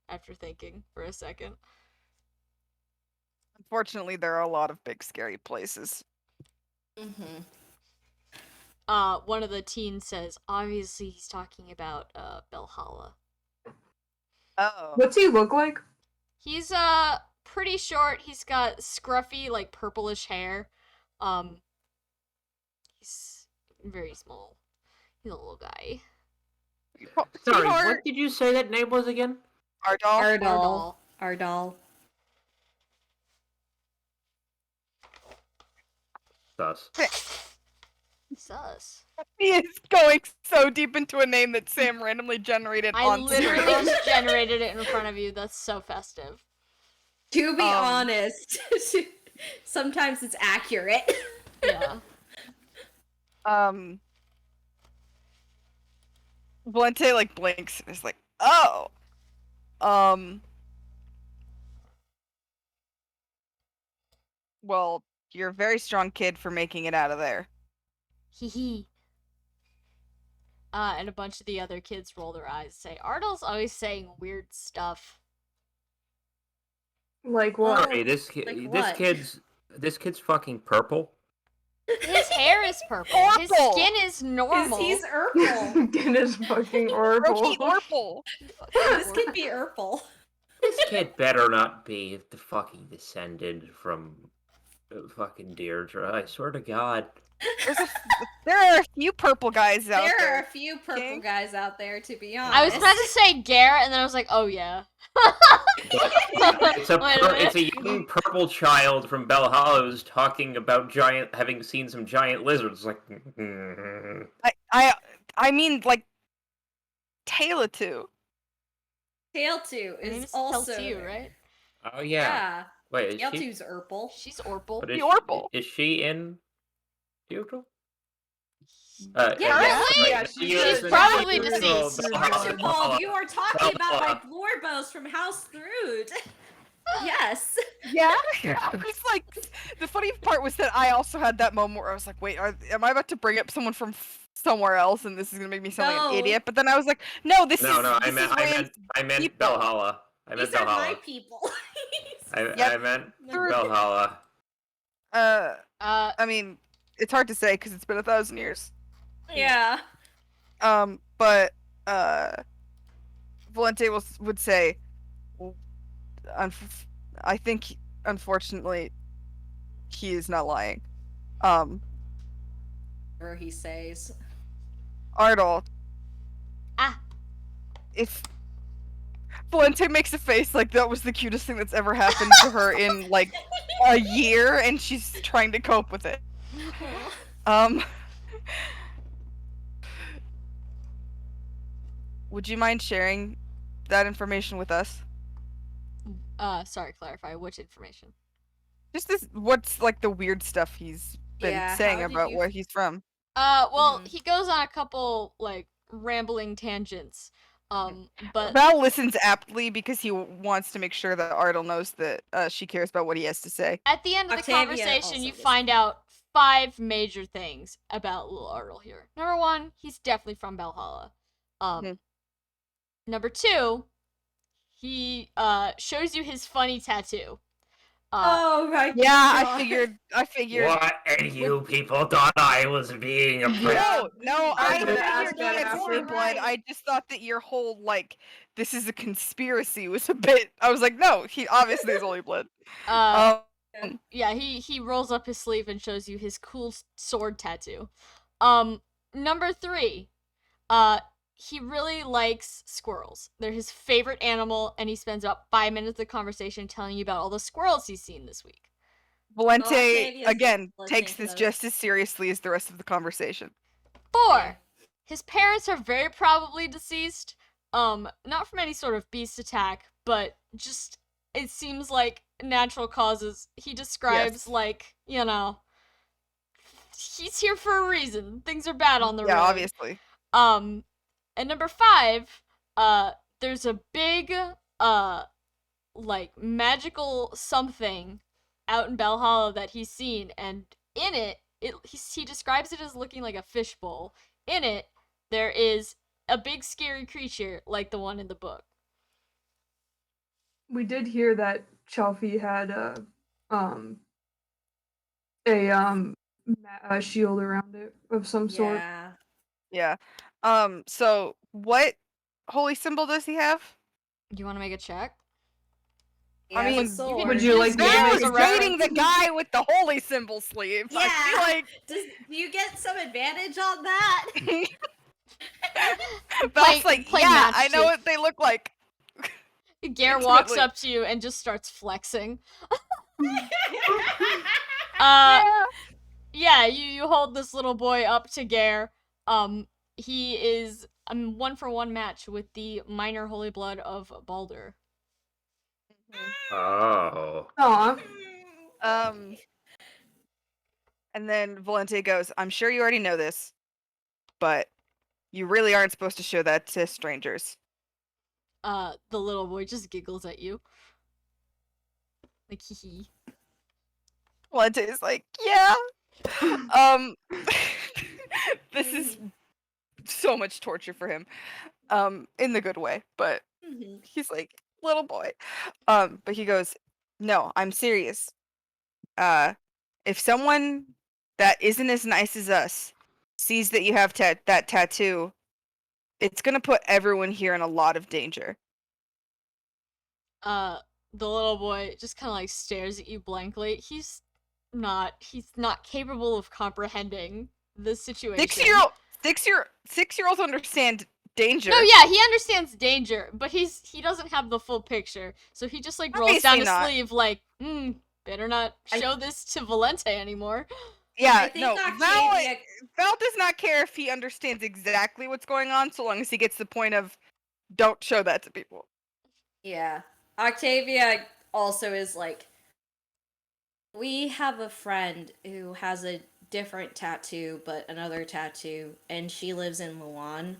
S2: after thinking for a second.
S4: Unfortunately, there are a lot of big, scary places.
S3: Mm-hmm.
S2: One of the teens says, "Obviously he's talking about, Belhalla."
S4: Oh.
S1: What's he look like?
S2: He's, pretty short. He's got scruffy, like, purplish hair. He's very small. He's a little guy.
S5: Sorry,
S4: Sweetheart.
S5: what did you say that name was again?
S4: Ardal.
S3: Ardal. Ardal.
S5: Thus.
S2: Sus.
S4: He is going so deep into a name that Sam randomly generated
S2: I
S4: on
S2: literally
S4: screen.
S2: just generated it in front of you. That's so festive.
S3: To be
S4: Um,
S3: honest, sometimes it's accurate.
S2: Yeah.
S4: Valente like blinks and is like, oh. Well, you're a very strong kid for making it out of there.
S2: Hee hee. And a bunch of the other kids roll their eyes and say, "Ardal's always saying weird stuff."
S1: Like what?
S5: Sorry, this
S3: like what?
S5: kid's fucking purple.
S2: His hair is purple. His
S4: Purple!
S2: skin is normal.
S3: He's Urkel.
S1: Goodness fucking
S4: Rocky
S1: horrible.
S4: Orpal.
S3: This could be Urkel.
S5: This kid better not be the fucking descendant from fucking Deirdre. I swear to God.
S4: There are a few purple guys out
S3: There
S4: there.
S3: are a few purple
S4: King.
S3: guys out there, to be honest.
S2: I was about to say Garrett, and then I was like, "Oh yeah."
S5: It's a
S2: Wait a
S5: it's a young purple child from Bell Hollows talking about having seen some giant lizards. Like,
S4: I mean, like, Tailatu.
S3: Tail 2
S2: Her name
S3: is also
S2: Teltu, right?
S5: oh yeah.
S3: Yeah.
S5: Wait,
S3: Tail
S5: is she?
S3: 2's Urkel.
S2: She's Orpal.
S5: But
S4: The Orpal.
S5: is she in Deirdre?
S3: Yeah,
S1: yeah,
S2: she's probably deceased.
S3: Archibald, you are talking about my lore bows from House Thrud. Yes.
S4: Yeah. It's like, the funny part was that I also had that moment where I was like, wait, am I about to bring up someone from somewhere else and this is gonna make me sound like
S3: No.
S4: an idiot? But then I was like, no, this
S5: No,
S4: is
S5: no,
S4: this is Rand's
S5: I meant
S4: people.
S5: Belhalla. I meant
S3: These are my
S5: Belhalla.
S3: people.
S5: I meant Belhalla.
S4: I mean, it's hard to say because it's been 1,000 years.
S3: Yeah.
S4: But Valente would say, I think unfortunately, he is not lying.
S3: Or he says,
S4: Ardal,
S2: Ah,
S4: if Valente makes a face like that was the cutest thing that's ever happened to her in like a year, and she's trying to cope with it. Um, would you mind sharing that information with us?
S2: sorry, clarify which information.
S4: Just this, what's like the weird stuff he's been
S3: Yeah,
S4: saying
S3: how did
S4: about
S3: you-
S4: where he's from?
S2: Well,
S3: Mhm.
S2: he goes on a couple like rambling tangents. But
S4: Val listens aptly because he wants to make sure that Ardal knows that she cares about what he has to say.
S2: at the end of the
S3: Octavia
S2: conversation,
S3: also
S2: you find
S3: listens.
S2: out 5 major things about little Ardal here. Number 1, he's definitely from Valhalla.
S4: Mhm.
S2: Number 2, he shows you his funny tattoo.
S3: Oh my
S4: Yeah,
S3: god.
S4: I figured.
S5: What? And you people thought I was being a prick?
S4: No,
S1: I
S4: I
S1: was gonna
S4: figured
S1: ask
S4: he
S1: that
S4: had
S1: after.
S4: holy blood. I just thought that your whole like this is a conspiracy was a bit. I was like, no, he obviously is holy blood.
S2: Yeah, he rolls up his sleeve and shows you his cool sword tattoo. Number 3, he really likes squirrels. They're his favorite animal, and he spends about 5 minutes of the conversation telling you about all the squirrels he's seen this week.
S4: Valente
S3: Octavia's
S4: again
S3: listening
S4: takes
S3: to
S4: this
S3: those.
S4: just as seriously as the rest of the conversation.
S2: 4, his parents are very probably deceased. Not from any sort of beast attack, but just it seems like natural causes. He describes
S4: Yes.
S2: like, he's here for a reason. Things are bad on the road.
S4: Yeah, obviously.
S2: And number 5, there's a big like magical something out in Valhalla that he's seen, and in it, he describes it as looking like a fishbowl. In it, there is a big scary creature like the one in the book.
S1: We did hear that Chelfie had a shield around it of some sort.
S3: Yeah.
S4: Yeah. So what holy symbol does he have?
S2: You want to make a check?
S3: He
S4: I
S3: has
S4: mean,
S3: a sword.
S1: Would you like me to
S4: Val
S1: make
S4: is
S1: a
S4: rating the
S1: check?
S4: guy with the holy symbol sleeve. I feel
S3: Yeah.
S4: like
S3: Do you get some advantage on that?
S4: Val's like,
S2: play
S4: yeah, I
S2: match
S4: know
S2: it.
S4: what they look like.
S2: Gare walks
S4: Intimately.
S2: up to you and just starts flexing.
S4: Yeah.
S2: Yeah, you hold this little boy up to Gare. He is a 1-for-1 match with the minor holy blood of Baldur.
S5: Oh.
S1: Aw.
S4: And then Valente goes, I'm sure you already know this, but you really aren't supposed to show that to strangers.
S2: The little boy just giggles at you. Like, hee hee.
S4: Valente is like, yeah. Um, this is so much torture for him. In the good way, but he's like, little boy. But he goes, no, I'm serious. If someone that isn't as nice as us sees that you have that tattoo, it's gonna put everyone here in a lot of danger.
S2: The little boy just kind of like stares at you blankly. He's not capable of comprehending the situation.
S4: 6-year-olds understand danger.
S2: No, yeah, he understands danger, but he doesn't have the full picture. So he just like rolls down
S4: Obviously
S2: his
S4: not.
S2: sleeve like, better not show this to Valente anymore.
S4: Yeah,
S3: I think
S4: no,
S3: Octavia...
S4: Val does not care if he understands exactly what's going on, so long as he gets the point of, don't show that to people.
S3: Yeah. Octavia also is like, we have a friend who has a different tattoo, but another tattoo, and she lives in Luan.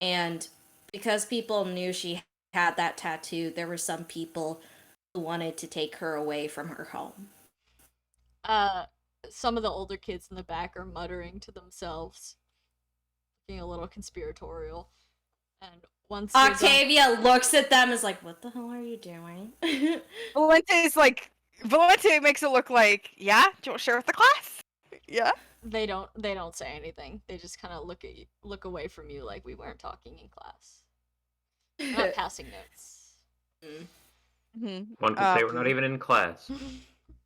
S3: And because people knew she had that tattoo, there were some people who wanted to take her away from her home.
S2: Some of the older kids in the back are muttering to themselves, being a little conspiratorial. And once
S3: Octavia looks at them as like, what the hell are you doing?
S4: Valente makes it look like, yeah, do you want to share with the class? Yeah.
S2: they don't say anything. They just kind of look away from you like we weren't talking in class. We're not passing notes.
S4: Mhm.
S5: One could say we're not even in class.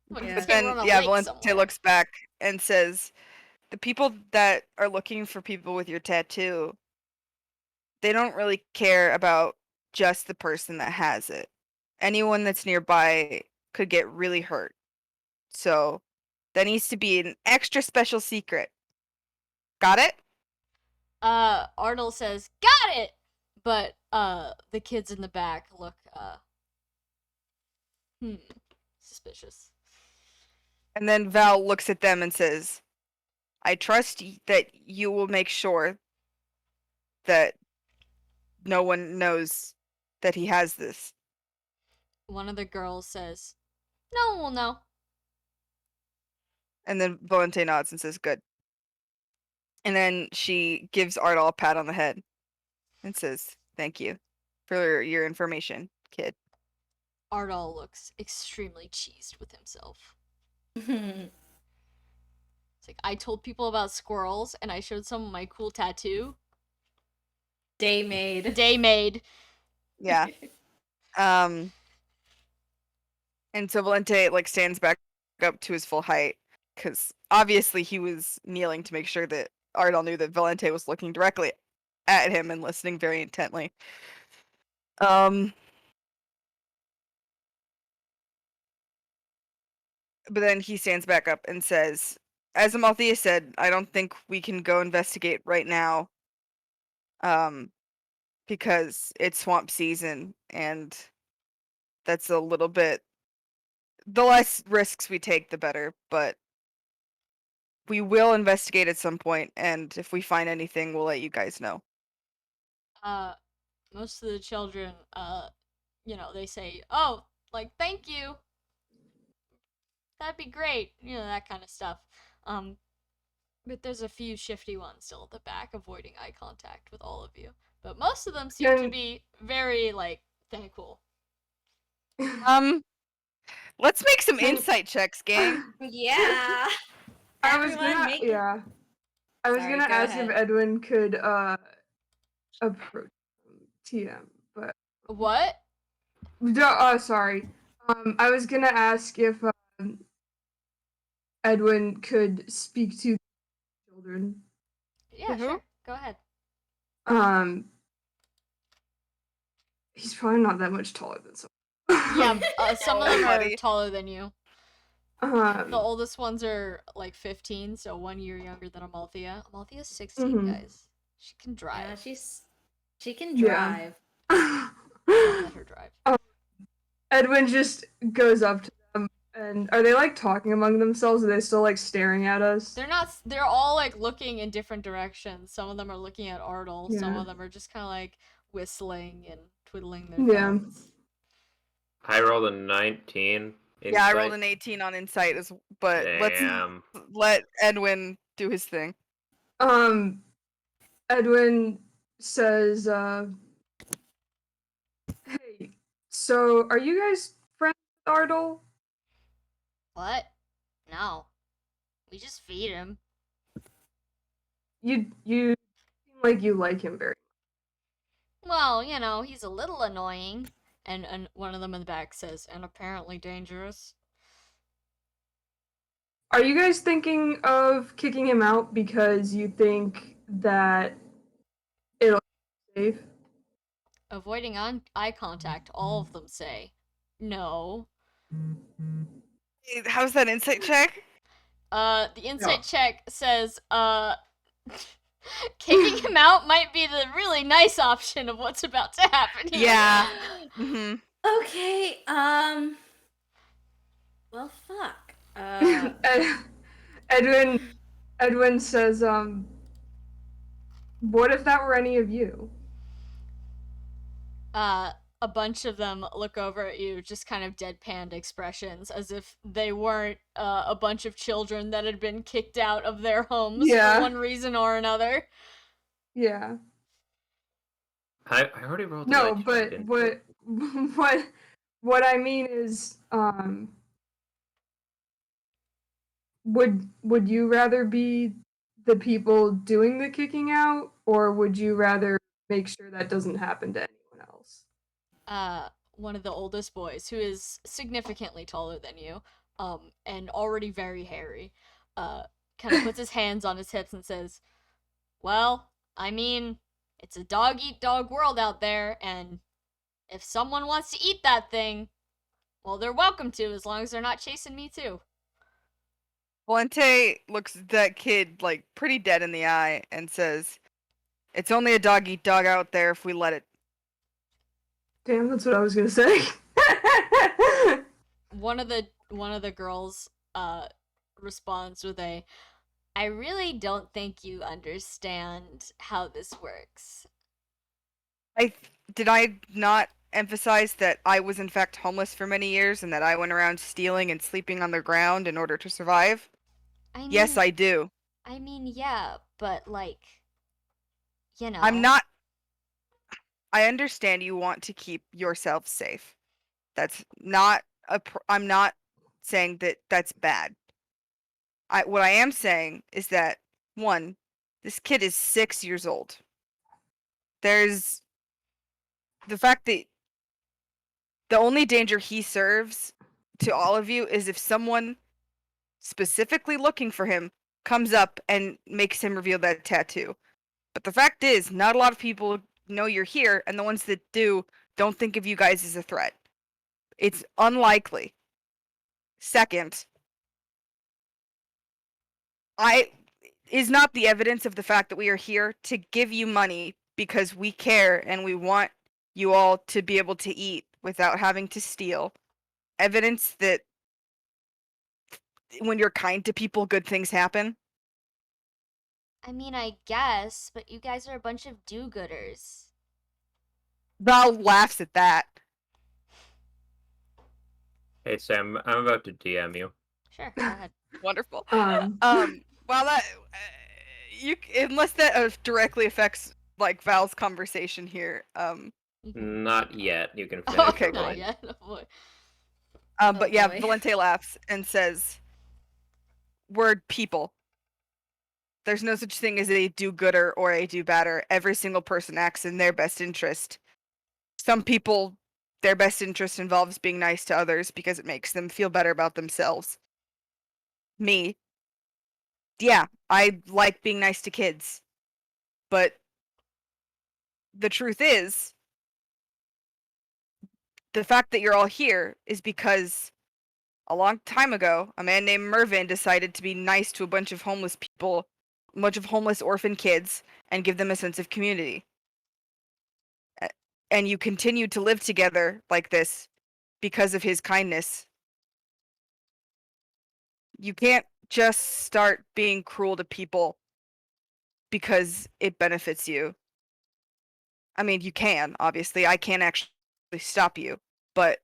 S2: What,
S3: Yeah.
S2: you
S4: But
S2: say
S4: then,
S2: we're on a
S4: yeah,
S2: lake
S4: Valente
S2: somewhere?
S4: looks back and says, "The people that are looking for people with your tattoo, they don't really care about just the person that has it. Anyone that's nearby could get really hurt. So that needs to be an extra special secret. Got it?"
S2: Arnold says, "Got it!" But, the kids in the back look, suspicious.
S4: And then Val looks at them and says, "I trust that you will make sure that no one knows that he has this."
S2: One of the girls says, "No one will know."
S4: And then Valente nods and says, "Good." And then she gives Ardal a pat on the head and says, "Thank you for your information, kid."
S2: Ardal looks extremely cheesed with himself. It's like, I told people about squirrels and I showed some of my cool tattoo.
S3: Day made.
S2: Day made.
S4: Yeah. And so Valente like stands back up to his full height because obviously he was kneeling to make sure that Ardal knew that Valente was looking directly at him and listening very intently. But then he stands back up and says, "As Amalthea said, I don't think we can go investigate right now. Because it's swamp season and that's a little bit the less risks we take the better, but we will investigate at some point, and if we find anything we'll let you guys know."
S2: Most of the children, they say, "Oh, like, thank you. That'd be great." That kind of stuff. But there's a few shifty ones still at the back, avoiding eye contact with all of you. But most of them seem to be very, like, thankful.
S4: Let's make some
S1: Can-
S4: insight checks, gang.
S3: Yeah.
S1: I was
S3: Everyone
S1: gonna,
S3: make
S1: yeah. I was
S3: Sorry,
S1: gonna
S3: go
S1: ask if
S3: ahead.
S1: Edwin could approach TM, but
S2: What?
S1: sorry. I was gonna ask if Edwin could speak to children.
S2: Yeah,
S4: Who?
S2: sure. Go ahead.
S1: He's probably not that much taller than some.
S2: Yeah, some of them are
S4: Buddy.
S2: taller than you. The
S1: Um,
S2: oldest ones are like 15, so 1 year younger than Amalthea. Amalthea's 16,
S1: Mhm.
S2: guys. She can drive.
S3: Yeah, she can
S1: Yeah.
S3: drive.
S2: Don't let her drive.
S1: Edwin just goes up to them, and are they like talking among themselves? Are they still like staring at us?
S2: They're not. They're all like looking in different directions. Some of them are looking at Ardal. Some
S1: Yeah.
S2: of them are just kind of like whistling and twiddling their
S1: Yeah.
S2: thumbs.
S5: I rolled a 19.
S4: Yeah, I rolled
S5: Insight.
S4: an 18 on insight, but let's
S5: Damn.
S4: let Edwin do his thing.
S1: Edwin says, "Hey, so are you guys friends with Ardal?"
S2: What? No. We just feed him.
S1: You seem like you like him very much.
S2: Well, he's a little annoying. And one of them in the back says, "And apparently dangerous."
S1: Are you guys thinking of kicking him out because you think that it'll be safe?
S2: Avoiding eye contact, all of them say. No.
S4: How's that insight check?
S2: The insight check says, kicking him out might be the really nice option of what's about to happen here.
S4: Yeah. Mm-hmm.
S3: Okay, well, fuck.
S1: Edwin says, what if that were any of you?
S2: A bunch of them look over at you, just kind of deadpanned expressions, as if they weren't a bunch of children that had been kicked out of their homes for one reason or another.
S1: Yeah.
S5: I already rolled.
S1: No,
S5: a 19
S1: but
S5: insight.
S1: what I mean is, would you rather be the people doing the kicking out, or would you rather make sure that doesn't happen to anyone else?
S2: one of the oldest boys, who is significantly taller than you, and already very hairy, kind of puts his hands on his hips and says, "Well, I mean, it's a dog-eat-dog world out there, and if someone wants to eat that thing, well, they're welcome to, as long as they're not chasing me too."
S4: Valente looks that kid like pretty dead in the eye and says, "It's only a dog eat dog out there if we let it."
S1: Damn, that's what I was gonna say.
S2: One of the girls responds with a, "I really don't think you understand how this works."
S4: Did I not emphasize that I was in fact homeless for many years and that I went around stealing and sleeping on the ground in order to survive? Yes, I do.
S2: I mean, yeah, but like, you know.
S4: I'm not. I understand you want to keep yourself safe. That's not I'm not saying that that's bad. What I am saying is that one, this kid is 6 years old. There's the fact that the only danger he serves to all of you is if someone specifically looking for him comes up and makes him reveal that tattoo. But the fact is, not a lot of people know you're here, and the ones that do don't think of you guys as a threat. It's unlikely. Second, is not the evidence of the fact that we are here to give you money because we care and we want you all to be able to eat without having to steal. Evidence that when you're kind to people, good things happen.
S2: I mean, I guess, but you guys are a bunch of do-gooders.
S4: Val laughs at that.
S5: Hey Sam, I'm about to DM you.
S2: Sure, go ahead.
S4: Wonderful.
S1: Um,
S4: Well, that unless that directly affects like Val's conversation here.
S5: Not yet. You can finish.
S4: Okay,
S5: your
S4: go
S2: Not
S5: line.
S2: yet. Oh, boy.
S4: But yeah,
S3: boy.
S4: Valente laughs and says, "Word people. There's no such thing as a do-gooder or a do-badder. Every single person acts in their best interest. Some people, their best interest involves being nice to others because it makes them feel better about themselves. Me, yeah, I like being nice to kids. But the truth is, the fact that you're all here is because a long time ago, a man named Mervyn decided to be nice to a bunch of homeless people, a bunch of homeless orphan kids, and give them a sense of community. And you continue to live together like this because of his kindness. You can't just start being cruel to people because it benefits you. I mean, you can, obviously. I can't actually stop you, but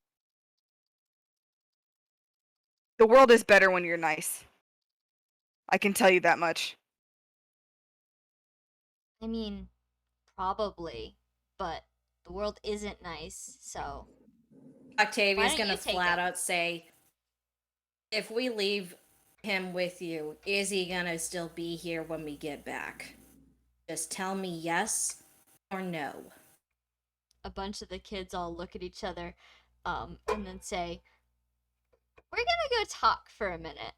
S4: the world is better when you're nice. I can tell you that much.
S2: I mean, probably, but the world isn't nice, so.
S3: Octavia's
S2: Why don't
S3: gonna
S2: you take
S3: flat
S2: it?
S3: out say, if we leave him with you, is he gonna still be here when we get back? Just tell me yes or no.
S2: A bunch of the kids all look at each other, and then say, "We're gonna go talk for a minute."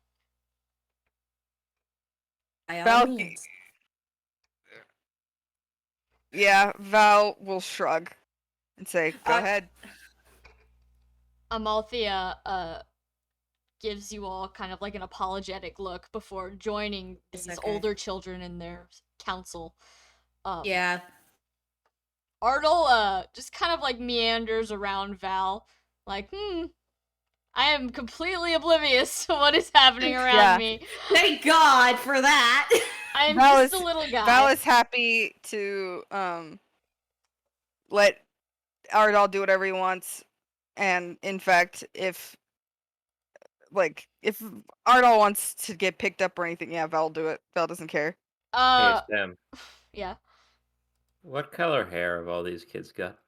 S3: By all
S4: Val,
S3: means.
S4: yeah, Val will shrug and say, "Go ahead."
S2: Amalthea, gives you all kind of like an apologetic look before joining
S3: It's
S2: these
S3: okay.
S2: older children in their council.
S3: Yeah.
S2: Ardal, just kind of like meanders around Val, like, I am completely oblivious to what is happening around
S4: Yeah.
S2: me.
S3: Thank God for that.
S2: I am
S4: Val
S2: just
S4: is-
S2: a little guy.
S4: Val is happy to let Ardal do whatever he wants, and in fact, if Ardal wants to get picked up or anything, yeah, Val will do it. Val doesn't care.
S5: Hey Sam,
S2: Yeah,
S5: what color hair have all these kids got?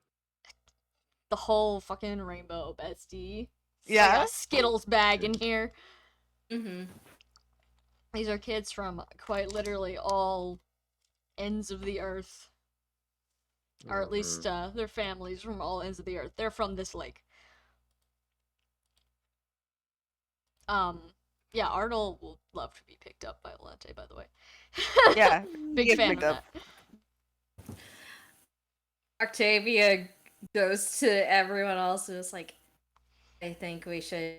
S2: the whole fucking rainbow, bestie. It's
S4: Yeah.
S2: like a Skittles bag in here.
S3: Mm-hmm.
S2: These are kids from quite literally all ends of the earth. or at least
S5: Mm-hmm.
S2: their families from all ends of the earth. They're from this lake. Um, yeah, Arnold will love to be picked up by Valente, by the way.
S4: Yeah,
S2: Big
S4: get
S2: fan
S4: picked
S2: of
S4: up.
S2: that.
S3: Octavia goes to everyone else and is like, I think we should,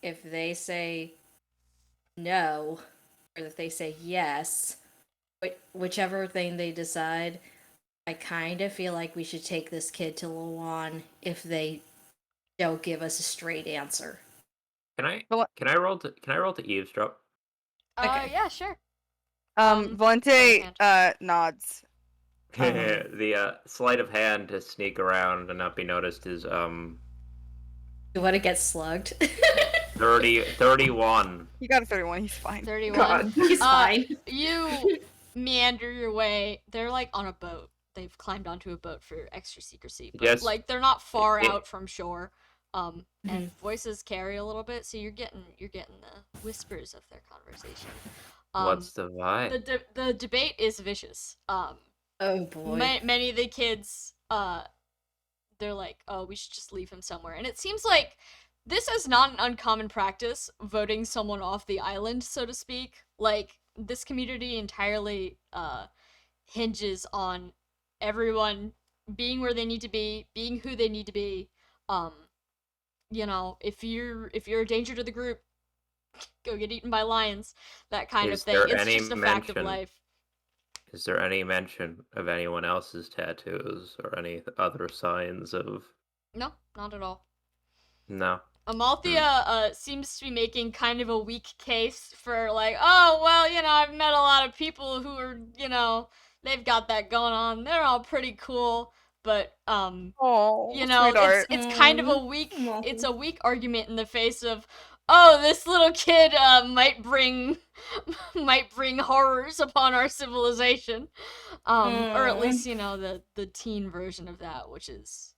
S3: if they say no, or if they say yes, whichever thing they decide, I kind of feel like we should take this kid to Luan if they don't give us a straight answer.
S5: Can I
S4: Val-
S5: can I roll to eavesdrop?
S3: Okay.
S2: Yeah, sure. Sleight of
S4: Valente
S2: hand.
S4: nods.
S5: The sleight of hand to sneak around and not be noticed is
S3: You want to get slugged?
S5: 31.
S4: He got a 31. He's fine.
S2: 31.
S1: God.
S3: He's fine.
S2: You meander your way. They're like on a boat. They've climbed onto a boat for extra secrecy, but
S5: Yes.
S2: like they're not far
S5: It-
S2: out from shore. And voices carry a little bit, so you're getting the whispers of their conversation.
S5: What's the vibe?
S2: The debate is vicious.
S3: Oh boy.
S2: Many of the kids, they're like, oh, we should just leave him somewhere, and it seems like this is not an uncommon practice, voting someone off the island, so to speak. Like, this community entirely hinges on everyone being where they need to be, being who they need to be. You know, if you're a danger to the group, go get eaten by lions, that kind of
S5: Is
S2: thing.
S5: there
S2: It's
S5: any
S2: just a fact of
S5: mention-
S2: life.
S5: Is there any mention of anyone else's tattoos or any other signs of?
S2: No, not at all.
S5: No.
S2: Amalthea seems to be making kind of a weak case for like, oh well, you know, I've met a lot of people who are, you know, they've got that going on. They're all pretty cool, but
S4: Oh,
S2: you know,
S4: sweetheart.
S2: it's kind of a weak
S3: Aw.
S2: it's a weak argument in the face of, oh, this little kid might bring horrors upon our civilization. Or at least, you know, the teen version of that, which is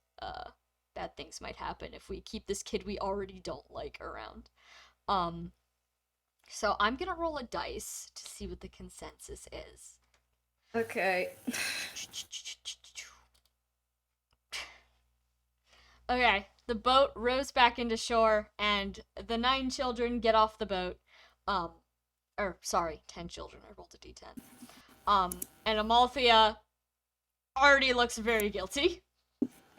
S2: bad things might happen if we keep this kid we already don't like around. So I'm gonna roll a dice to see what the consensus is.
S3: Okay.
S2: Okay, the boat rows back into shore, and the 9 children get off the boat. Or sorry, 10 children. I rolled a d10. And Amalthea already looks very guilty.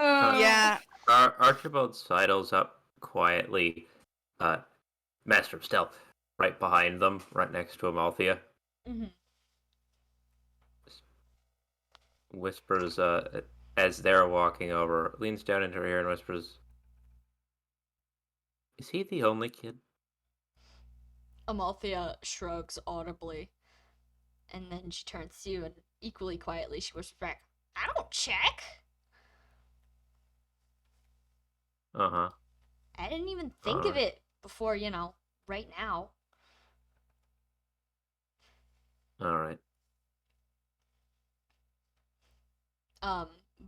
S4: Yeah.
S5: Archibald sidles up quietly, master of stealth, right behind them, right next to Amalthea.
S2: Mm-hmm.
S5: Whispers, as they're walking over, leans down into her ear and whispers, "Is he the only kid?"
S2: Amalthea shrugs audibly, and then she turns to you, and equally quietly she whispers back, I don't check.
S5: Uh-huh.
S2: I didn't even think of it before, you know, right now.
S5: Alright.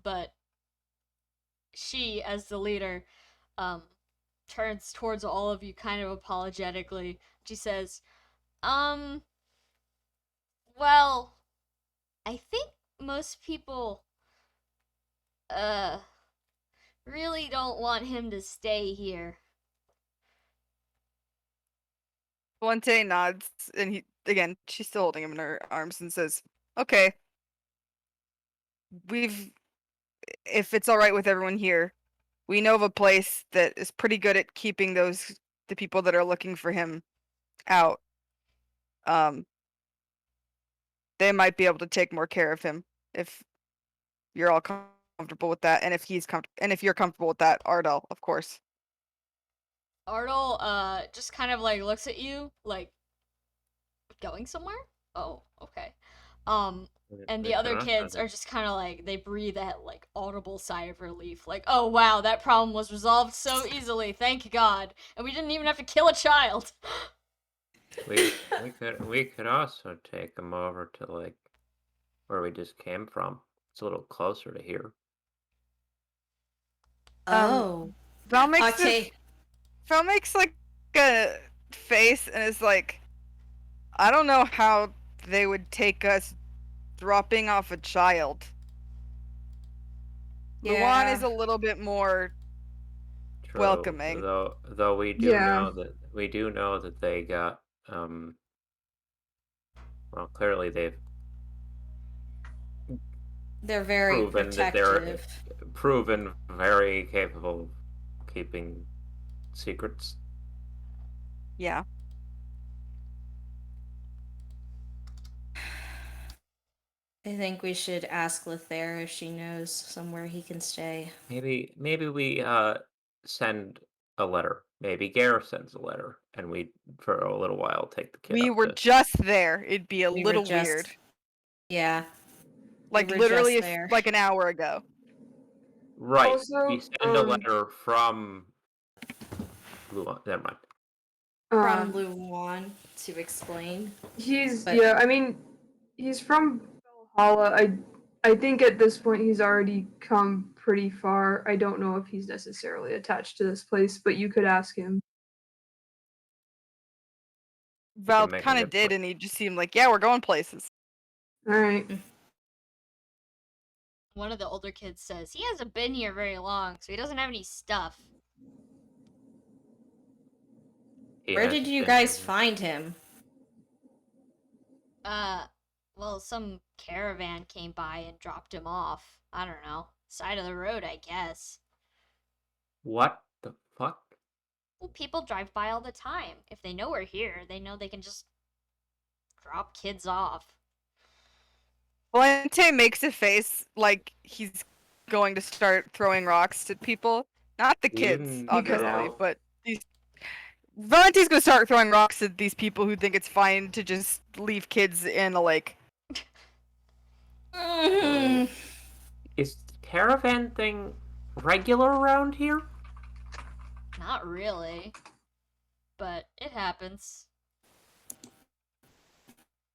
S2: But she, as the leader, turns towards all of you kind of apologetically. She says, well, I think most people, really don't want him to stay here.
S4: Valente nods, and she's still holding him in her arms and says, okay. If it's all right with everyone here, we know of a place that is pretty good at keeping the people that are looking for him out. They might be able to take more care of him if you're all comfortable with that, and if you're comfortable with that, Ardell, of course.
S2: Ardell, just kind of like looks at you, like, going somewhere? Oh, okay. And the other kids are just kind of like, they breathe that like audible sigh of relief, like, oh wow, that problem was resolved so easily, thank God, and we didn't even have to kill a child.
S5: We could also take him over to like where we just came from. It's a little closer to here.
S3: Oh.
S4: Val makes
S3: Okay.
S4: like a face and is like, I don't know how they would take us dropping off a child. Luan is a little bit more
S5: True,
S4: welcoming.
S5: Though we do
S1: Yeah.
S5: know that they got well, clearly they've
S3: They're very
S5: proven that they're
S3: protective.
S5: proven very capable of keeping secrets.
S4: Yeah.
S3: I think we should ask Lethair if she knows somewhere he can stay.
S5: Maybe we send a letter. Maybe Gareth sends a letter, and we for a little while take the kid
S4: We
S5: up
S4: were
S5: to...
S4: just there. It'd be a
S3: We were
S4: little
S3: just-
S4: weird.
S3: Yeah.
S4: Like
S3: were
S4: literally
S3: just there.
S4: like an hour ago.
S5: Right.
S1: Also,
S5: we send a letter from Luan. Never mind.
S3: From Luan to explain.
S1: He's
S3: but-
S1: yeah. I mean, he's from Valhalla. I think at this point he's already come pretty far. I don't know if he's necessarily attached to this place, but you could ask him.
S4: Val
S5: make a
S4: kind of
S5: good
S4: did,
S5: point.
S4: and he just seemed like, yeah, we're going places.
S1: All right.
S2: One of the older kids says he hasn't been here very long, so he doesn't have any stuff.
S5: He
S3: Where
S5: has
S3: did you
S5: been-
S3: guys find him?
S2: Well, some caravan came by and dropped him off. I don't know. Side of the road, I guess.
S5: What the fuck?
S2: Well, people drive by all the time. If they know we're here, they know they can just drop kids off.
S4: Valente makes a face like he's going to start throwing rocks at people. Not the kids,
S5: Even
S4: obviously,
S5: though-
S4: but these. Valente's gonna start throwing rocks at these people who think it's fine to just leave kids in a lake.
S3: Mhm.
S5: Is caravan thing regular around here?
S2: Not really. But it happens.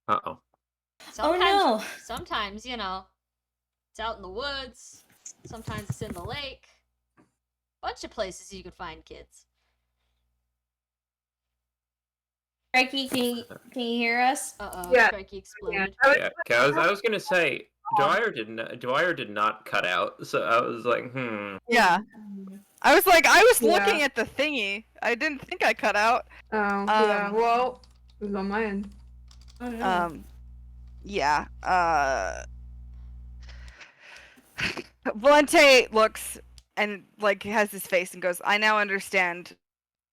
S5: Uh-oh.
S2: Sometimes,
S3: no.
S2: Sometimes, it's out in the woods. Sometimes it's in the lake. Bunch of places you could find kids.
S3: Frankie, can you hear us?
S2: Uh-oh,
S1: Yeah.
S2: Frankie exploded.
S5: Yeah, cause I was gonna say Dwyer did not cut out, so I was like,
S4: Yeah. I was
S1: Yeah.
S4: looking at the thingy. I didn't think I cut out.
S1: Oh yeah. Well, it was on my end.
S3: Oh, no.
S4: Yeah. Valente looks and has his face and goes, I now understand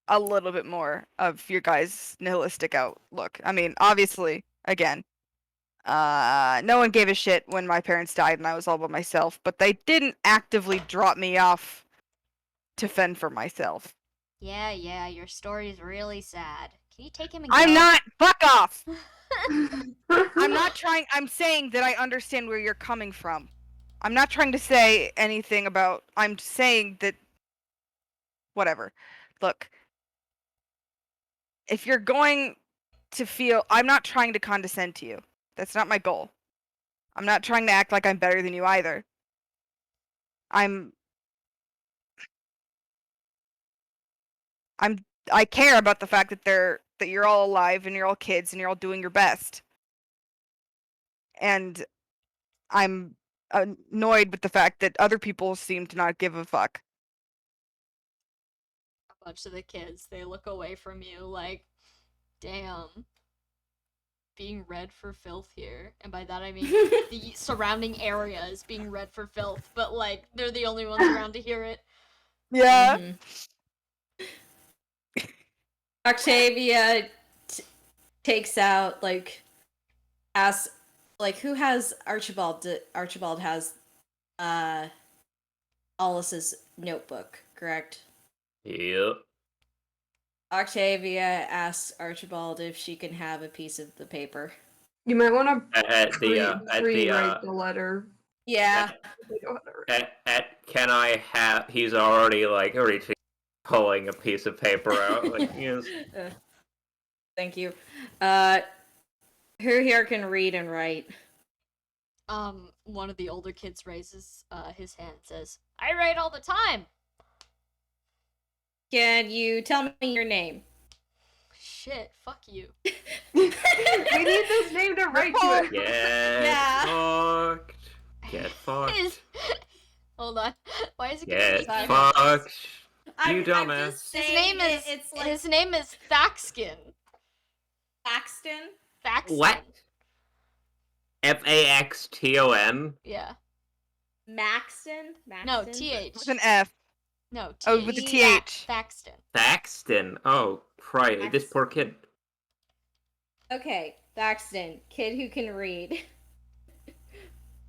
S4: a little bit more of your guys' nihilistic outlook. I mean, obviously, again, no one gave a shit when my parents died and I was all by myself, but they didn't actively drop me off to fend for myself.
S2: Yeah, your story's really sad. Can you take him and
S4: I'm
S2: go?
S4: not! Fuck off! I'm not trying. I'm saying that I understand where you're coming from. I'm not trying to say anything about. I'm saying that. Whatever. Look. If you're going to feel. I'm not trying to condescend to you. That's not my goal. I'm not trying to act like I'm better than you either. I care about the fact that you're all alive and you're all kids and you're all doing your best. And I'm annoyed with the fact that other people seem to not give a fuck.
S2: A bunch of the kids, they look away from you like, damn. Being read for filth here. And by that I mean the surrounding area is being read for filth, but they're the only ones around to hear it.
S4: Yeah.
S3: Mhm. Octavia takes out asks who has Archibald? Archibald has Alice's notebook, correct?
S5: Yep.
S3: Octavia asks Archibald if she can have a piece of the paper.
S1: You might want
S5: At
S1: to
S5: the
S1: write the letter.
S3: Yeah.
S5: Can I have? He's already reaching, pulling a piece of paper out. Yes.
S3: Thank you. Who here can read and write?
S2: One of the older kids raises his hand and says, I write all the time.
S3: Can you tell me your name?
S2: Shit, fuck you.
S1: We need this name to write to it.
S5: Get
S3: Yeah.
S5: fucked. Get fucked.
S2: His, Hold on. Why is it giving
S5: Get
S2: me
S3: Sorry.
S5: fucked.
S3: I'm
S5: dumbass.
S3: just
S2: His
S3: saying
S2: name is
S3: it's like
S2: his name is Thaxkin.
S3: Paxton.
S2: Thaxton.
S5: What? Faxton?
S2: Yeah.
S3: Maxton?
S2: No,
S3: Maxton?
S2: TH.
S4: With an F.
S2: No, TH.
S4: Oh, with the
S3: Yeah.
S4: TH.
S2: Thaxton.
S5: Thaxton. Oh, Christ. This poor kid.
S3: Okay, Thaxton, kid who can read.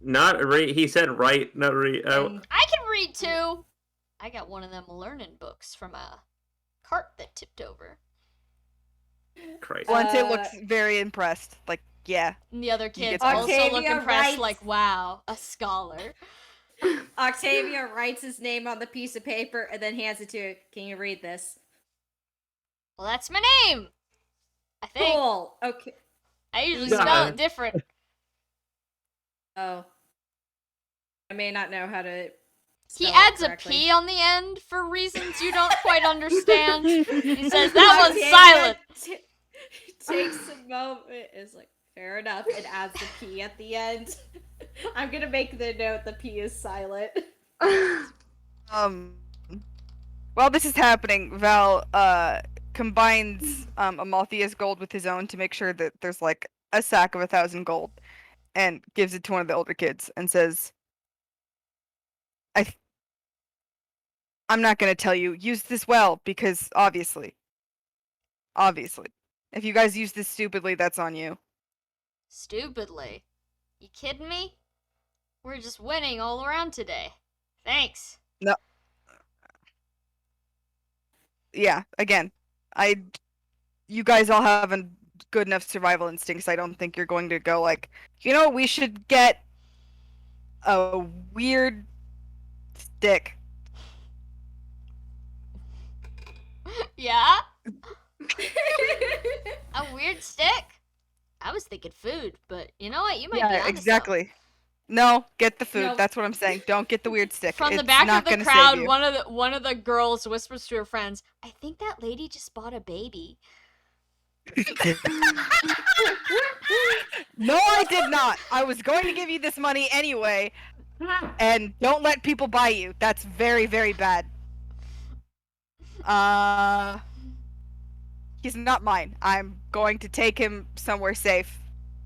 S5: Not read. He said right, not read. Oh,
S3: And
S2: I can read too. I got one of them learning books from a cart that tipped over.
S5: Christ.
S4: Blunted looks very impressed. Like, yeah.
S2: And the other
S4: You
S2: kids
S4: get that.
S2: also look
S3: Octavia
S2: impressed,
S3: writes-
S2: like, wow, a scholar.
S3: Octavia writes his name on the piece of paper and then hands it to you. Can you read this?
S2: Well, that's my name. I think.
S3: Cool. Okay.
S2: I usually
S3: Yeah.
S2: spell it different.
S3: Oh. I may not know how to.
S2: He
S3: spell it
S2: adds a
S3: correctly.
S2: P on the end for reasons you don't quite understand. He says that one's
S3: Octavia
S2: silent.
S3: Takes a moment. Is like fair enough, and adds the P at the end. I'm gonna make the note the P is silent.
S4: While this is happening, Val combines Amalthea's gold with his own to make sure that there's like a sack of 1,000 gold, and gives it to one of the older kids and says, I'm not gonna tell you. Use this well, because obviously, if you guys use this stupidly, that's on you.
S2: Stupidly. You kidding me? We're just winning all around today. Thanks.
S4: Yeah, again, you guys all have a good enough survival instincts. I don't think you're going to go like, we should get a weird stick.
S2: Yeah? A weird stick? I was thinking food, but you know what? You might be
S4: Yeah,
S2: onto
S4: exactly. No, get the food.
S3: No.
S4: That's what I'm saying. Don't get the weird stick.
S2: From the
S4: It's
S2: back
S4: not
S2: of the
S4: gonna save
S2: crowd,
S4: you.
S2: one of the girls whispers to her friends, "I think that lady just bought a baby."
S4: No, I did not. I was going to give you this money anyway, and don't let people buy you. That's very, very bad. He's not mine. I'm going to take him somewhere safe,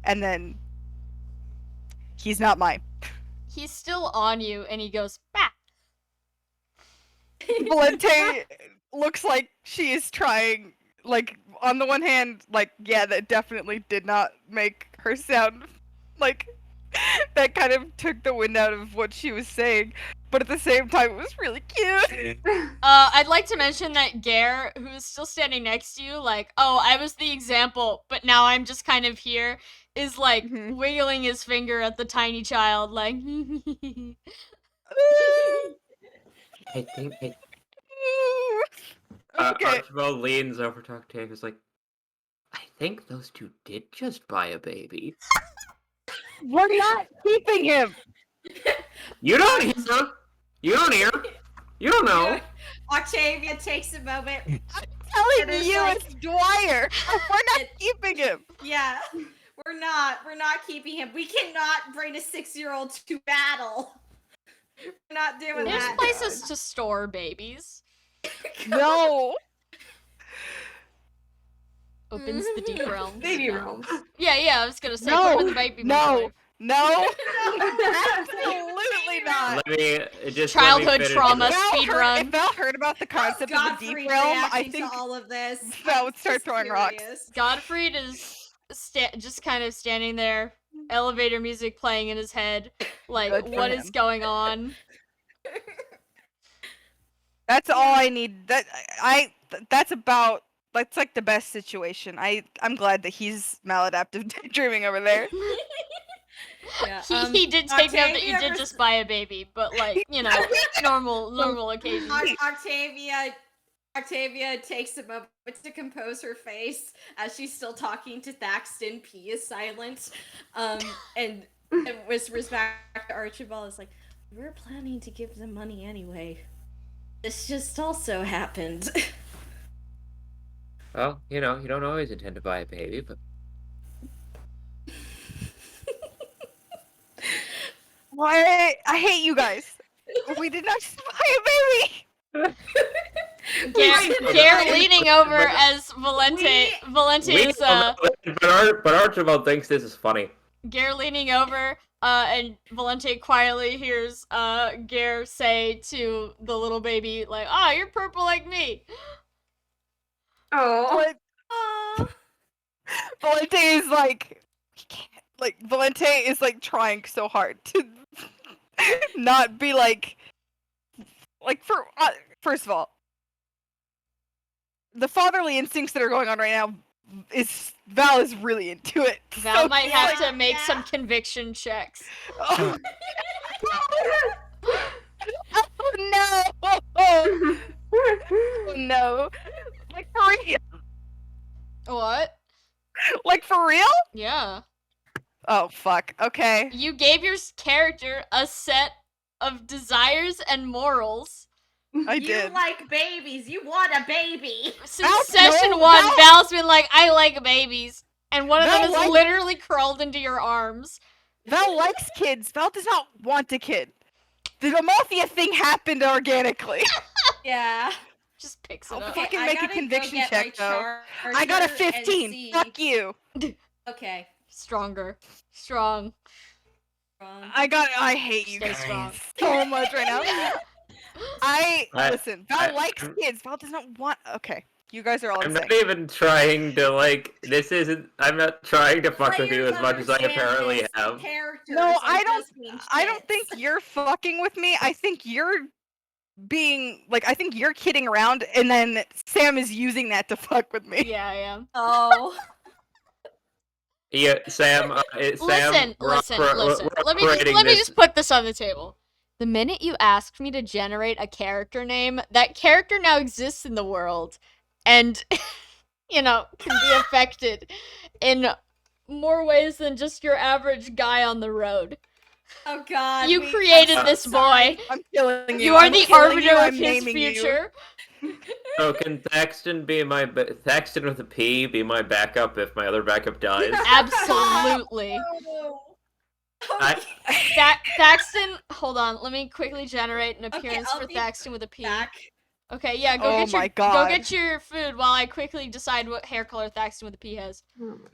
S4: and then he's not mine.
S2: He's still on you, and he goes, "Bah."
S4: Valente looks like she is trying, like, on the one hand, like, yeah, that definitely did not make her sound like that kind of took the wind out of what she was saying, but at the same time, it was really cute.
S2: I'd like to mention that Gare, who's still standing next to you, like, "Oh, I was the example, but now I'm just kind of here," is like
S4: Mhm.
S2: wiggling his finger at the tiny child, like,
S5: I think.
S4: Okay.
S5: Archibald leans over to Octavia. Is like, I think those two did just buy a baby.
S4: We're not keeping him.
S5: You don't hear. You don't hear. You don't know.
S3: Octavia takes a moment.
S4: Telling
S3: It's
S4: you
S3: like-
S4: it's Dwyer. We're not keeping him.
S3: Yeah, we're not keeping him. We cannot bring a 6-year-old to battle. We're not doing
S2: there's
S3: that.
S2: places to store babies.
S4: No.
S2: Opens the deep realm.
S1: Baby realms.
S2: Yeah, I was gonna say,
S4: No,
S2: put him in the baby
S4: no.
S2: microwave.
S4: No. Absolutely not.
S5: Let me just
S2: Childhood
S5: let me finish
S2: trauma.
S5: this.
S2: speed run.
S4: If Val heard about the concept of the
S3: Godfrey's
S4: deep realm, I
S3: reacting
S4: think
S3: to all of this.
S4: Val would
S3: I'm
S4: start
S3: just
S4: throwing rocks.
S3: curious.
S2: Godfried is just kind of standing there, elevator music playing in his head, like,
S4: Good for
S2: what is
S4: him.
S2: going on?
S4: That's all I need. That's like the best situation. I'm glad that he's maladaptive daydreaming over there.
S3: Yeah,
S2: He did take note that you
S3: Octavia
S2: did
S3: vers-
S2: just buy a baby, but like, normal occasions.
S3: Octavia takes a moment to compose her face as she's still talking to Thaxton. P is silent. And whispers back to Archibald, is like, we were planning to give them money anyway. This just also happened.
S5: Well, you don't always intend to buy a baby, but
S4: Why? I hate you guys. We did not just buy a baby.
S2: Gare leaning over as Valente is
S5: But Archibald thinks this is funny.
S2: Gare leaning over, and Valente quietly hears Gare say to the little baby, like, "Ah, you're purple like me."
S1: Oh.
S4: Valente is like, he can't. Like Valente is like trying so hard to not be like for first of all, the fatherly instincts that are going on right now is Val is really into it.
S2: Val
S4: So
S2: might
S4: he's
S2: have
S4: like,
S2: to make some conviction checks.
S4: Oh, oh no! Oh no! Like for real?
S2: What?
S4: Like for real?
S2: Yeah.
S4: Oh fuck. Okay.
S2: You gave your character a set of desires and morals.
S4: I
S3: You
S4: did.
S3: like babies. You want a baby.
S2: Since
S4: Val,
S2: session
S4: no,
S2: 1,
S4: Val-
S2: Val's been like, "I like babies," and one of them
S4: Val
S2: has
S4: like-
S2: literally crawled into your arms.
S4: Val likes kids. Val does not want a kid. The Amalthea thing happened organically.
S3: Yeah.
S2: Just picks it
S4: I'll
S2: up.
S4: fucking make a
S3: gotta go
S4: conviction
S3: get
S4: check,
S3: my
S4: though. I got a
S3: charger and
S4: 15.
S3: see-
S4: Fuck you.
S3: Okay.
S2: Stronger. Strong.
S4: I hate you
S2: Stay
S4: guys
S2: strong.
S4: so much right now. Listen, Val
S5: I-
S4: likes kids. Val does not want. Okay, you guys are all
S5: I'm
S4: insane.
S5: not even trying to like. This isn't. I'm not trying to fuck with you as much as I apparently have.
S4: No, I don't think you're fucking with me. I think you're being like. I think you're kidding around, and then Sam is using that to fuck with me.
S2: Yeah, I am.
S3: Oh.
S5: Yeah, Sam. Sam,
S2: Listen.
S5: we're
S2: Let me
S5: operating this-
S2: just put this on the table. The minute you asked me to generate a character name, that character now exists in the world, and can be affected in more ways than just your average guy on the road.
S3: Oh God.
S2: You created
S5: I'm
S2: this
S3: sorry.
S2: boy.
S4: I'm killing you.
S2: You are
S4: I'm
S2: the
S4: killing
S2: arbiter
S4: you,
S2: of
S4: I'm
S2: his
S4: naming you.
S2: future.
S5: So can Thaxton be my Thaxton with a P be my backup if my other backup dies?
S2: Absolutely.
S5: I,
S2: Thaxton, hold on. Let me quickly generate an
S3: Okay,
S2: appearance
S3: I'll
S2: for
S3: be
S2: Thaxton with a P.
S3: Back.
S2: Okay, yeah,
S4: Oh my God.
S2: go get your food while I quickly decide what hair color Thaxton with a P has.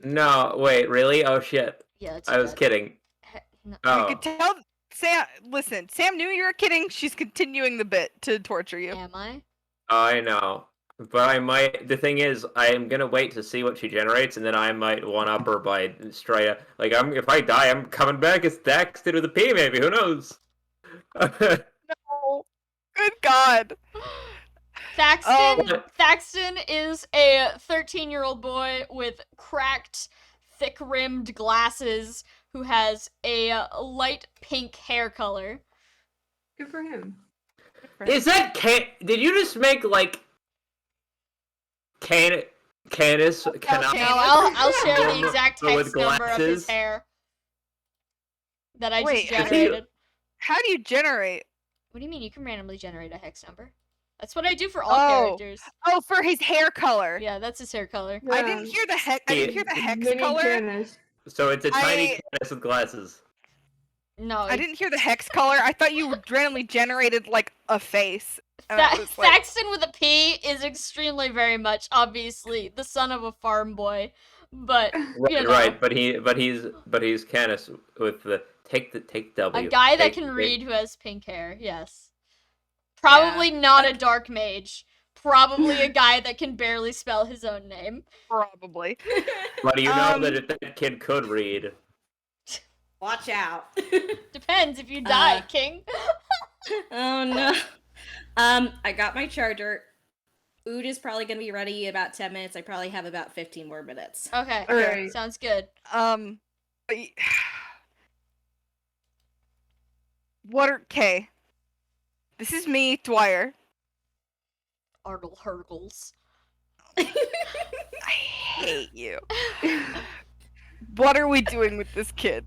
S5: no, wait, really? Oh shit!
S2: Yeah, it's
S5: I was kidding.
S2: No.
S4: You
S5: Oh,
S4: could tell Sam. Listen, Sam knew you were kidding. She's continuing the bit to torture you.
S2: Am I?
S5: I know. But I might. The thing is, I am gonna wait to see what she generates, and then I might one up her by straight up. Like, if I die, I'm coming back as Thaxton with a P. Maybe, who knows?
S4: No. Good God.
S2: Thaxton is a 13-year-old boy with cracked, thick-rimmed glasses who has a light pink hair color.
S1: Good for him.
S5: Is that Did you just make like Canis?
S2: Okay, I'll share the exact
S5: But with
S2: text number of his
S5: glasses?
S2: hair that I
S4: Wait,
S2: just
S4: how do you-
S2: generated.
S4: How do you generate?
S2: What do you mean? You can randomly generate a hex number. That's what I do for all characters.
S4: Oh, for his hair color.
S2: Yeah, that's his hair color.
S4: I didn't hear the hex. I didn't hear the hex
S1: Mini
S4: color.
S1: Canis.
S5: So it's a tiny
S4: I-
S5: Canis with glasses.
S2: No,
S4: I didn't hear the hex color. I thought you randomly generated like a face. And I was like,
S2: Thaxton with a P is extremely very much, obviously, the son of a farm boy. But
S5: Right,
S2: you know,
S5: right. But he's Canis with the take W.
S2: a guy that
S5: Take-
S2: can
S5: take-
S2: read who has pink hair, yes. Probably not a dark mage. Probably a guy that can barely spell his own name.
S4: probably.
S5: But you know that if that kid could read,
S3: Watch out.
S2: Depends if you die,
S3: Uh,
S2: King.
S3: Oh no. I got my charger. Food is probably gonna be ready in about 10 minutes. I probably have about 15 more minutes.
S2: Okay,
S1: Alright.
S2: sounds good.
S4: What are K? This is me, Dwyer.
S2: Artle Hurgles.
S4: I hate you. What are we doing with this kid?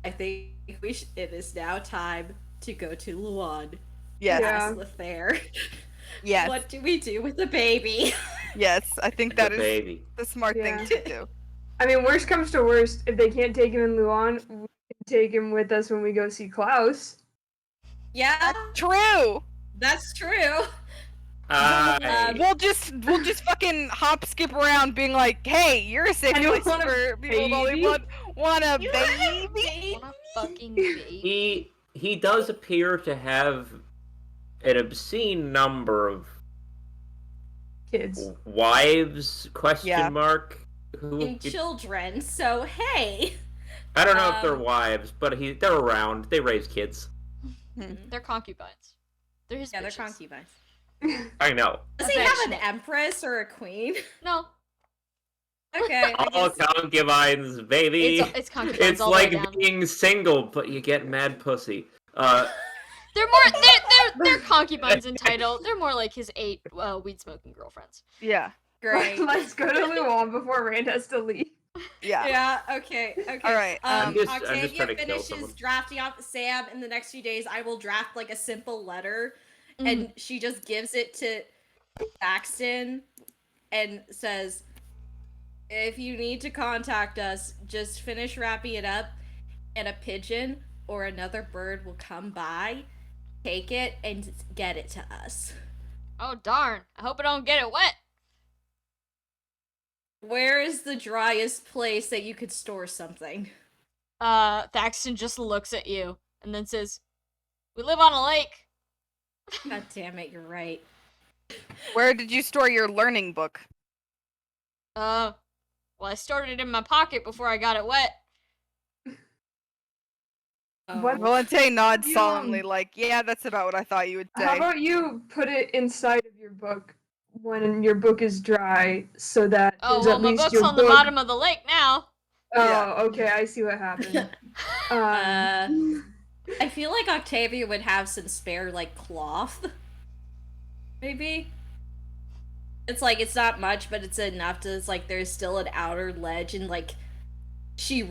S3: I think it is now time to go to Luan.
S4: Yes.
S1: Yeah.
S3: Aslith there.
S4: Yes.
S3: What do we do with the baby?
S4: Yes. I think
S5: the
S4: that is
S5: baby.
S4: the smart
S1: Yeah.
S4: thing to do.
S1: I mean, worst comes to worst, if they can't take him in Luan, we can take him with us when we go see Klaus.
S3: Yeah,
S4: True.
S3: that's true.
S4: We'll just fucking hop, skip around, being like, "Hey, you're a safe
S1: Anyone
S4: place
S1: want a
S4: for people to only
S1: baby?
S4: want a
S3: You
S4: baby."
S2: Want a fucking baby?
S5: he does appear to have an obscene number of
S1: Kids.
S5: wives? Question
S4: Yeah.
S5: mark. Who?
S3: And children, so hey.
S5: I don't know if they're
S3: Um,
S5: wives, but they're around. They raise kids.
S2: They're concubines. They're his
S3: Yeah, they're
S2: bitches.
S3: concubines.
S5: I know.
S3: Does he have an
S2: Affectionate.
S3: empress or a queen?
S2: No,
S3: Okay, I
S5: All
S3: guess.
S5: concubines, baby.
S2: it's concubines
S5: It's
S2: all the way
S5: like
S2: down.
S5: being single, but you get mad pussy.
S2: They're more they're concubines in title. They're more like his 8 weed smoking girlfriends.
S4: Yeah.
S3: Great.
S1: Let's go to Luan before Rand has to leave.
S4: Yeah.
S3: Yeah, okay.
S4: All right,
S5: I'm just
S3: Octavia
S5: trying to kill
S3: finishes
S5: someone.
S3: drafting off Sam. In the next few days, I will draft like a simple letter,
S2: Mm.
S3: and she just gives it to Paxton and says, if you need to contact us, just finish wrapping it up, and a pigeon or another bird will come by, take it, and get it to us.
S2: Oh darn! I hope I don't get it wet.
S3: Where is the driest place that you could store something?
S2: Thaxton just looks at you and then says, "We live on a lake."
S3: God damn it, you're right.
S4: Where did you store your learning book?
S2: Well, I stored it in my pocket before I got it wet.
S1: What?
S4: Volante nods
S1: You,
S4: solemnly, like, "Yeah, that's about what I thought you would say."
S1: How about you put it inside of your book when your book is dry, so that
S2: Oh
S1: there's
S2: well,
S1: at
S2: my
S1: least
S2: book's
S1: your
S2: on the
S1: book.
S2: bottom of the lake now.
S1: Oh,
S4: Yeah.
S1: okay, I see what happened.
S3: I feel like Octavia would have some spare, like, cloth. Maybe? It's like, it's not much, but it's enough to, it's like, there's still an outer ledge, and, like, she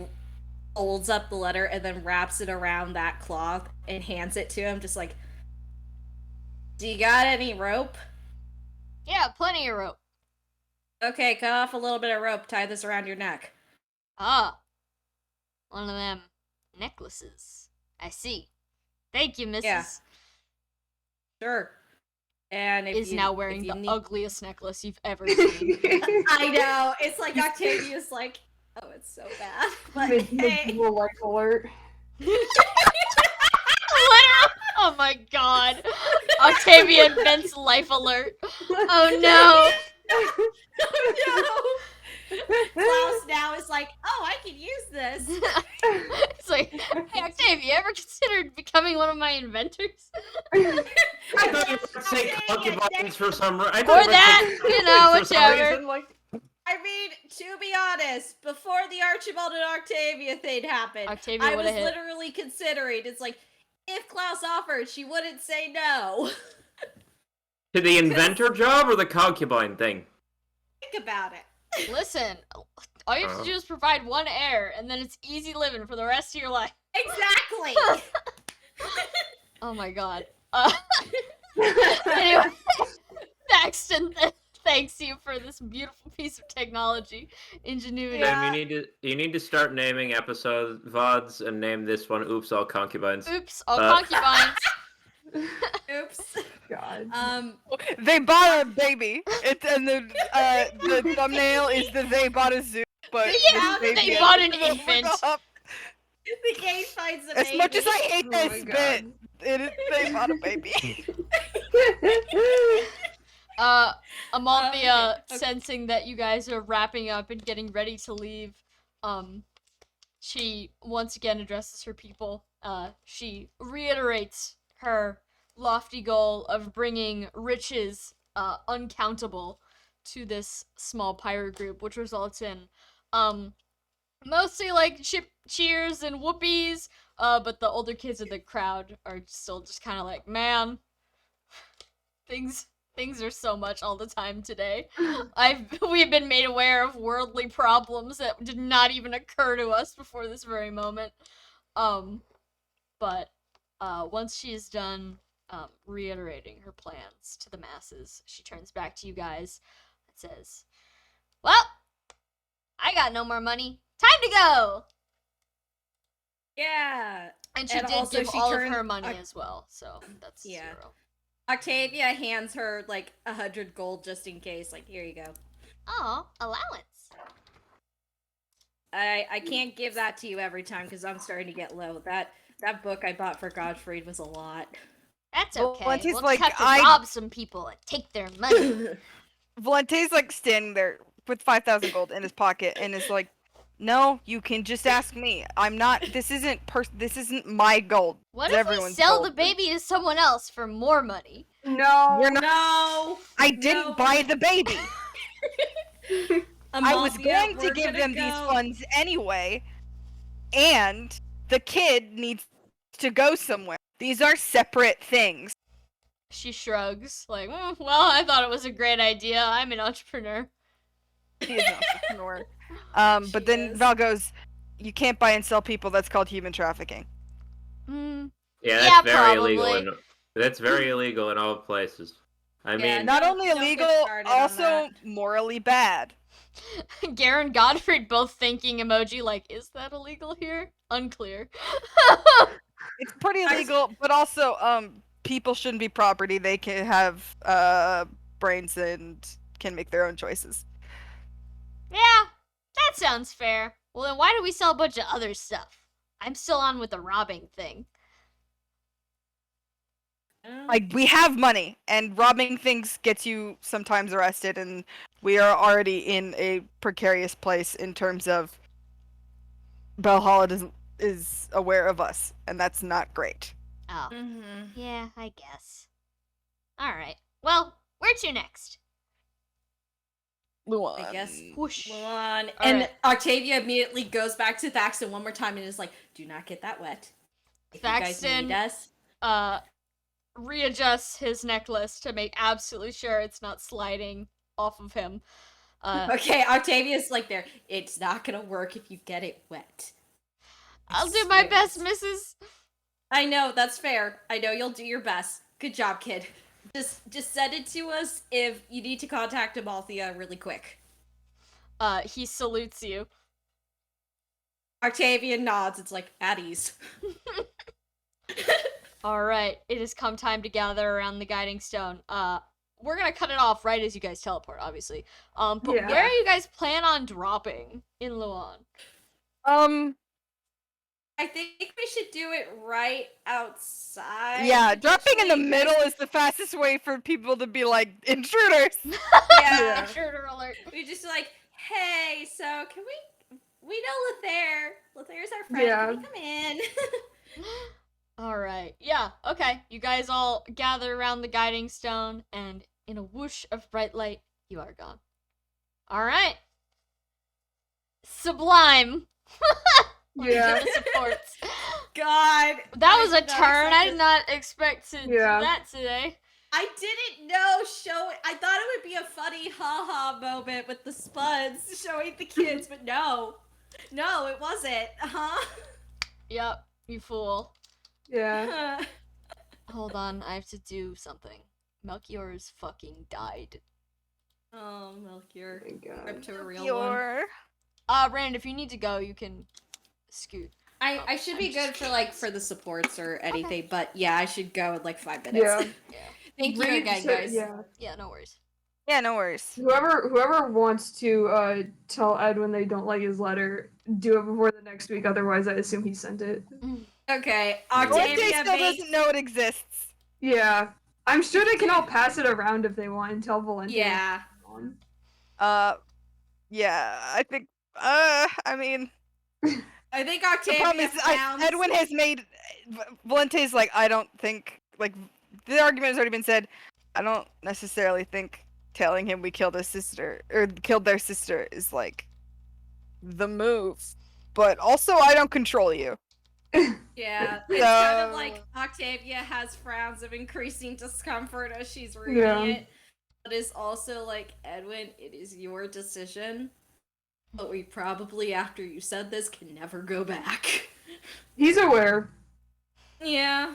S3: folds up the letter and then wraps it around that cloth and hands it to him, just like, do you got any rope?
S2: Yeah, plenty of rope.
S3: Okay, cut off a little bit of rope, tie this around your neck.
S2: Ah, one of them necklaces. I see. Thank you, Mrs.
S3: Yeah. Sure. And if
S2: Is
S3: you,
S2: now
S3: if
S2: wearing
S3: you
S2: the
S3: need-
S2: ugliest necklace you've ever seen.
S3: I know, it's like Octavia's like, oh, it's so bad. But hey.
S1: Medieval life alert.
S2: Literal. Oh my god. Octavia invents life alert. Oh no.
S3: Oh, no. Klaus now is like, oh, I can use this.
S2: It's like, hey Octavia, you ever considered becoming one of my inventors?
S5: I thought you were saying concubines for some reason.
S2: Or that, you know, whichever.
S3: I mean, to be honest, before the Archibald and Octavia thing happened,
S2: Octavia
S3: I was
S2: would've hit.
S3: literally considering, it's like, if Klaus offered, she wouldn't say no.
S5: To the inventor job or the concubine thing?
S3: Think about it.
S2: Listen, all you have to do is provide one heir, and then it's easy living for the rest of your life.
S3: Exactly.
S2: Oh my god. Anyway, Paxton thanks you for this beautiful piece of technology, ingenuity.
S3: Yeah.
S5: Then you need to start naming episode VODs and name this one "Oops, All Concubines."
S2: Oops, all concubines.
S3: Oops.
S1: God.
S4: They bought a baby. And the thumbnail is that they bought a zoo, but
S3: Yeah,
S4: this baby
S2: they
S4: has
S2: bought an
S4: been overlooked.
S2: infant.
S3: The game finds a
S4: As
S3: baby.
S4: much as I hate
S1: Oh my
S4: this
S1: God.
S4: bit, they bought a baby.
S2: Amalthea,
S3: Okay.
S2: sensing that you guys are wrapping up and getting ready to leave, she once again addresses her people. She reiterates her lofty goal of bringing riches, uncountable, to this small pirate group, which results in, mostly like cheers and whoopies, but the older kids of the crowd are still just kind of like, man, things are so much all the time today. We've been made aware of worldly problems that did not even occur to us before this very moment. But once she is done reiterating her plans to the masses, she turns back to you guys and says, "Well, I got no more money. Time to go!"
S3: Yeah.
S2: And she
S3: And
S2: did
S3: also
S2: give
S3: she
S2: all of
S3: turned-
S2: her money as well, so that's
S3: Yeah.
S2: 0.
S3: Octavia hands her like 100 gold just in case. Like, here you go.
S2: Oh, allowance.
S3: I can't give that to you every time because I'm starting to get low. That book I bought for Godfried was a lot.
S2: That's
S4: Well,
S2: okay.
S4: Valente's
S2: We'll
S4: like,
S2: just have to
S4: I-
S2: rob some people and take their money.
S4: Valente's like standing there with 5,000 gold in his pocket and is like, "No, you can just ask me. I'm not. This isn't my gold.
S2: What
S4: It's
S2: if we
S4: everyone's
S2: sell
S4: gold."
S2: the baby to someone else for more money?
S1: No.
S4: You're not.
S3: No!
S4: I didn't
S3: No.
S4: buy the baby. I was
S3: Amalia,
S4: going to
S3: we're
S4: give
S3: gonna
S4: them these
S3: go.
S4: funds anyway, and the kid needs to go somewhere. These are separate things.
S2: She shrugs, like, well, I thought it was a great idea. I'm an entrepreneur.
S4: He is an entrepreneur.
S3: She
S4: But then
S3: is.
S4: Val goes, "You can't buy and sell people. That's called human trafficking."
S2: Hmm.
S5: Yeah,
S2: Yeah,
S5: that's very illegal.
S2: probably.
S5: That's very illegal in all places. I
S3: Yeah,
S5: mean,
S4: Not
S3: Don't-
S4: only
S3: don't get
S4: illegal,
S3: started on
S4: also
S3: that.
S4: morally bad.
S2: Garen and Godfrey both thinking emoji, like, is that illegal here? Unclear.
S4: It's pretty
S3: I-
S4: illegal, but also people shouldn't be property. They can have brains and can make their own choices.
S2: Yeah, that sounds fair. Well, then why do we sell a bunch of other stuff? I'm still on with the robbing thing.
S4: Like, we have money, and robbing things gets you sometimes arrested, and we are already in a precarious place in terms of Belhalla is aware of us, and that's not great.
S2: Oh,
S3: Mhm.
S2: yeah, I guess. Alright. Well, where to next?
S4: Luan.
S3: I guess.
S2: Whoosh.
S3: Mulan. And
S2: Alright.
S3: Octavia immediately goes back to Thaxton one more time and is like, do not get that wet. If you guys
S2: Thaxton-
S3: need us.
S2: Readjusts his necklace to make absolutely sure it's not sliding off of him.
S3: Okay, Octavia's like there. It's not gonna work if you get it wet. I
S2: I'll do my
S3: swear.
S2: best, missus.
S3: I know, that's fair. I know you'll do your best. Good job, kid. Just send it to us if you need to contact Amalthea really quick.
S2: He salutes you.
S3: Octavia nods. It's like, at ease.
S2: Alright, it has come time to gather around the guiding stone. We're gonna cut it off right as you guys teleport, obviously. But
S1: Yeah.
S2: where you guys plan on dropping in Luan?
S3: I think we should do it right outside.
S4: Yeah, dropping in the
S3: potentially,
S4: middle is the fastest way for people to be like, intruders!
S3: Yeah.
S2: Intruder alert.
S3: We just like, hey, so can we know Lothair. Lothair's our friend.
S1: Yeah.
S3: Can we come in?
S2: Alright, yeah, okay. You guys all gather around the guiding stone, and in a whoosh of bright light, you are gone. Alright. Sublime.
S1: Yeah.
S2: The supports.
S3: God.
S2: That was
S3: I
S2: a
S3: did not
S2: turn.
S3: expect
S2: I did
S3: this.
S2: not expect to do
S1: Yeah.
S2: that today.
S3: I didn't know I thought it would be a funny haha moment with the spuds showing the kids, but no. No, it wasn't. Huh?
S2: Yep, you fool.
S1: Yeah.
S2: Hold on, I have to do something. Melchior's fucking died.
S3: Oh, Melchior.
S1: Oh my God.
S3: Rip to a real one.
S4: Your...
S2: Rand, if you need to go, you can scoot.
S3: I should be
S2: I'm just
S3: good for like for the supports or anything, but yeah, I should go in like 5 minutes.
S1: Yeah.
S2: Yeah.
S3: Thank you
S1: Read
S3: again,
S1: to-
S3: guys.
S1: Yeah.
S2: Yeah, no worries.
S4: Yeah, no worries.
S1: Whoever wants to tell Edwin they don't like his letter, do it before the next week. Otherwise, I assume he sent it.
S3: Okay,
S4: Valente
S3: Octavia
S4: still
S3: makes...
S4: doesn't know it exists.
S1: Yeah. I'm sure they can all pass it around if they want and tell Valente.
S3: Yeah.
S1: On.
S4: Yeah, I think, I mean,
S3: I think
S4: the
S3: Octavia
S4: problem is,
S3: sounds...
S4: Edwin has made, Valente's like, I don't think, like, the argument has already been said, I don't necessarily think telling him we killed his sister, or killed their sister is, like, the move. But also, I don't control you.
S3: Yeah, it's kind of
S4: So-
S3: like Octavia has frowns of increasing discomfort as she's reading
S1: Yeah.
S3: it. But it's also like, Edwin, it is your decision. But we probably, after you said this, can never go back.
S1: He's aware.
S3: Yeah.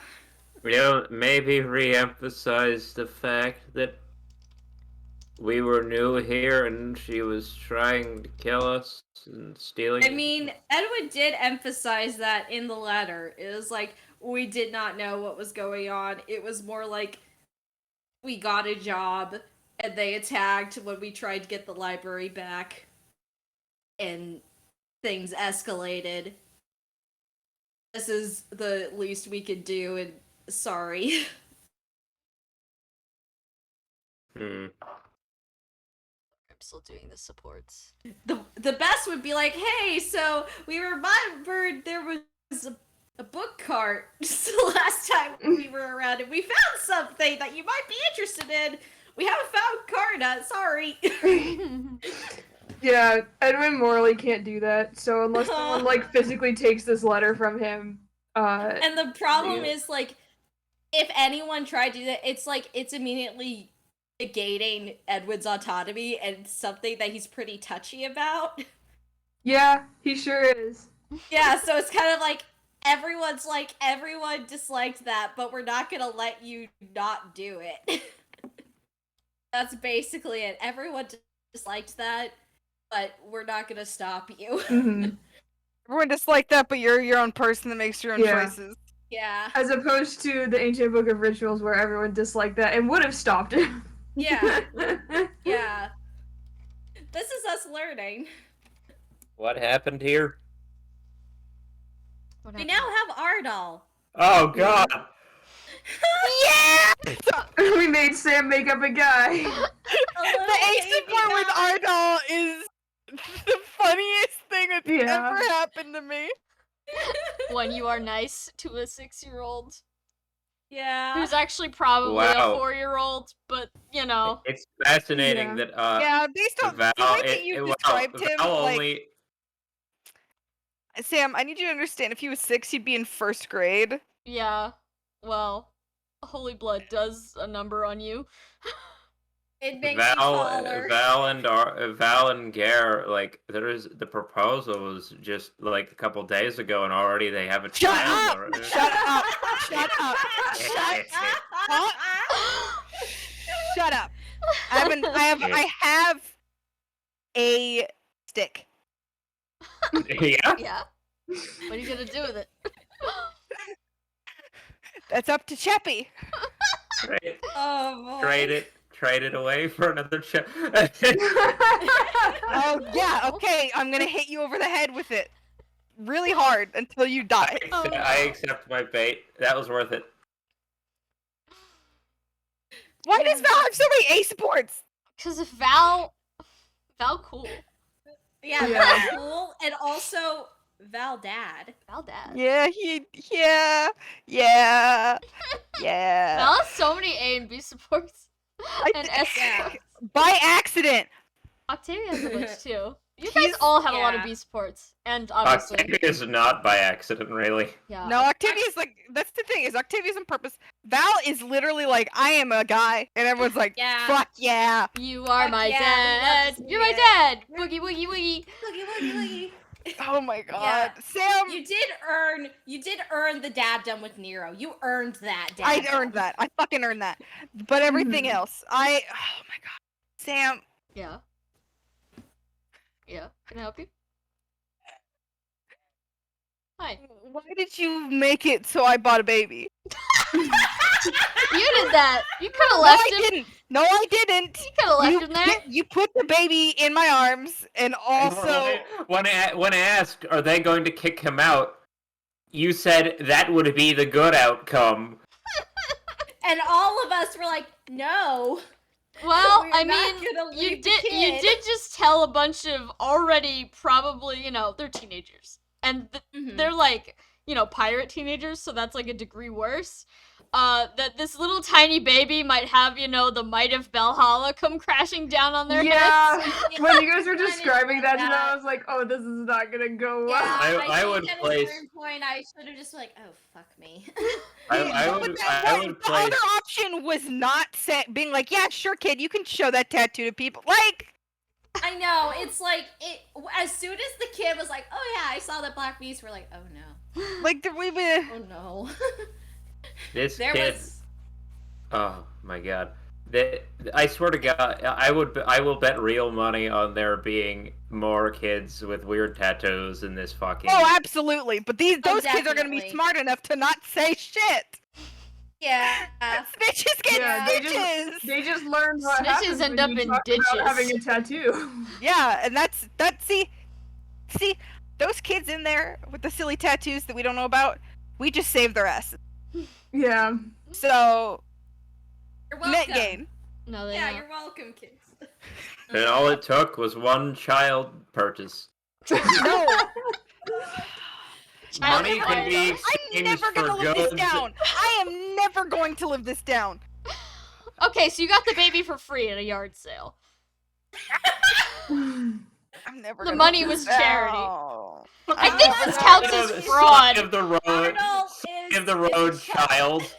S5: You know, maybe re-emphasize the fact that we were new here and she was trying to kill us and stealing.
S3: I mean, Edwin did emphasize that in the letter. It was like, we did not know what was going on. It was more like, we got a job, and they attacked when we tried to get the library back. And things escalated. This is the least we could do, and sorry.
S2: I'm still doing the supports.
S3: The best would be like, hey, so we remembered there was a book cart the last time we were around, and we found something that you might be interested in. We haven't found Karna, sorry.
S1: Yeah, Edwin morally can't do that. So unless someone like physically takes this letter from him,
S3: And the problem
S5: Yeah.
S3: is, like, if anyone tried to do that, it's like, it's immediately negating Edwin's autonomy, and something that he's pretty touchy about.
S1: yeah, he sure is.
S3: Yeah, so it's kind of like, everyone disliked that, but we're not gonna let you not do it. That's basically it. Everyone disliked that, but we're not gonna stop you.
S1: Mhm.
S4: Everyone disliked that, but you're your own person that makes your own
S1: Yeah.
S4: choices.
S3: Yeah.
S1: As opposed to the Ancient Book of Rituals, where everyone disliked that and would have stopped it.
S3: Yeah. Yeah. This is us learning.
S5: What happened here?
S2: What
S3: We
S2: happened?
S3: now have Ardal.
S5: Oh God!
S4: Yeah!
S1: We made Sam make up a guy.
S4: The ace support with Ardal is the funniest thing that's
S1: Yeah.
S4: ever happened to me.
S2: When you are nice to a 6-year-old
S3: Yeah.
S2: who's actually probably
S5: Wow.
S2: a 4-year-old, but you know.
S5: It's fascinating
S1: Yeah.
S5: that
S4: Yeah, based on
S5: Val,
S4: the way that you described him,
S5: Val
S4: like
S5: only.
S4: Sam, I need you to understand. If he was 6, he'd be in 1st grade.
S2: Yeah. Well, Holy Blood does a number on you.
S3: It makes you taller.
S5: Val and Gare, like the proposal was just like a couple days ago, and already they have a
S4: Shut
S5: child.
S4: up!
S5: already.
S4: Shut up! Shut up! Shut up! Shut up! I have a stick.
S5: Yeah.
S2: Yeah. What are you gonna do with it?
S4: That's up to Cheppy.
S3: Oh, boy.
S5: Trade it away for another child.
S4: Oh yeah, okay. I'm gonna hit you over the head with it, really hard until you die.
S2: Oh, no.
S5: I accept my fate. That was worth it.
S4: Why does Val have so many A supports?
S2: Cause if Val cool.
S3: Yeah,
S1: Yeah.
S3: Val cool, and also Val dad.
S2: Val dad.
S4: Yeah, yeah.
S2: Val has so many A and B supports.
S4: I
S2: And
S4: d-
S2: S
S3: Yeah.
S2: supports.
S4: By accident.
S2: Octavia has a bunch too. You
S4: He's-
S2: guys all have a lot of
S3: yeah.
S2: B supports. And obviously.
S5: Octavia is not by accident, really.
S2: Yeah.
S4: No, Octavia's like, that's the thing, is Octavia's on purpose. Val is literally like, I am a guy. And everyone's like,
S3: Yeah.
S4: fuck yeah.
S2: You are
S3: Fuck
S2: my
S3: yeah, we love
S2: dad.
S3: to see
S2: You're my
S3: it.
S2: dad. Boogie woogie woogie.
S3: Woogie, woogie, woogie.
S4: Oh my god.
S3: Yeah.
S4: Sam,
S3: You did earn the daddom with Nero. You earned that daddom.
S4: I earned that. I fucking earned that. But everything
S1: Mhm.
S4: else, oh my god. Sam,
S2: Yeah. Yeah. Can I help you? Hi.
S4: why did you make it so I bought a baby?
S2: You did that. You could have
S4: No,
S2: left
S4: I
S2: him.
S4: didn't. No, I didn't.
S2: You could have left him there.
S4: You put the baby in my arms, and also
S5: when I asked, are they going to kick him out? You said that would be the good outcome.
S3: And all of us were like, no.
S2: Well,
S3: We're
S2: I
S3: not
S2: mean,
S3: gonna
S2: you
S3: leave the
S2: did
S3: kid.
S2: just tell a bunch of already probably, they're teenagers. And
S3: Mhm.
S2: they're like, pirate teenagers, so that's like a degree worse. That this little tiny baby might have, the might of Valhalla come crashing down on their
S1: Yeah.
S2: heads.
S1: When you guys were
S3: Kinda
S1: describing
S3: like
S1: that to them,
S3: that.
S1: I was like, oh, this is not gonna go well.
S3: Yeah,
S5: I
S3: think
S5: would
S3: at
S5: place-
S3: a certain point I should have just like, oh fuck me.
S5: I
S4: But
S5: would
S4: the
S5: place.
S4: other option was not being like, yeah, sure, kid, you can show that tattoo to people. Like,
S3: I know, it's like as soon as the kid was like, oh yeah, I saw that Black Beast, we're like, oh no.
S4: like we
S3: Oh no.
S5: This
S3: There
S5: kid.
S3: was
S5: Oh my god. I swear to God, I will bet real money on there being more kids with weird tattoos in this fucking.
S4: Oh, absolutely. But those kids are gonna be
S3: definitely.
S4: smart enough to not say shit.
S3: Yeah.
S4: Bitches get
S1: Yeah,
S4: stitches.
S1: they just learn what
S2: Snitches
S1: happens
S2: end
S1: when
S2: up
S1: you
S2: in
S1: talk
S2: ditches.
S1: about having a tattoo.
S4: Yeah, and that's see, those kids in there with the silly tattoos that we don't know about, we just saved their asses.
S1: Yeah.
S4: So
S3: You're
S4: net
S3: welcome.
S4: gain.
S2: No, they
S3: Yeah,
S2: don't.
S3: you're welcome, kids.
S5: And all it took was one child purchase.
S4: No,
S2: Child
S5: Money
S2: support.
S5: can be
S4: I'm
S5: exchanged
S4: never
S5: for
S4: gonna live this
S5: goods.
S4: down. I am never going to live this down.
S2: Okay, so you got the baby for free at a yard sale.
S4: I'm never.
S2: The
S4: gonna
S2: money
S4: live
S2: was
S4: this
S2: charity.
S4: down.
S2: I think
S4: I'm
S2: this
S4: never
S2: counts
S4: gonna
S2: as
S4: live this
S2: fraud.
S5: Side of the road.
S3: Arnold
S5: Side of the road, child.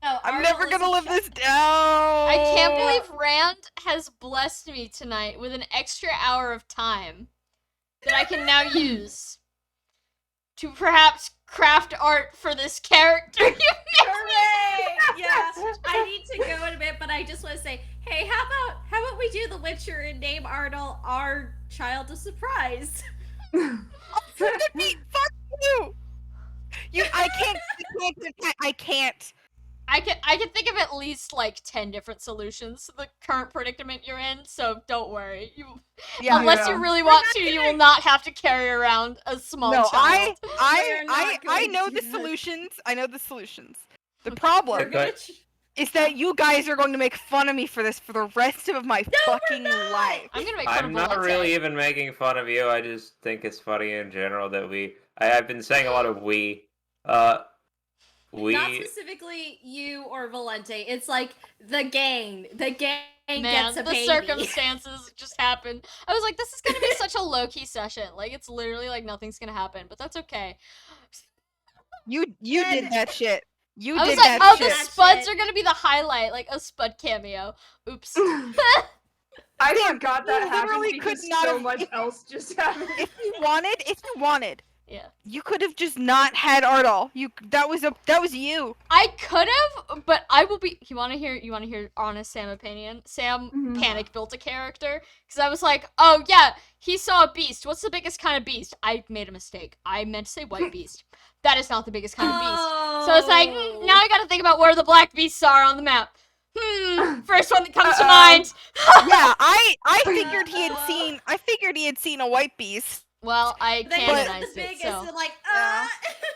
S3: No,
S4: I'm
S3: Arnold
S4: never
S3: is
S4: gonna
S3: a
S4: live
S3: child.
S4: this down.
S2: I can't believe Rand has blessed me tonight with an extra hour of time that I can now use to perhaps craft art for this character.
S3: Hooray! Yeah, I need to go in a bit, but I just want to say, hey, how about we do The Witcher and name Arnold our child of surprise?
S4: Fuck you. I can't.
S2: I can think of at least like 10 different solutions to the current predicament you're in, so don't worry.
S4: Yeah.
S2: Unless
S1: Yeah.
S2: you really
S3: We're
S2: want
S3: not
S2: to, you
S3: gonna-
S2: will not have to carry around a small
S4: No,
S2: child.
S3: We're not
S4: I
S3: going
S4: know
S3: to
S4: the
S3: do that.
S4: solutions. I know the solutions. The
S3: We're
S4: problem
S3: gonna
S4: is that you guys are going to make fun of me for this for the rest of my fucking
S3: not!
S4: life.
S2: I'm gonna make fun
S5: I'm
S2: of
S5: not
S2: Valente.
S5: really even making fun of you. I just think it's funny in general that I've been saying a lot of we.
S3: Not
S5: We.
S3: specifically you or Valente. It's like the gang. The gang
S2: Man,
S3: gets a
S2: the
S3: baby.
S2: circumstances just happened. I was like, this is gonna be such a low-key session. Like, it's literally like nothing's gonna happen, but that's okay.
S4: You did that shit. You
S2: I was
S4: did
S2: like,
S4: that
S2: oh,
S4: shit.
S2: the
S3: That
S2: spuds
S3: shit.
S2: are gonna be the highlight, like a spud cameo. Oops.
S1: I
S4: Damn,
S1: forgot
S4: you
S1: that happened
S4: literally could
S1: because
S4: not
S1: so
S4: have-
S1: much else just happened.
S4: If you wanted,
S2: Yeah.
S4: you could have just not had Ardal. That was you.
S2: I could have, but I will be. You want to hear honest Sam opinion? Sam
S1: Mhm.
S2: panic built a character because I was like, oh yeah, he saw a beast. What's the biggest kind of beast? I made a mistake. I meant to say white beast. That is not the biggest kind of beast. So it's like, now I gotta think about where the black beasts are on the map. First one that comes to mind.
S4: Yeah, I figured he had seen. I figured he had seen a white beast.
S2: Well, I
S3: They got the
S2: canonized it,
S3: biggest,
S2: so.
S3: and like,
S4: Yeah.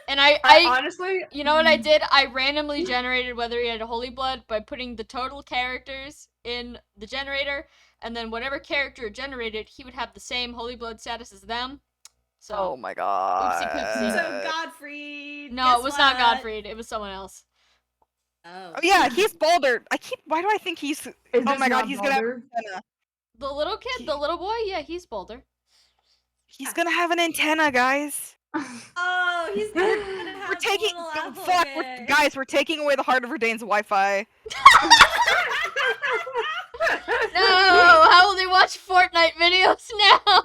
S2: And
S1: I
S2: I
S1: honestly,
S2: you know what I did? I randomly generated whether he had a holy blood by putting the total characters in the generator, and then whatever character it generated, he would have the same holy blood status as them. So
S4: Oh my god.
S2: Oopsie-poopsie.
S3: so Godfrey.
S2: no,
S3: guess
S2: it was not
S3: what?
S2: Godfrey. It was someone else.
S3: Oh.
S4: Oh yeah, he's Boulder. Why do I think he's?
S1: is
S4: Oh
S1: this
S4: my god,
S1: not
S4: he's gonna have
S1: Baldur?
S4: an antenna.
S2: The little kid, the little boy, yeah, he's Boulder.
S4: He's gonna have an antenna, guys.
S3: Oh, he's gonna have
S4: We're taking.
S3: a little
S4: Fuck,
S3: alphabet.
S4: guys, we're taking away the heart of Verdane's Wi-Fi.
S2: No, how will they watch Fortnite videos now?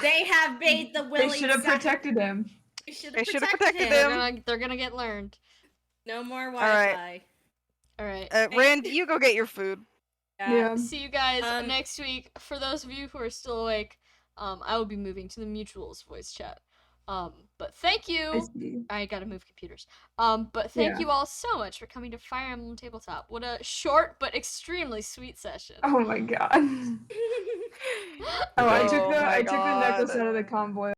S3: They have made the
S1: They
S3: willing.
S1: should have protected him.
S3: They should
S4: They
S3: have
S4: should've
S3: protected
S4: protected
S3: him.
S4: him.
S2: They're gonna get learned.
S3: No more
S4: right.
S3: Wi-Fi.
S2: All right.
S4: Rand, you go get your food.
S1: Yeah.
S2: See you guys
S3: Um,
S2: next week. For those of you who are still awake, I will be moving to the Mutuals voice chat. But thank
S1: I
S2: you.
S1: see.
S2: I gotta move computers. But thank
S1: Yeah.
S2: you all so much for coming to Fire Emblem Tabletop. What a short but extremely sweet session.
S1: Oh my god. Oh, I took the necklace out of the convoy.